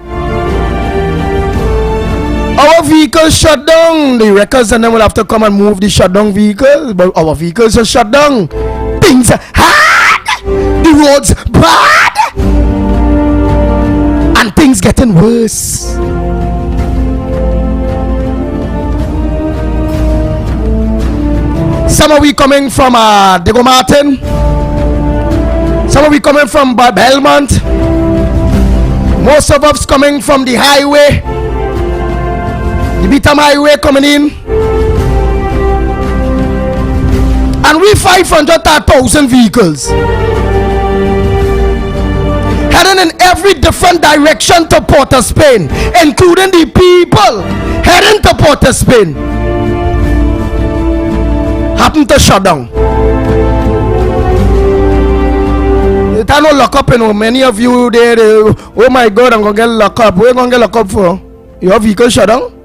Our vehicles shut down. The wreckers and then will have to come and move the shut down vehicles. But our vehicles are shut down. Things are hard. The roads bad. And things getting worse. Some of we coming from Diego Martin. Some of we coming from Belmont. Most of us coming from the highway. The Bitam Highway coming in, and we 500,000 vehicles heading in every different direction to Port of Spain, including the people heading to Port of Spain. Happen to shut down. It ain't no lock up, you know. Many of you there, oh my God, I'm gonna get locked up. What are you gonna get locked up for? Your vehicle shut down?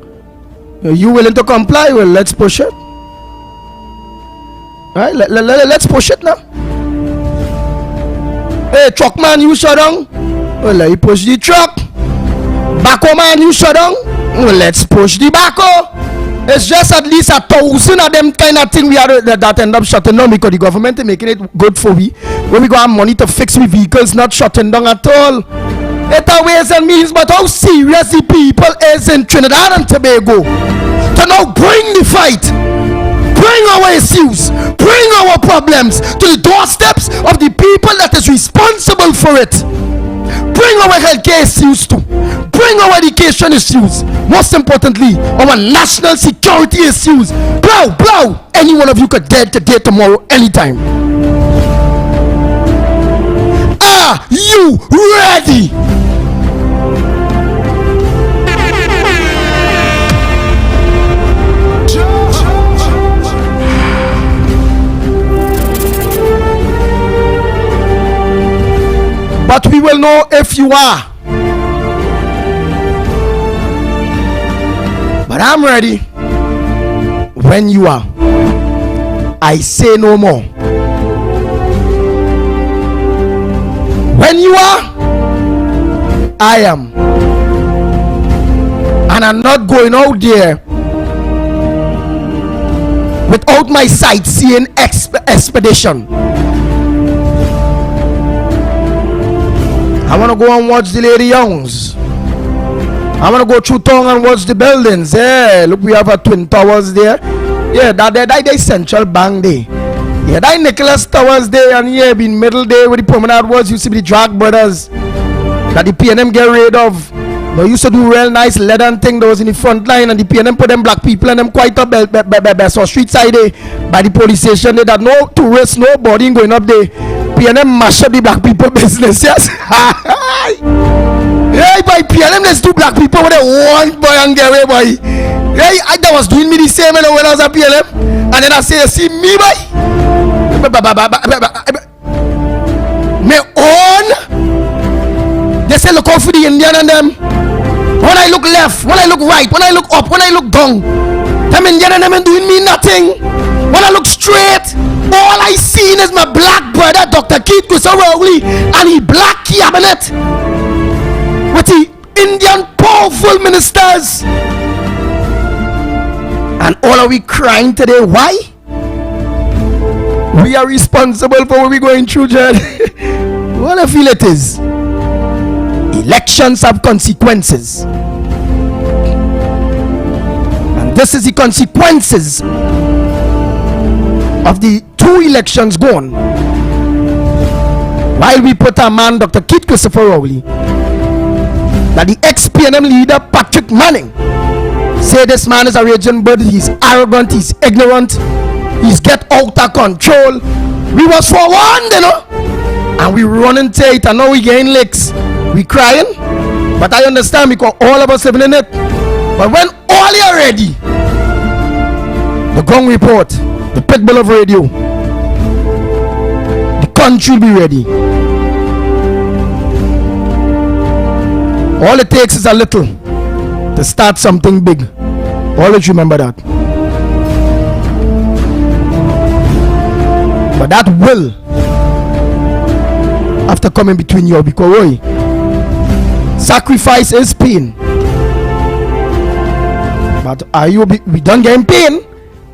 Are you willing to comply? Well, let's push it. Right? Let's push it now. Hey, truck man, you shut down? Well, let you push the truck. Backhoe man, you shut down? Well, let's push the backhoe. It's just at least 1,000 of them kind of thing we are that end up shutting down because the government is making it good for we. When we go have money to fix we vehicles, not shutting down at all. It are ways and means, but how serious the people is in Trinidad and Tobago to now bring the fight, bring our issues, bring our problems to the doorsteps of the people that is responsible for it. Bring our healthcare issues to, bring our education issues, most importantly, our national security issues. Blow, any one of you could dead today, tomorrow, anytime. Are you ready? But we will know if you are. But I'm ready when you are. I say no more. When you are, I am. And I'm not going out there without my sightseeing expedition. I want to go and watch the Lady Youngs. I want to go through town and watch the buildings. Yeah, look, we have a Twin Towers there. Yeah, that Central Bank there. Yeah, that Nicholas Towers there, and yeah, been middle there where the promenade was. Used to be the Drag Brothers that the PNM get rid of. They used to do real nice leather and thing that was in the front line, and the PNM put them black people and them quite up so street side there by the police station there, that no tourists, nobody going up there. PNM mash up the black people business, yes. Hey, boy, PNM, let's do black people with a one boy and get away, boy. Hey, that was doing me the same when I was at PNM, and then I say, see me, boy. Me own. They say look out for the Indian and them. When I look left, when I look right, when I look up, when I look down, them Indian and them ain't doing me nothing. When I look straight, all I seen is my black brother, Dr. Keith Kusarowli, and he black cabinet with the Indian powerful ministers. And all are we crying today? Why? We are responsible for what we're going through, Jed. What I feel it is. Elections have consequences. And this is the consequences of the 2 elections gone. While we put our man, Dr. Keith Christopher Rowley, that the ex-PNM leader, Patrick Manning, say this man is a raging bird, he's arrogant, he's ignorant, he's get out of control. We was forewarned, you know, and we running to it, and now we getting licks. We crying, but I understand because all of us living in it. But when all are ready, the Gong Report, the Pitbull of radio, the country will be ready. All it takes is a little to start something big. Always remember that. But that will have to come in between you, because Roy, sacrifice is pain. But are you, we don't get pain?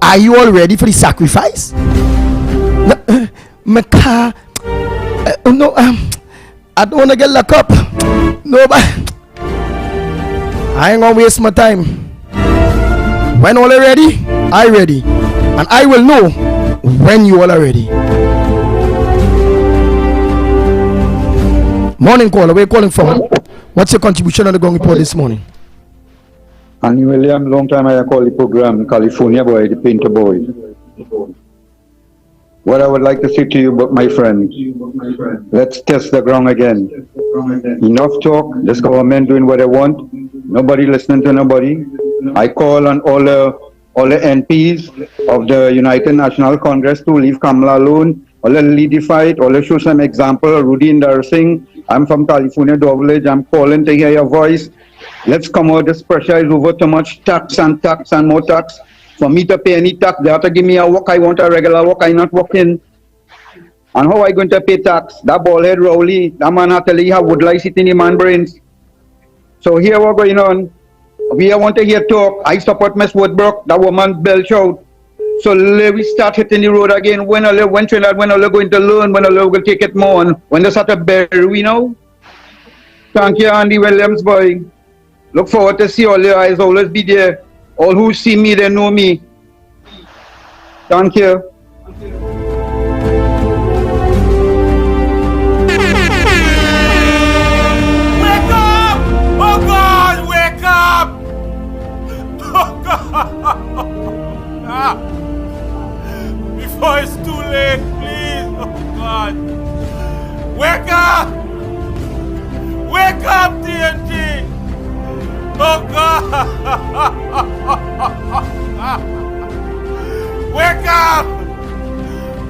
Are you all ready for the sacrifice? My car, no, I don't want to get locked up. No, but I ain't gonna waste my time. When all are ready, I ready, and I will know when you all are ready. Morning caller, where you calling from? What's your contribution on the Gong Report this morning?
Andy Williams, long time I call the program California Boy, the Painter Boy. What I would like to say to you, my friend, let's test the ground again. Enough talk, this government doing what they want, nobody listening to nobody. I call on all the MPs of the United National Congress to leave Kamala alone, all the lead the fight, all the show some example. Rudy Indar Singh, I'm from California, Village. I'm calling to hear your voice. Let's come out. This pressure is over too much. Tax and more tax. For me to pay any tax, they have to give me a work. I want a regular work. I'm not working. And how I going to pay tax? That ballhead Rowley, that man had to leave have wood lice in the man brains. So here what's going on. We want to hear talk. I support Miss Woodbrook. That woman belch out. So we start hitting the road again. When are Trinidad, when are going to learn, when are going to take it more on? When they start to bury, we know. Thank you, Andy Williams, boy. Look forward to see all your eyes always be there. All who see me, they know me. Thank you.
Wake up! Oh God, wake up! Oh God! Before it's too late, please. Oh God. Wake up! Wake up, TNT! Oh God! Wake up!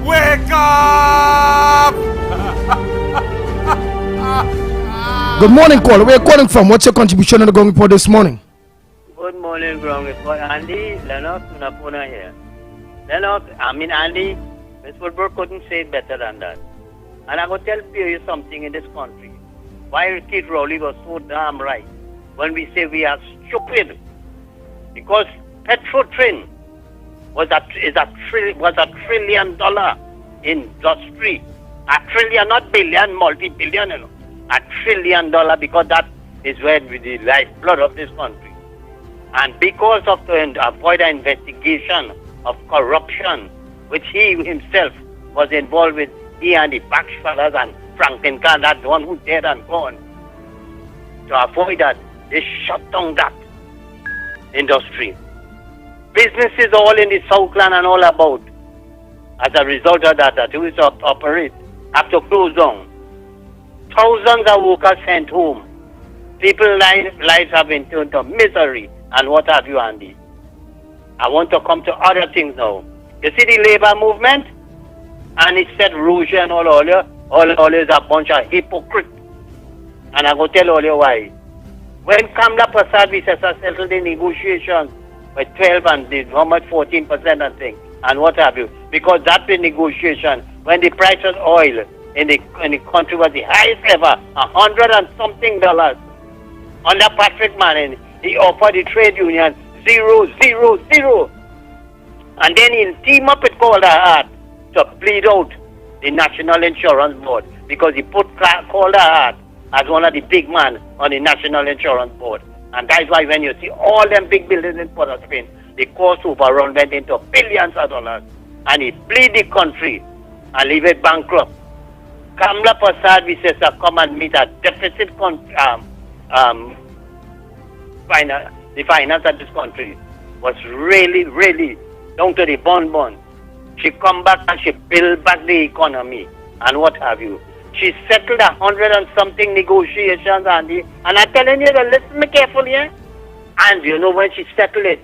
Wake up!
Good morning, caller. Where are you calling from? What's your contribution on the Gong Report this morning?
Good morning, Gong Report. Andy, Lennox, Unapuna here. Lennox, Andy, Miss Woodward couldn't say it better than that. And I'm going to tell you something in this country. Why Keith Rowley was so damn right when we say we are stupid. Because Petrotrin was a $1 trillion industry. A trillion, not billion, multi-billion, you know. $1 trillion, because that is where the lifeblood of this country. And because of to avoid an investigation of corruption, which he himself was involved with, he and the Baksh fellas and Franklin Kahn, that one who's dead and gone. To avoid that, they shut down that industry. Businesses all in the Southland and all about, as a result of that who is operate, have to close down. Thousands of workers sent home. People's lives have been turned to misery and what have you, Andy. I want to come to other things now. You see the labor movement? And it said Rouge and all is a bunch of hypocrites. And I'm going to tell all you why. When Kamla Prasad Visesa settled the negotiations with 12 and how much 14% and thing, and what have you, because that the negotiation, when the price of oil in the country was the highest ever, $100 and something. Under Patrick Manning, he offered the trade union 000. And then he'll team up with Calder Hart to plead out the National Insurance Board, because he put Calder Hart as one of the big men on the National Insurance Board. And that's why when you see all them big buildings in Port of Spain, the cost overrun went into billions of dollars. And he plead the country and leave it bankrupt. Kamla Prasad Visesa come and meet a deficit the finance of this country was really, really down to the bun. She come back and she build back the economy and what have you. She settled 100 and something negotiations, Andy. And I'm telling you to listen me carefully, eh? And you know when she settled it,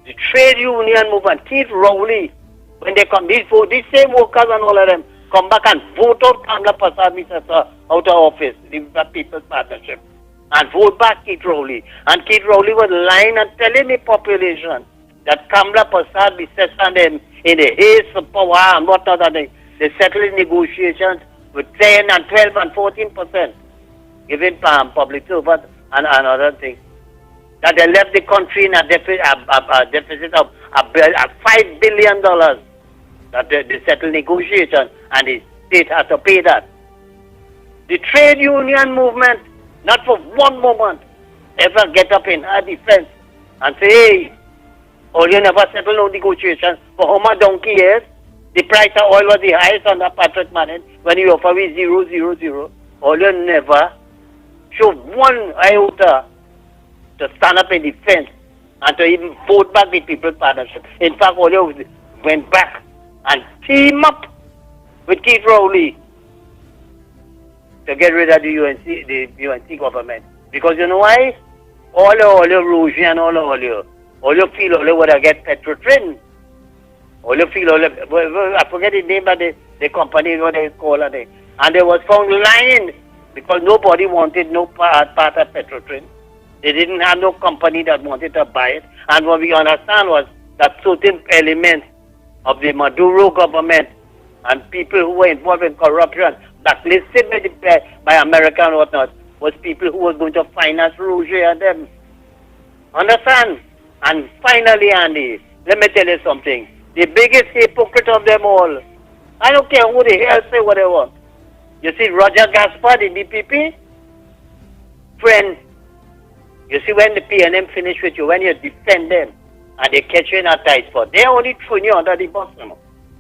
the trade union movement, Keith Rowley, when they come, these same workers and all of them, come back and vote out Kamla Prasad Visesa out of office, the People's Partnership, and vote back Keith Rowley. And Keith Rowley was lying and telling the population that Kamla Prasad Visesa and them in the haste of power and whatnot, and they settled negotiations with 10 and 12 and 14%, giving public servants and other things. That they left the country in a deficit of $5 billion. That they settled negotiations and the state has to pay that. The trade union movement, not for one moment, ever get up in our defense and say, hey, you never settled no negotiations for how much donkey years. The price of oil was the highest under Patrick Manning when he offered me 000. You never showed one iota to stand up in defense and to even vote back the People's Partnership. In fact, you went back and team up with Keith Rowley to get rid of the UNC government. Because you know why? All your Rouge and all you feel all you would have get Petrotrin. All you feel I forget the name of the company what they call it. And they was found lying because nobody wanted no part of Petrotrin. They didn't have no company that wanted to buy it. And what we understand was that certain elements of the Maduro government and people who were involved in corruption, blacklisted by America and whatnot, was people who were going to finance Rouge and them. Understand? And finally, Andy, let me tell you something. The biggest hypocrite of them all, I don't care who the hell say what they want. You see Roger Gaspard, the DPP, friend, you see when the PNM finish with you, when you defend them, and they catch you in a tight spot, they're only throwing you under the bus now.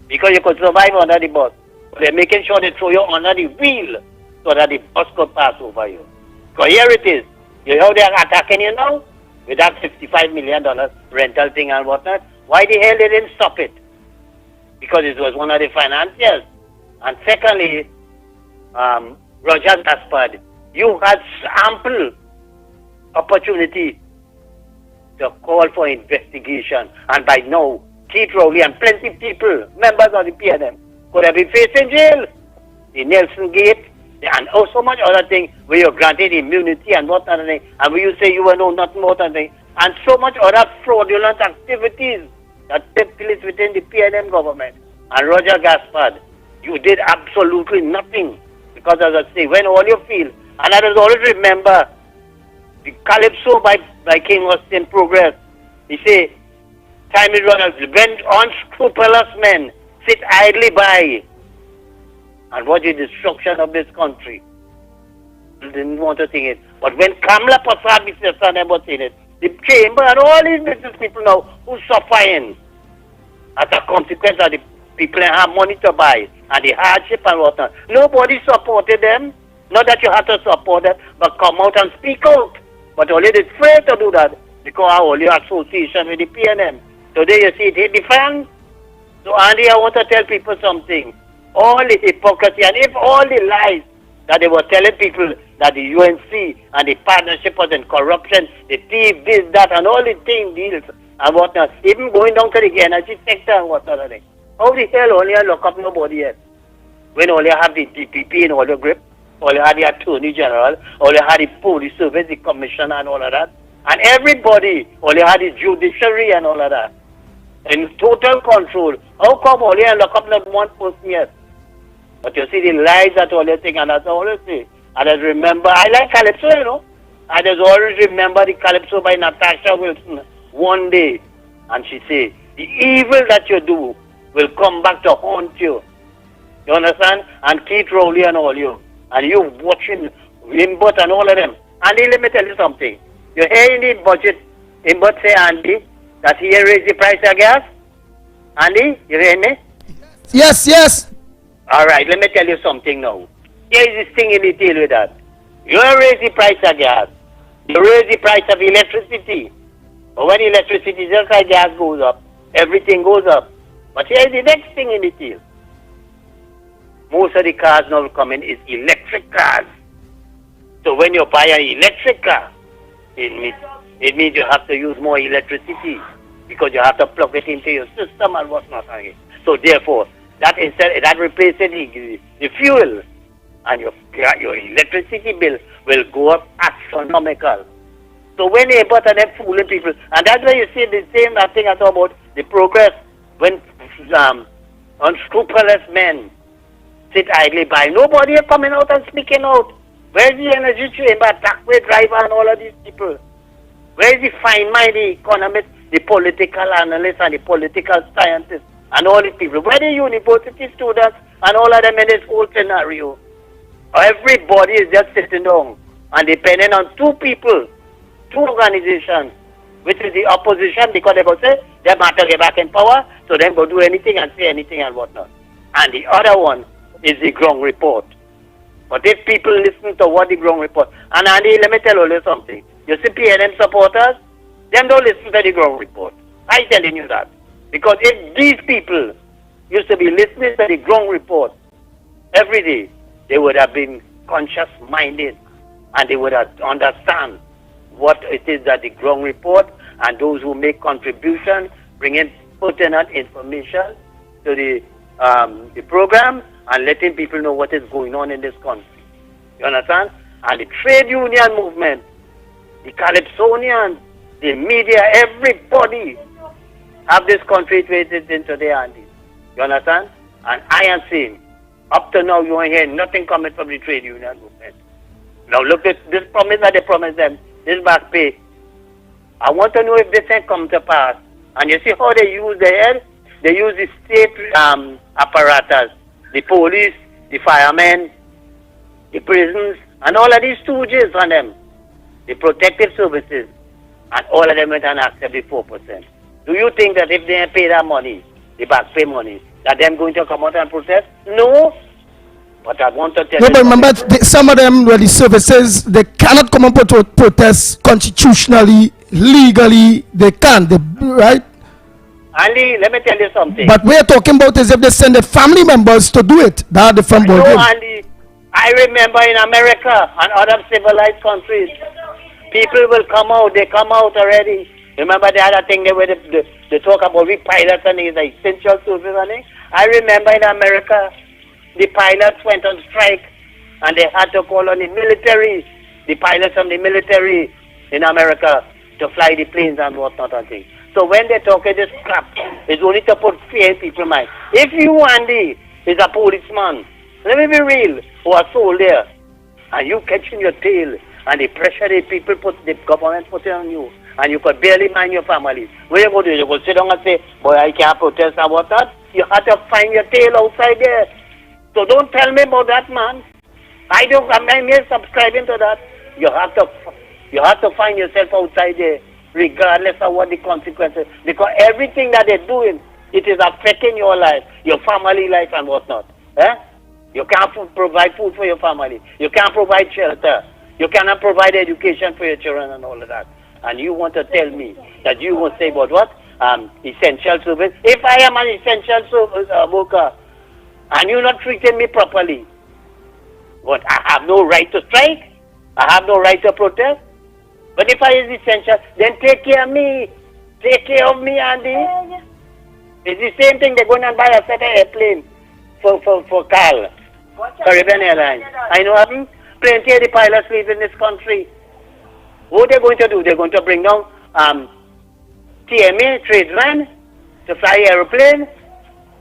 Because you could survive under the bus. But they're making sure they throw you under the wheel so that the bus could pass over you. So here it is. You know they're attacking you now? With that $55 million rental thing and whatnot. Why the hell they didn't stop it? Because it was one of the financiers. And secondly, Roger Gaspard, you had ample opportunity to call for investigation. And by now, Keith Rowley and plenty of people, members of the PNM, could have been facing jail. The Nelson Gate, and so much other things where you're granted immunity and whatnot, and where you say you were no nothing more than thing, and so much other fraudulent activities that take place within the PNM government. And Roger Gaspard, you did absolutely nothing. Because as I say, when all you feel, and I always remember the Calypso by King Austin Progress, he say, time is running, when unscrupulous men sit idly by and what the destruction of this country. They didn't want to think it. But when Kamala Prasad was saying it, the chamber and all these business people now who suffering as a consequence of the people that have money to buy and the hardship and whatnot. Nobody supported them. Not that you have to support them, but come out and speak out. But only they're afraid to do that because of all your association with the PNM. Today you see it hit the fan. So Andy, I want to tell people something. All the hypocrisy and if all the lies that they were telling people that the UNC and the partnership was in corruption, the thief, this, that, and all the thing deals and whatnot, even going down to the energy sector and whatnot. How the hell only I lock up nobody else? When all you have the DPP in all your grip, all you had the Attorney General, all you had the Police Service, the Commissioner and all of that, and everybody, all you had the Judiciary and all of that, in total control. How come all you lock up not one person yet? But you see the lies that all you think, and that's all you see. And I remember, I like Calypso, you know. I just always remember the Calypso by Natasha Wilson one day. And she say, the evil that you do will come back to haunt you. You understand? And Keith Rowley and all you. And you watching Wimbot and all of them. Andy, let me tell you something. You hear in the budget, Wimbot say, Andy, that he raised the price of gas? Andy, you hear me?
Yes, yes.
All right, let me tell you something now. Here is this thing in detail with that. You raise the price of gas. You raise the price of electricity. But when electricity, just like gas goes up, everything goes up. But here is the next thing in detail. Most of the cars now coming is electric cars. So when you buy an electric car, it means you have to use more electricity because you have to plug it into your system and whatnot. So therefore, that replaces the fuel, and your electricity bill will go up astronomical. So when they bought and them fooling people, and that's why you see the same thing I talk about the progress when unscrupulous men sit idly by. Nobody is coming out and speaking out. Where's the energy chamber, taxway driver, and all of these people? Where's the fine-minded economists, the political analysts, and the political scientists, and all these people? Where the university students and all of them in this whole scenario? Everybody is just sitting down and depending on two people, two organizations, which is the opposition because they go say they have to get back in power, so they go do anything and say anything and whatnot. And the other one is the ground report. But if people listen to what the ground report, and Andy, let me tell you something. You see PNM supporters, them don't listen to the ground report. I'm telling you that. Because if these people used to be listening to the ground report every day, they would have been conscious-minded and they would have understand what it is that the ground report and those who make contributions, bringing pertinent information to the program and letting people know what is going on in this country. You understand? And the trade union movement, the Calypsonians, the media, everybody have this country traded into their hands. You understand? And I am saying, up to now, you won't hear nothing coming from the trade union movement. Now look at this promise that they promised them, this back pay. I want to know if this thing come to pass. And you see how they use the head? They use the state apparatus, the police, the firemen, the prisons, and all of these stooges on them, the protective services, and all of them went and accept the 4%. Do you think that if they pay that money, the back pay money, that them going to come out and protest? No. But I want to tell you.
But remember, some of them, the services, they cannot come up with protest constitutionally, legally. They can't, right?
Andy, let me tell you something.
But we're talking about is if they send their family members to do it. That the front board.
No, Andy. I remember in America and other civilized countries, people will come out. They come out already. Remember the other thing they talk about we pilots and the essential service and things? I remember in America, the pilots went on strike and they had to call on the military, the pilots from the military in America to fly the planes and whatnot and things. So when they talk this crap, it's only to put fear in people's mind. If you, Andy, is a policeman, let me be real, who are sold there, and you catching your tail, and the pressure the government put on you, and you could barely mind your family. Where you go to? You go sit down and say, boy, I can't protest and whatnot. You have to find your tail outside there. So don't tell me about that, man. I'm here subscribing to that. You have to find yourself outside there, regardless of what the consequences. Because everything that they're doing, it is affecting your life, your family life, and whatnot. You can't provide food for your family. You can't provide shelter. You cannot provide education for your children and all of that. And you want to tell me that you will say about what? Essential service. If I am an essential service worker and you're not treating me properly, what, I have no right to strike? I have no right to protest? But if I is essential, then take care of me. Take care of me, Andy. It's the same thing. They're going to buy a set of airplane for Carl, Caribbean Airlines. I know plenty of the pilots live in this country. What they're going to do? They're going to bring down TMA, tradesmen, to fly airplane.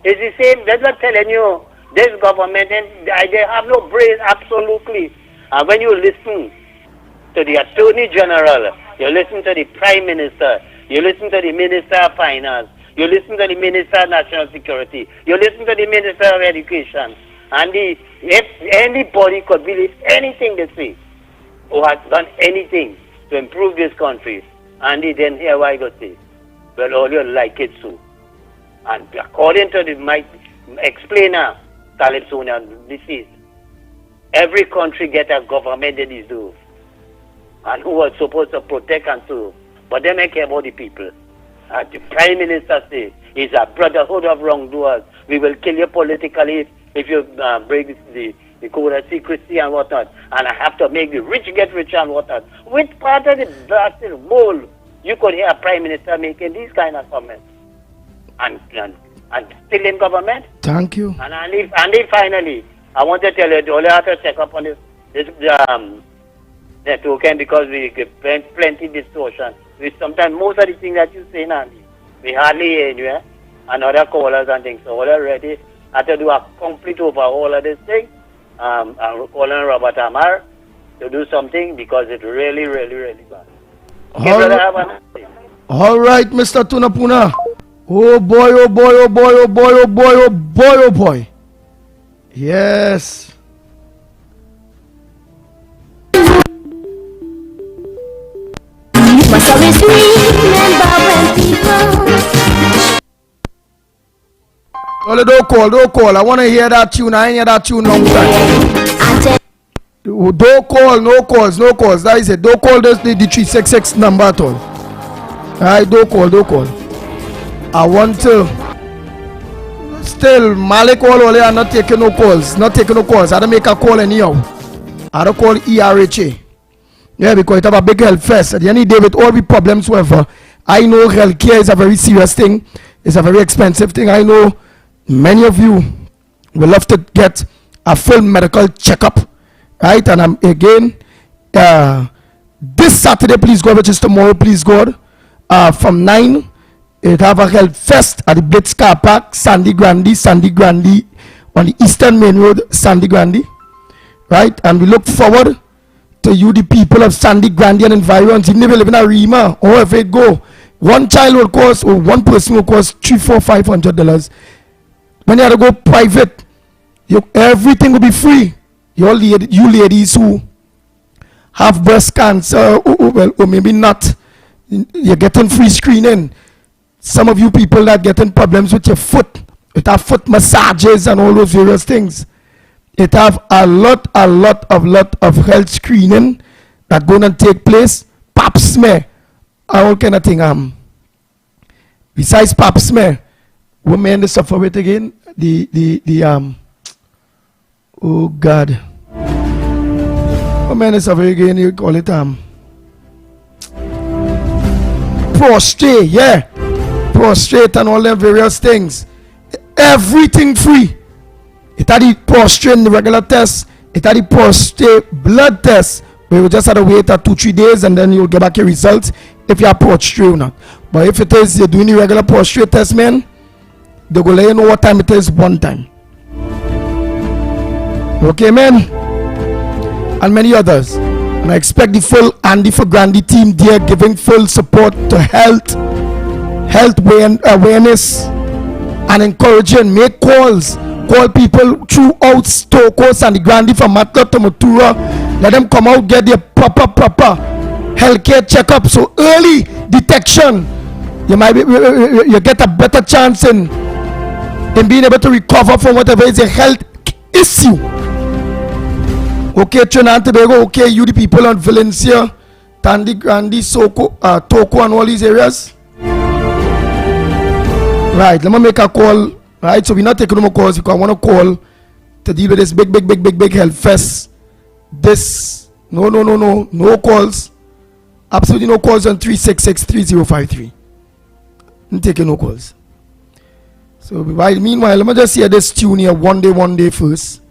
It's the same. That's what I'm telling you. This government, they have no brain, absolutely. And when you listen to the Attorney General, you listen to the Prime Minister, you listen to the Minister of Finance, you listen to the Minister of National Security, you listen to the Minister of Education, and if anybody could believe anything they say, who has done anything to improve this country, and then here I go say, well, all you like it so. And according to my explainer, Talib Sonia, this is, every country get a government they deserve, and who are supposed to protect and serve, but they don't care about the people. The Prime Minister says, it's a brotherhood of wrongdoers. We will kill you politically if you break the code of secrecy and whatnot, and I have to make the rich get richer and whatnot. Which part of the blasted bowl you could hear a Prime Minister making these kind of comments? And still in government?
Thank you.
And finally, I want to tell you, all you have to check up on this token, because we get plenty distortion. Sometimes most of the things that you say, Andy, we hardly hear you, and other callers and things. So already I have to do a complete overhaul of this thing. I'm calling Robert Amar to do something, because it's really, really, really bad.
All right, Mr. Tunapuna. Oh boy, oh boy, oh boy, oh boy, oh boy, oh boy, oh boy. Yes. Well, don't call. I want to hear that tune. I ain't hear that tune long time. Don't call, no calls. That is it. Don't call this the 366 number at all. Alright, don't call. I want to still Malik all are not taking no calls. I don't make a call anyhow. I don't call ERHA. Yeah, because it have a big health fest. At the end of the day, with all the problems whatever, I know healthcare is a very serious thing. It's a very expensive thing. I know many of you will love to get a full medical checkup, right? And again, this Saturday, please God, which is tomorrow, please God, from 9, it have a health fest at the Blitz Car Park, Sandy Grande, on the Eastern Main Road, Sandy Grande, right? And we look forward to you, the people of Sandy Grande and environs. Even if you live in a Rima, or if it go, one child will cost, or one person will cost $300, $400, $500. When you have to go private, everything will be free. You ladies who have breast cancer, or maybe not, you're getting free screening. Some of you people that getting problems with your foot, it have foot massages and all those various things. It have a lot of health screening that going to take place. Pap smear, all kind of thing. Besides pap smear, women they suffer with again oh God, women they suffer again. You call it prostrate, yeah, prostrate and all them various things. Everything free. It had the prostrate in the regular test. It had the prostrate blood test. We will just have to wait 2-3 days and then you'll get back your results if you are prostrate or not. But if it is you're doing the regular prostrate test, man, they will let you know what time it is one time. Okay, man? And many others. And I expect the full Andy for Grande team there giving full support to health awareness and encouraging. Make calls. call people throughout Stoke Coast and the Grandie from Matla to Matura. Let them come out, get their proper healthcare checkup. So early detection, you get a better chance in being able to recover from whatever is a health issue. Okay, Trinidad and Tobago, okay, you the people on Valencia, Tandy, Grandie, Toko and all these areas. Right, let me make a call. Right, so we're not taking no more calls because I want to call to deal with this big health fest. This, no calls. Absolutely no calls on 366-3053. I'm taking no calls. So meanwhile, let me just hear this tune here, one day first.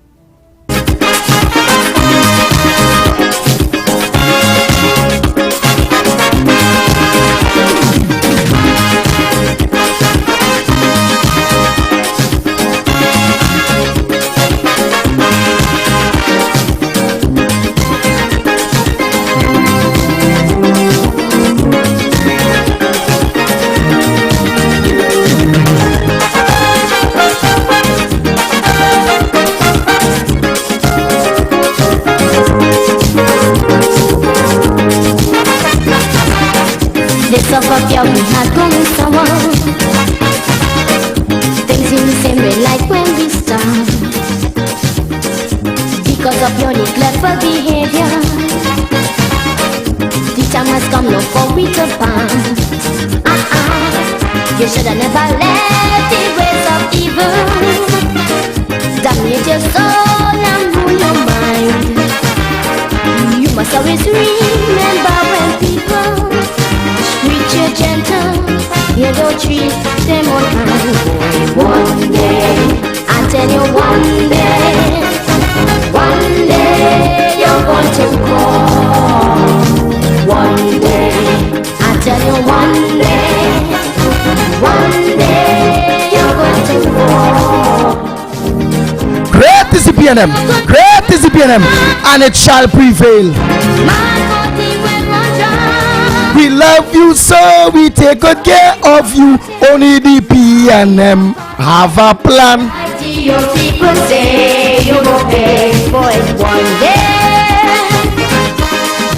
Yeah, we had going someone. Things in the same way like when we start. Because of your neglectful behavior, the time has come now for we to part. You should have never let the ways of evil damage your soul and rule your mind. You must always remember when people treat you gentle, you don't treat them unkind. One day, I tell you one day you're going to call. One day, I tell you one day you're going to call.
Great is the PNM, great is the PNM, and it shall prevail. We love you so we take good care of you. Only the PNM have a plan.
Your people say you go pay for it one day.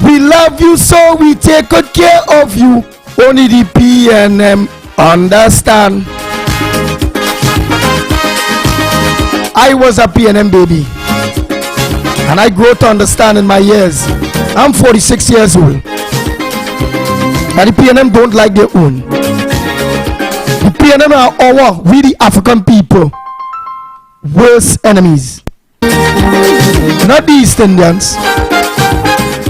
We love you so we take good care of you. Only the PNM understand. I was a PNM baby, and I grew to understand in my years. I'm 46 years old. And the PNM don't like their own. The PNM are we the African people, worst enemies. Not the East Indians,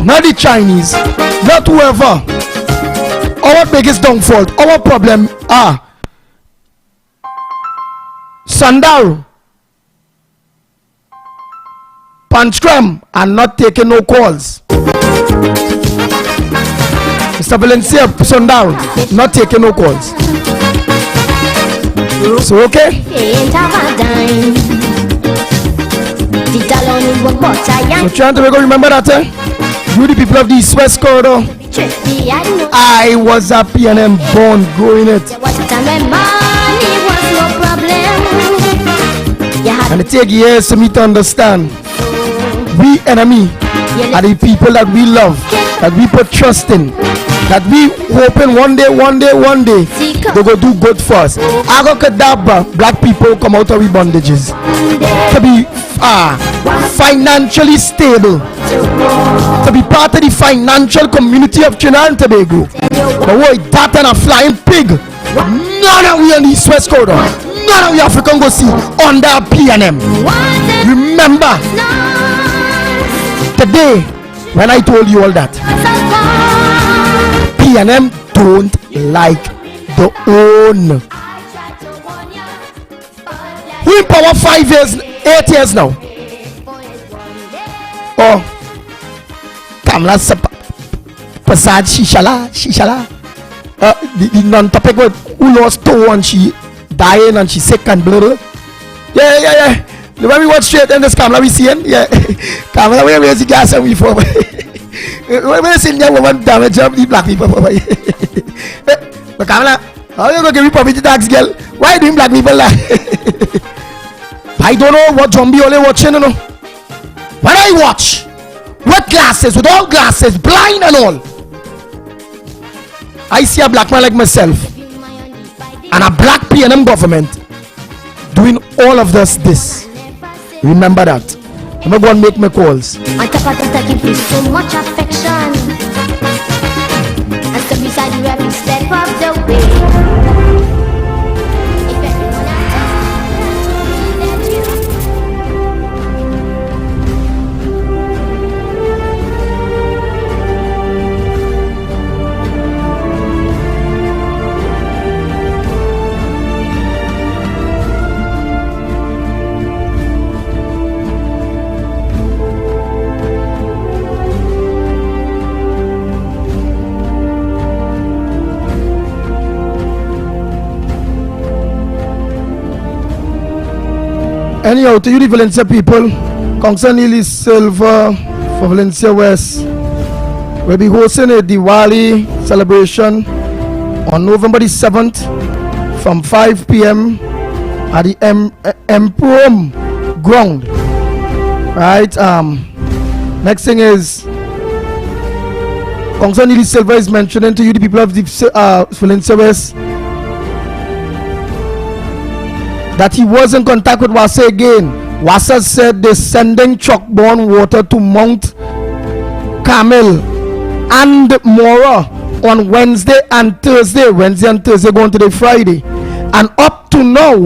not the Chinese, not whoever. Our biggest downfall, our problem are Sandaru, Panchkram, and not taking no calls. Mr. Valencia, Sundown, not taking no calls. So okay? So trying to remember that, you the people of the East West Corridor, I was a PNM born growing it. And it take years for me to understand. We enemy are the people that we love, that we put trust in, that we hoping one day they go do good for us. Agokadabra, black people come out of bondages to be financially stable, to be part of the financial community of Trinidad and Tobago. But wait, that and a flying pig, none of we on the East West Corridor, none of the African go see under PNM. Remember the day when I told you all that. PNM don't like the own. We in power 8 years now. Oh, Kamla Prasad Shishala. The non-topic who lost toe and she dying and she sick and blah blah. Yeah. When we watch straight in this Kamla we seeing, yeah. Kamla we see gas and we for. When see young woman damage the black people. But Kamla, how you gonna give me property tax, girl? Why doing black people like? I don't know what zombie only watching, you know. When I watch, with glasses, with all glasses, blind and all, I see a black man like myself and a black PNM government doing all of this. Remember that. I'm going to make my calls.
On top of that, give you so much affection. And so beside you every step of the way. If everyone
Anyhow, to you the Valencia people, Council Neely Silva for Valencia West will be hosting a Diwali celebration on November the 7th from 5 p.m. at the Emprom ground. Right, next thing is Council Neely Silva is mentioning to you the people of the Valencia West that he was in contact with Wassa again. Wassa said they're sending truck-borne water to Mount Carmel and Mora on Wednesday and Thursday going to the Friday. And up to now,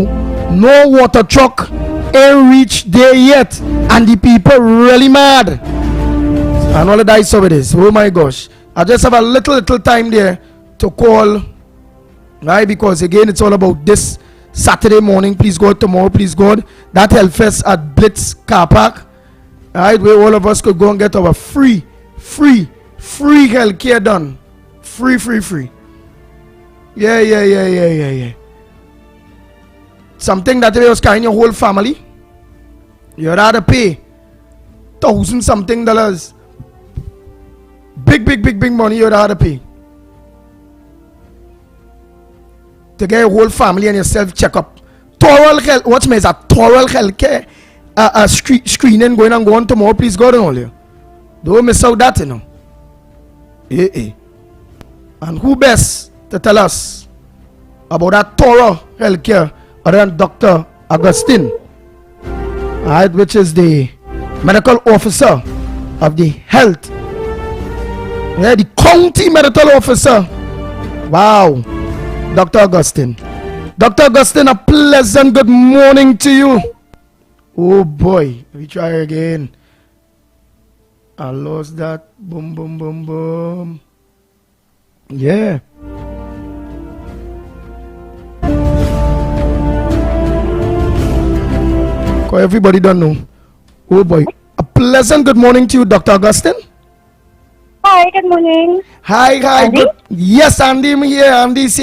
no water truck ain't reached there yet. And the people really mad. And all the dice saw it is. Oh my gosh. I just have a little time there to call. Right? Because again, it's all about this Saturday morning, please God, tomorrow, please God, that Hellfest at Blitz Car Park, right, where all of us could go and get our free healthcare done. Free. Yeah. Something that was carrying your whole family, you'd rather pay $1,000 something. Big money you'd rather pay to get your whole family and yourself check up. Thorough health, what means a thorough healthcare screening going on tomorrow, please God and all you. Don't miss out that, you know. Yeah. And who best to tell us about that thorough healthcare other than Dr. Augustine, right, which is the medical officer of the health. Yeah, the county medical officer. Wow. Dr. Augustine. Dr. Augustine, a pleasant good morning to you. Oh boy, we try again. I lost that. Boom. Yeah. Everybody don't know. Oh boy. A pleasant good morning to you, Dr. Augustine.
Hi, good morning.
Hi.
Andy?
Good. Yes, Andy, I'm here. Andy's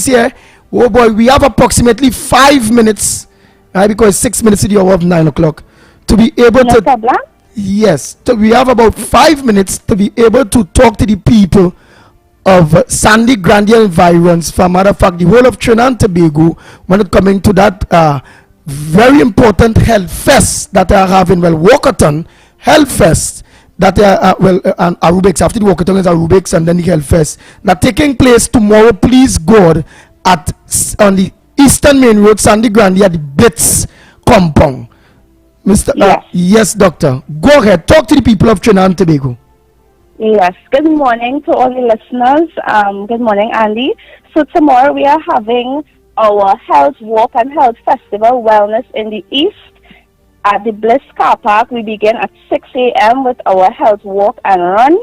here. Oh boy, we have approximately 5 minutes, right? Because 6 minutes to the hour of 9 o'clock to be able
no
to.
Problem.
Yes, so we have about 5 minutes to be able to talk to the people of Sandy Grandia environs. For a matter of fact, the whole of Trinidad and Tobago when it coming to that very important health fest that they are having. Well, Walkerton Health Fest. That and Arubics, after the Walkerton is Arubics and then the Health Fest. Now taking place tomorrow, please God, on the Eastern Main Road, Sandy Grandia, at the Blitz compound. Mr.
Yes.
Yes, doctor. Go ahead. Talk to the people of Trinidad and Tobago.
Yes. Good morning to all the listeners. Good morning, Andy. So tomorrow we are having our Health Walk and Health Festival Wellness in the East. At the Bliss Car Park, we begin at 6 a.m. with our health walk and run,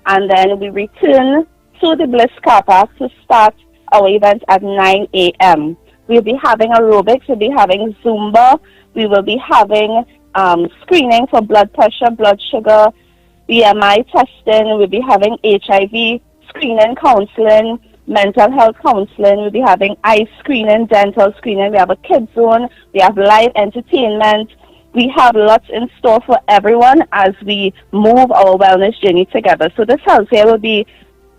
and then we return to the Bliss Car Park to start our event at 9 a.m. We'll be having aerobics, we'll be having Zumba, we will be having screening for blood pressure, blood sugar, BMI testing, we'll be having HIV screening, counseling, mental health counseling, we'll be having eye screening, dental screening, we have a kids zone, we have live entertainment. We have lots in store for everyone as we move our wellness journey together. So this health fair will be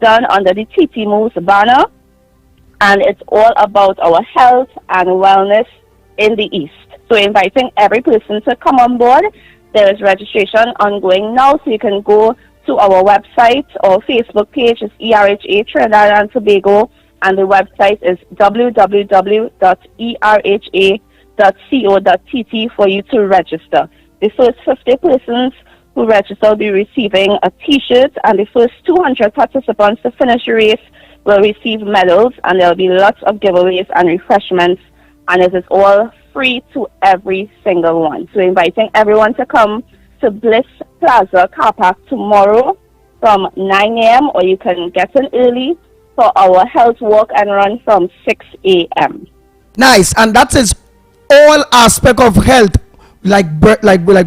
done under the TT Moves banner, and it's all about our health and wellness in the East.
So inviting every person to come on board. There is registration ongoing now, so you can go to our website or Facebook page. It's ERHA Trinidad and Tobago, and the website is www.erha.co.tt for you to register. The first 50 persons who register will be receiving a T-shirt, and the first 200 participants to finish the race will receive medals, and there will be lots of giveaways and refreshments, and it is all free to every single one. So inviting everyone to come to Bliss Plaza Car Park tomorrow from 9 a.m. or you can get in early for our health walk and run from 6 a.m.
Nice, and that is all aspect of health, like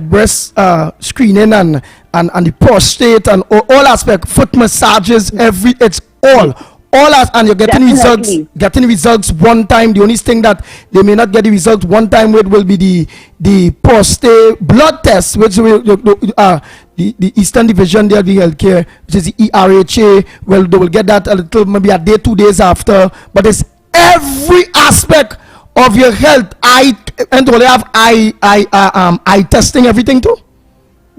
breast screening and the prostate and all aspect, foot massages, it's all and you're getting results one time. The only thing that they may not get the results one time with will be the prostate blood test, which will the Eastern Division there, the healthcare, which is the ERHA. Well, they will get that a little, maybe a day, 2 days after. But it's every aspect of your health. And do they have eye testing, everything too?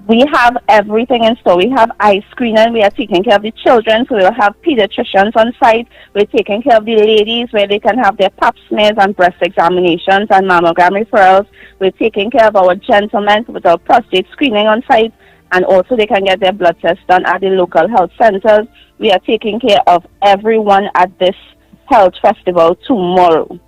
We have everything in store. We have eye screening. We are taking care of the children, so we'll have pediatricians on site. We're taking care of the ladies, where they can have their pap smears and breast examinations and mammogram referrals. We're taking care of our gentlemen with our prostate screening on site, and also they can get their blood tests done at the local health centers. We are taking care of everyone at this health festival tomorrow.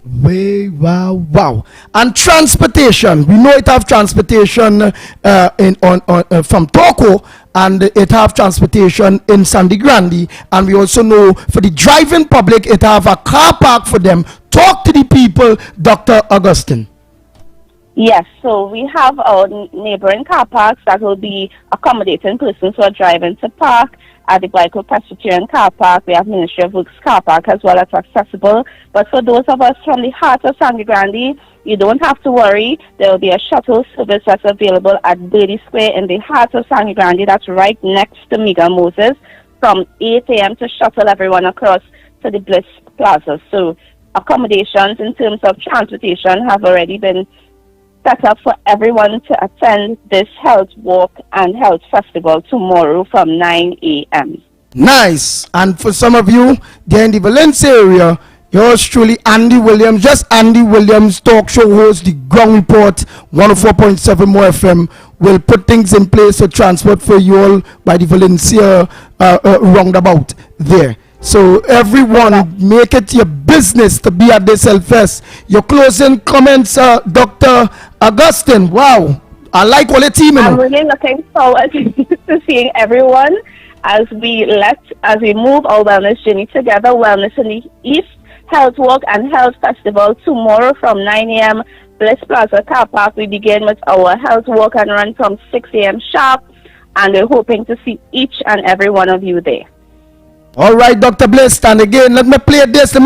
Wow. And transportation, we know it have transportation from Toko, and it have transportation in Sandy Grande, and we also know for the driving public it have a car park for them. Talk to the people, Dr. Augustine.
Yes, so we have our neighboring car parks that will be accommodating persons who are driving to park. At the Glyco Presbyterian Car Park, we have Ministry of Works Car Park as well. That's accessible. But for those of us from the heart of Sandy Grande, you don't have to worry. There will be a shuttle service that's available at Birdie Square in the heart of Sandy Grande. That's right next to Mega Moses from 8 a.m. to shuttle everyone across to the Bliss Plaza. So accommodations in terms of transportation have already been set up for everyone to attend this health walk and health festival tomorrow from 9 a.m.
Nice. And for some of you there in the Valencia area, yours truly, Andy Williams, just Andy Williams, talk show host, the Ground Report, 104.7 More FM, will put things in place for transport for you all by the Valencia roundabout there. So everyone, make it your business to be at this health fest. Your closing comments, Dr. Augustine. Wow, I like all the team.
I'm really looking forward to seeing everyone as we move our wellness journey together. Wellness in the East Health Walk and Health Festival tomorrow from 9 a.m. Bliss Plaza Car Park. We begin with our health walk and run from 6 a.m. sharp, and we're hoping to see each and every one of you there.
All right, Dr. Bliss, and again, let me play this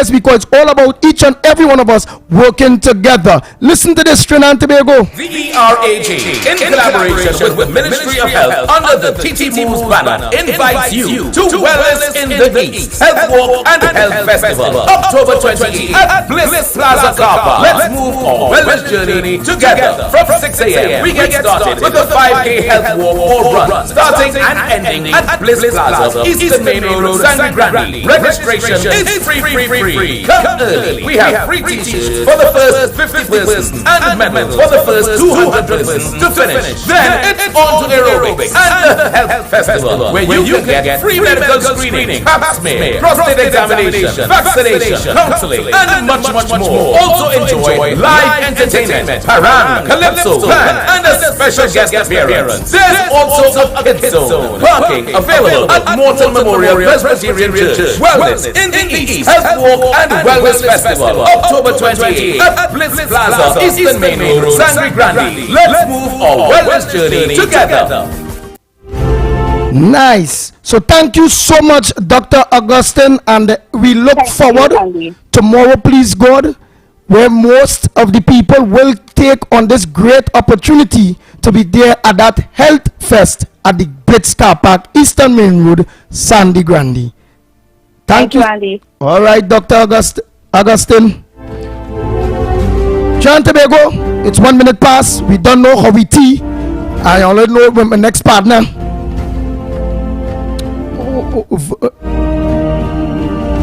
because it's all about each and every one of us working together. Listen to this, Trinidad and Tobago.
The ERHA, in collaboration with Ministry of Health, under the TT Moves banner, invites you to Wellness in the East Health Walk and Health Festival, October 28th at Bliss Plaza Car Park. Let's move our wellness journey together from 6 a.m. We get started with a 5K health walk or run, starting and ending at Bliss Plaza, Eastern Main Road, Sandy Grande. Registration is free. Come early. We have free t-shirts for the first 50 persons and medals for the first 200 persons to finish. Then it's on to aerobics and the health festival, where you can get free medical screening, pap smear, prostate examination, vaccination, counseling, and much more. Also enjoy live entertainment, parang, calypso, band, and a special guest appearance. There's also a kids zone. Parking available at Morton Memorial Presbyterian Church. Wellness in the East Health Walk and Wellness Festival, October 28th at Bliss Plaza, Eastern Main Road, Sandy Grande. Let's move our wellness journey together.
Nice. So thank you so much, Dr. Augustine, and we look forward tomorrow, please God, where most of the people will take on this great opportunity to be there at that health fest at the Blitz Car Park, Eastern Main Road, Sandy Grande. Thank you,
Andy.
All right, Dr. Augustine. Trinidad and Tobago, it's 1 minute past. We don't know how we tea. I already know with my next partner.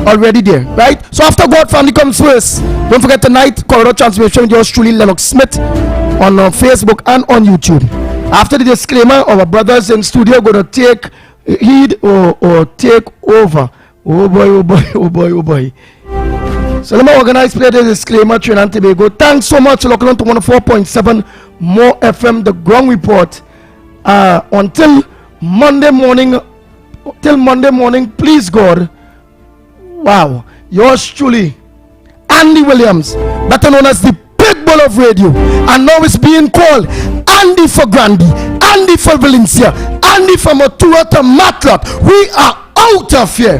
Already there, right? So after God Family comes first, don't forget tonight, Corridor Transmission with yours truly, Lennox Smith, on Facebook and on YouTube. After the disclaimer, our brothers in studio are going to take heed or take over. Oh boy, oh boy, oh boy, oh boy. So let me organize, play the disclaimer, Trinidad and Tobago. Thanks so much for looking on to 104.7 More FM, the Ground Report. Until Monday morning, please God. Wow, yours truly, Andy Williams, better known as the Big Bull of Radio, and now it's being called Andy for Grandy, Andy for Valencia, Andy from Ottawa to Matlock. We are out of here.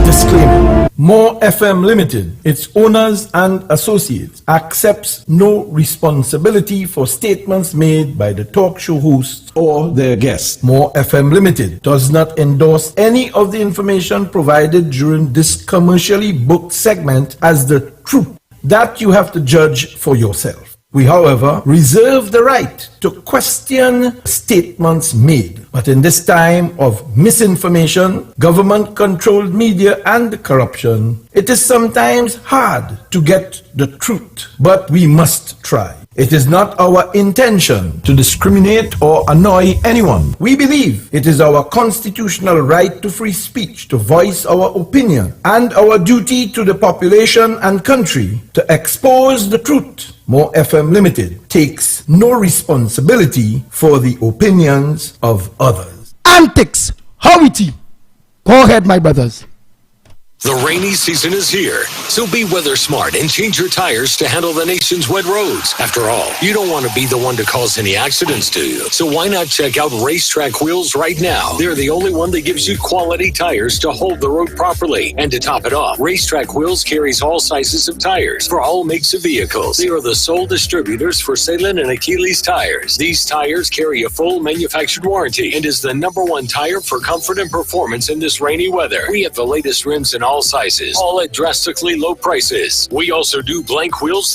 Disclaimer. More FM Limited, its owners and associates, accepts no responsibility for statements made by the talk show hosts or their guests. More FM Limited does not endorse any of the information provided during this commercially booked segment as the truth. That you have to judge for yourself. We, however, reserve the right to question statements made. But in this time of misinformation, government-controlled media, and corruption, it is sometimes hard to get the truth. But we must try. It is not our intention to discriminate or annoy anyone. We believe it is our constitutional right to free speech, to voice our opinion, and our duty to the population and country to expose the truth. More FM Limited takes no responsibility for the opinions of others.
Antics, howity. Go ahead, my brothers.
The rainy season is here, so be weather smart and change your tires to handle the nation's wet roads. After all, you don't want to be the one to cause any accidents, do you? So why not check out Racetrack Wheels right now? They're the only one that gives you quality tires to hold the road properly. And to top it off, Racetrack Wheels carries all sizes of tires for all makes of vehicles. They are the sole distributors for Salem and Achilles tires. These tires carry a full manufactured warranty and is the #1 tire for comfort and performance in this rainy weather. We have the latest rims in all sizes, all at drastically low prices. We also do blank wheels